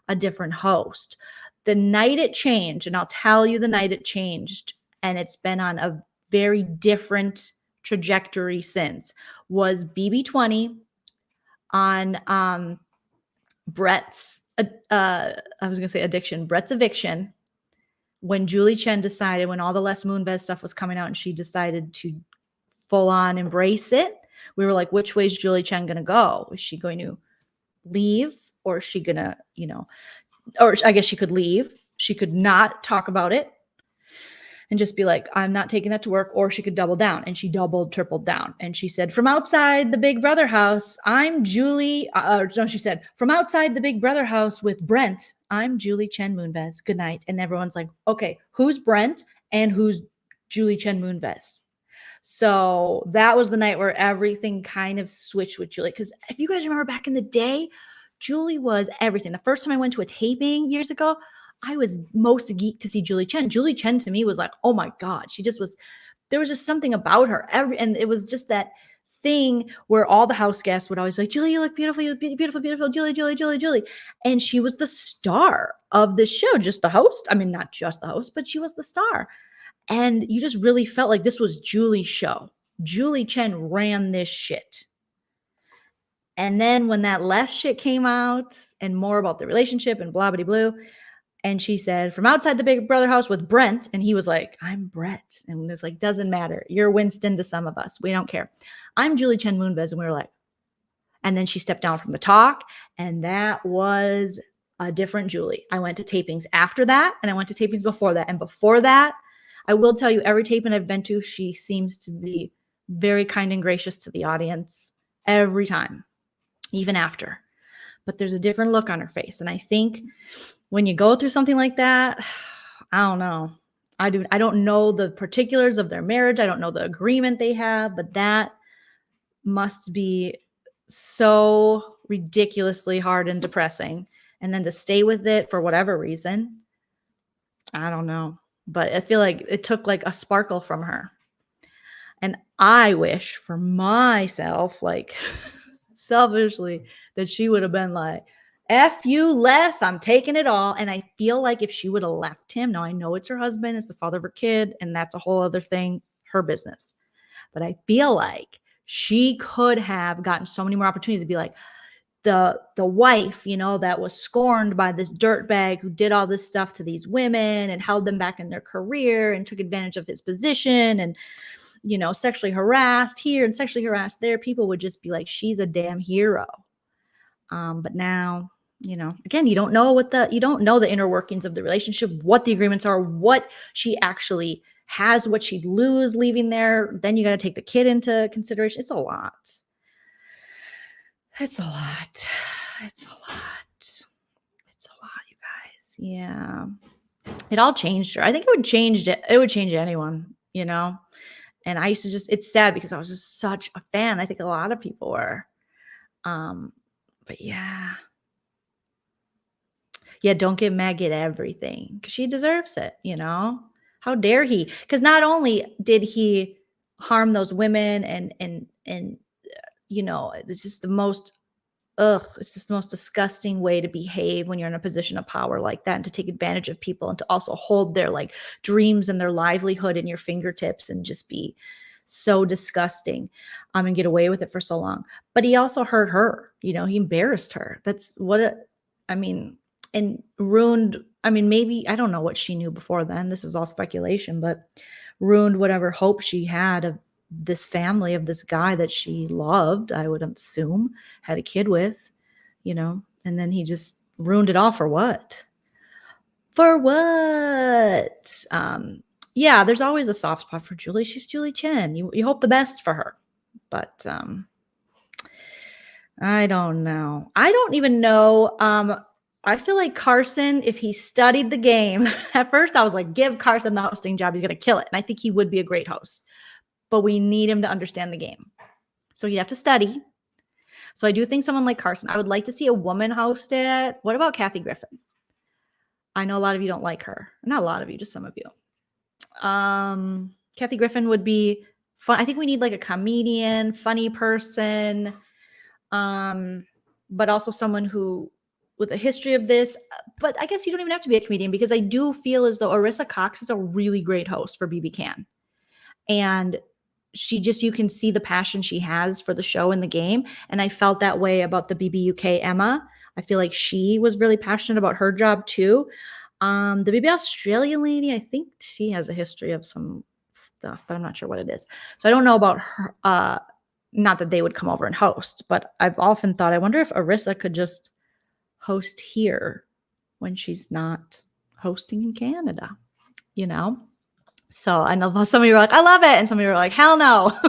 a different host. The night it changed, and I'll tell you the night it changed, and it's been on a very different trajectory since, was BB20 on Brett's, Brett's eviction. When Julie Chen decided, when all the Les Moonves stuff was coming out and she decided to full on embrace it, we were like, which way is Julie Chen going to go? Is she going to leave, or is she going to, or I guess she could leave. She could not talk about it and just be like, I'm not taking that to work, or she could double down. And she doubled, tripled down. And she said, from outside the Big Brother house, I'm Julie. She said, from outside the Big Brother house with Brent, I'm Julie Chen Moonves. Good night. And everyone's like, okay, who's Brent and who's Julie Chen Moonves? So that was the night where everything kind of switched with Julie. Because if you guys remember back in the day, Julie was everything. The first time I went to a taping years ago, I was most geeked to see Julie Chen. Julie Chen to me was like, oh my God, she just was, there was just something about her. And it was just that thing where all the house guests would always be like, Julie, you look beautiful, you look beautiful, beautiful, Julie, Julie, Julie, Julie. And she was the star of the show, just the host. I mean, not just the host, but she was the star. And you just really felt like this was Julie's show. Julie Chen ran this shit. And then when that less shit came out and more about the relationship and blah, blah, blue, and she said, from outside the Big Brother house with Brent. And he was like, I'm Brett. And it was like, doesn't matter. You're Winston to some of us. We don't care. I'm Julie Chen Moonves. And we were like, and then she stepped down from the talk. And that was a different Julie. I went to tapings after that. And I went to tapings before that. And before that, I will tell you, every taping I've been to, she seems to be very kind and gracious to the audience every time, even after. But there's a different look on her face. And I think when you go through something like that, I don't know. I don't know the particulars of their marriage. I don't know the agreement they have, but that must be so ridiculously hard and depressing. And then to stay with it for whatever reason, I don't know. But I feel like it took like a sparkle from her. And I wish for myself, like selfishly, that she would have been like, F you less, I'm taking it all. And I feel like if she would have left him, now I know it's her husband, it's the father of her kid, and that's a whole other thing, her business. But I feel like she could have gotten so many more opportunities to be like the wife, that was scorned by this dirtbag who did all this stuff to these women and held them back in their career and took advantage of his position and, sexually harassed here and sexually harassed there. People would just be like, she's a damn hero. But now, again, you don't know the inner workings of the relationship, what the agreements are, what she actually has, what she'd lose leaving there. Then you got to take the kid into consideration. It's a lot. It's a lot. It's a lot. It's a lot, you guys. Yeah. It all changed her. I think it would change anyone, And I used to it's sad because I was just such a fan. I think a lot of people were. But yeah. Yeah, don't give Maggot everything because she deserves it, How dare he? Because not only did he harm those women and it's just the most disgusting way to behave when you're in a position of power like that, and to take advantage of people and to also hold their like dreams and their livelihood in your fingertips and just be so disgusting and get away with it for so long. But he also hurt her. He embarrassed her. That's and ruined. Maybe I don't know what she knew before then. This is all speculation, but ruined whatever hope she had of this family, of this guy that she loved, I would assume, had a kid with, and then he just ruined it all for what? For what? Yeah, there's always a soft spot for Julie. She's Julie Chen. You hope the best for her. But I don't know. I don't even know. I feel like Carson, if he studied the game, at first I was like, give Carson the hosting job. He's going to kill it. And I think he would be a great host. But we need him to understand the game. So he'd have to study. So I do think someone like Carson, I would like to see a woman host it. What about Kathy Griffin? I know a lot of you don't like her. Not a lot of you, just some of you. Kathy Griffin would be fun. I think we need like a comedian, funny person, but also someone who with a history of this. But I guess you don't even have to be a comedian, because I do feel as though Arissa Cox is a really great host for BB Can. And you can see the passion she has for the show and the game. And I felt that way about the BB UK Emma. I feel like she was really passionate about her job too. The BB Australian lady, I think she has a history of some stuff, but I'm not sure what it is. So I don't know about her. Not that they would come over and host, but I've often thought, I wonder if Arissa could just host here when she's not hosting in Canada, So I know some of you were like, I love it. And some of you were like, hell no.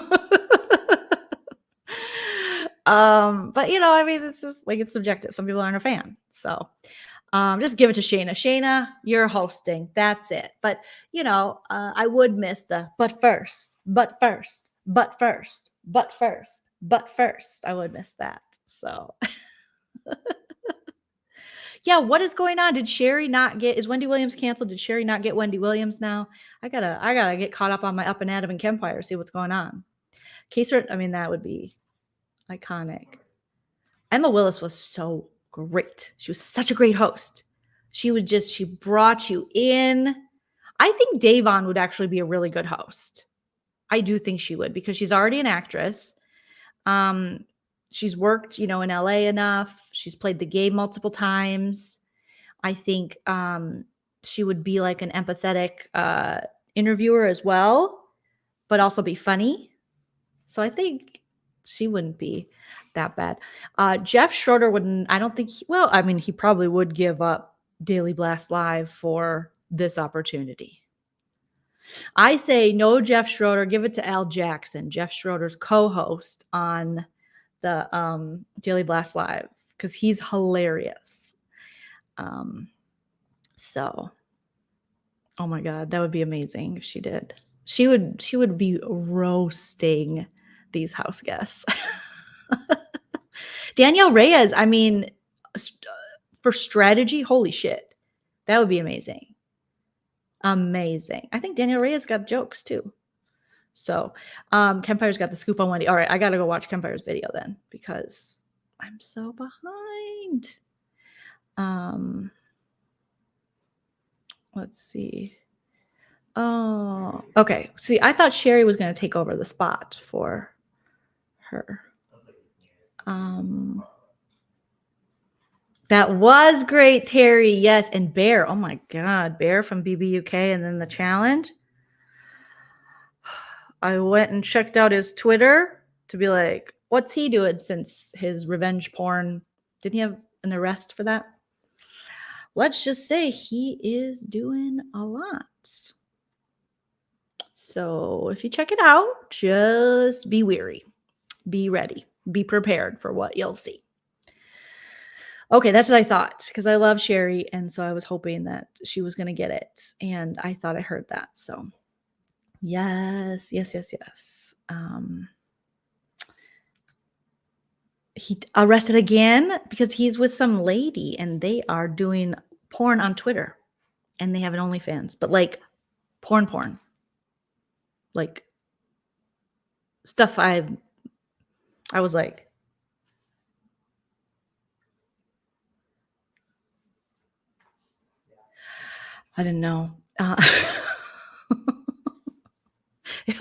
But it's just like, it's subjective. Some people aren't a fan. So just give it to Shayna. Shayna, you're hosting. That's it. But, I would miss the but first. I would miss that. So yeah, what is going on? Did Sherry not get, is Wendy Williams canceled? Did Sherry not get Wendy Williams now? I gotta get caught up on my Up and Adam and Kempire, see what's going on. That would be iconic. Emma Willis was so great. She was such a great host. She brought you in. I think Davon would actually be a really good host. I do think she would, because she's already an actress. She's worked, in LA enough. She's played the game multiple times. I think she would be like an empathetic interviewer as well, but also be funny. So I think she wouldn't be that bad. Jeff Schroeder wouldn't, I don't think, he probably would give up Daily Blast Live for this opportunity. I say no Jeff Schroeder, give it to Al Jackson, Jeff Schroeder's co-host on the Daily Blast Live, because he's hilarious. So, oh my God, that would be amazing if she did. She would be roasting these house guests. Danielle Reyes, for strategy, holy shit, that would be amazing. Amazing. I think Danielle Reyes got jokes too. So Kempire's got the scoop on Wendy. All right, I got to go watch Kempire's video then, because I'm so behind. Let's see. Oh, okay. See, I thought Sherry was going to take over the spot for her. That was great, Terry. Yes. And Bear. Oh my God. Bear from BB UK and then the challenge. I went and checked out his Twitter to be like, what's he doing since his revenge porn? Didn't he have an arrest for that? Let's just say he is doing a lot. So if you check it out, just be wary, be ready, be prepared for what you'll see. Okay, that's what I thought, because I love Sherry, and so I was hoping that she was going to get it, and I thought I heard that. So yes. He arrested again because he's with some lady, and they are doing porn on Twitter, and they have an OnlyFans, but like porn, like stuff I was like, I didn't know. It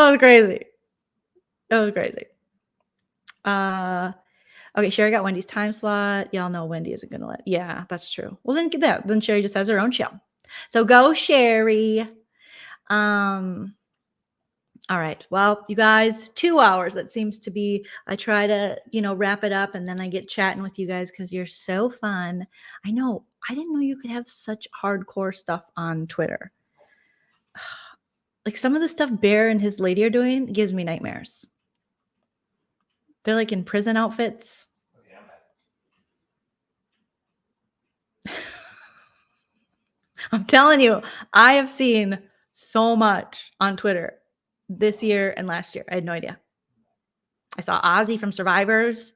was crazy. It was crazy. Okay, Sherry got Wendy's time slot. Y'all know Wendy isn't gonna let. Yeah, that's true. Well, then get that. Then Sherry just has her own show. So go, Sherry. All right. Well, you guys, 2 hours. That seems to be. I try to, wrap it up, and then I get chatting with you guys because you're so fun. I know. I didn't know you could have such hardcore stuff on Twitter. Like some of the stuff Bear and his lady are doing gives me nightmares. They're like in prison outfits. I'm telling you, I have seen so much on Twitter this year and last year. I had no idea. I saw Ozzy from Survivors,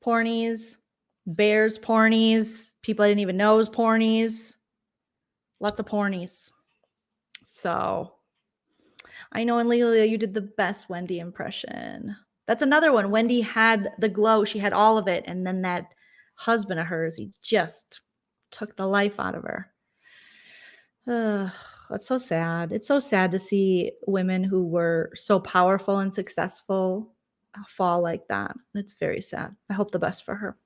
pornies, Bears pornies, people I didn't even know was pornies, lots of pornies. So I know, and Lelia, you did the best Wendy impression. That's another one. Wendy had the glow. She had all of it. And then that husband of hers, he just took the life out of her. That's so sad. It's so sad to see women who were so powerful and successful fall like that. It's very sad. I hope the best for her.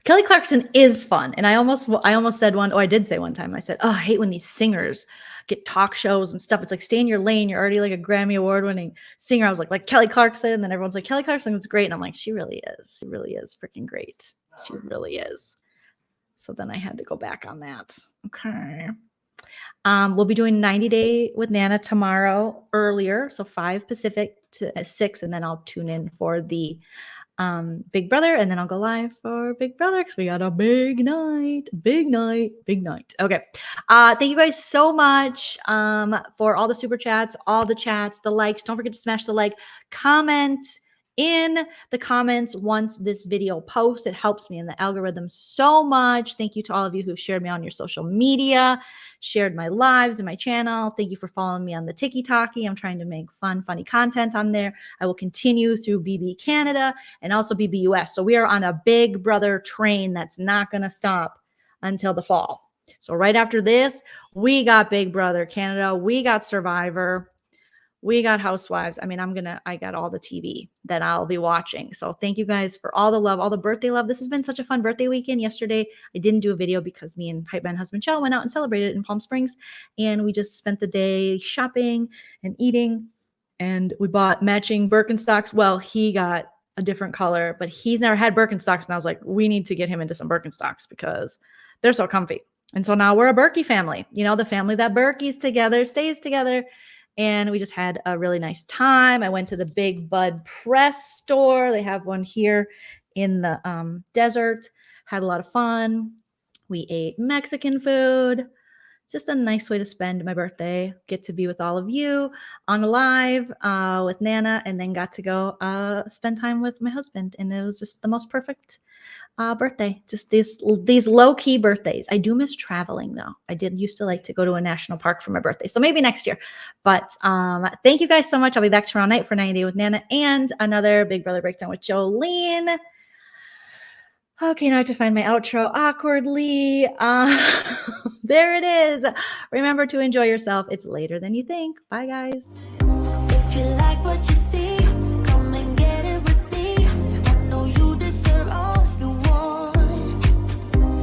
Kelly Clarkson is fun. And I almost said I did say one time, I said, oh, I hate when these singers get talk shows and stuff. It's like, stay in your lane. You're already like a Grammy Award winning singer. I was like Kelly Clarkson. And then everyone's like, Kelly Clarkson is great. And I'm like, she really is. She really is freaking great. She really is. So then I had to go back on that. Okay. We'll be doing 90 Day with Nana tomorrow earlier. So 5 Pacific to 6. And then I'll tune in for the Big Brother, and then I'll go live for Big Brother because we got a big night. Okay. Thank you guys so much for all the super chats, all the chats, the likes. Don't forget to smash the like, comment in the comments once this video posts. It helps me in the algorithm so much. Thank you to all of you who've shared me on your social media, shared my lives and my channel. Thank you for following me on the TikTok. I'm trying to make fun, funny content on there. I will continue through BB Canada and also BB US. So we are on a Big Brother train that's not going to stop until the fall. So right after this, we got Big Brother Canada. We got Survivor. We got Housewives. I mean, I got all the TV that I'll be watching. So thank you guys for all the love, all the birthday love. This has been such a fun birthday weekend. Yesterday, I didn't do a video because me and Hype Man husband Shell went out and celebrated in Palm Springs. And we just spent the day shopping and eating. And we bought matching Birkenstocks. Well, he got a different color, but he's never had Birkenstocks. And I was like, we need to get him into some Birkenstocks because they're so comfy. And so now we're a Berkey family. The family that Berkeys together, stays together. And we just had a really nice time. I went to the Big Bud Press store. They have one here in the desert. Had a lot of fun. We ate Mexican food. Just a nice way to spend my birthday. Get to be with all of you on a live with Nana, and then got to go spend time with my husband. And it was just the most perfect birthday. Just these low-key birthdays. I do miss traveling though. I did used to like to go to a national park for my birthday. So maybe next year. But thank you guys so much. I'll be back tomorrow night for 90 Day with Nana and another Big Brother Breakdown with Joleen. Okay, now I have to find my outro awkwardly. There it is. Remember to enjoy yourself. It's later than you think. Bye guys. If you like what you see.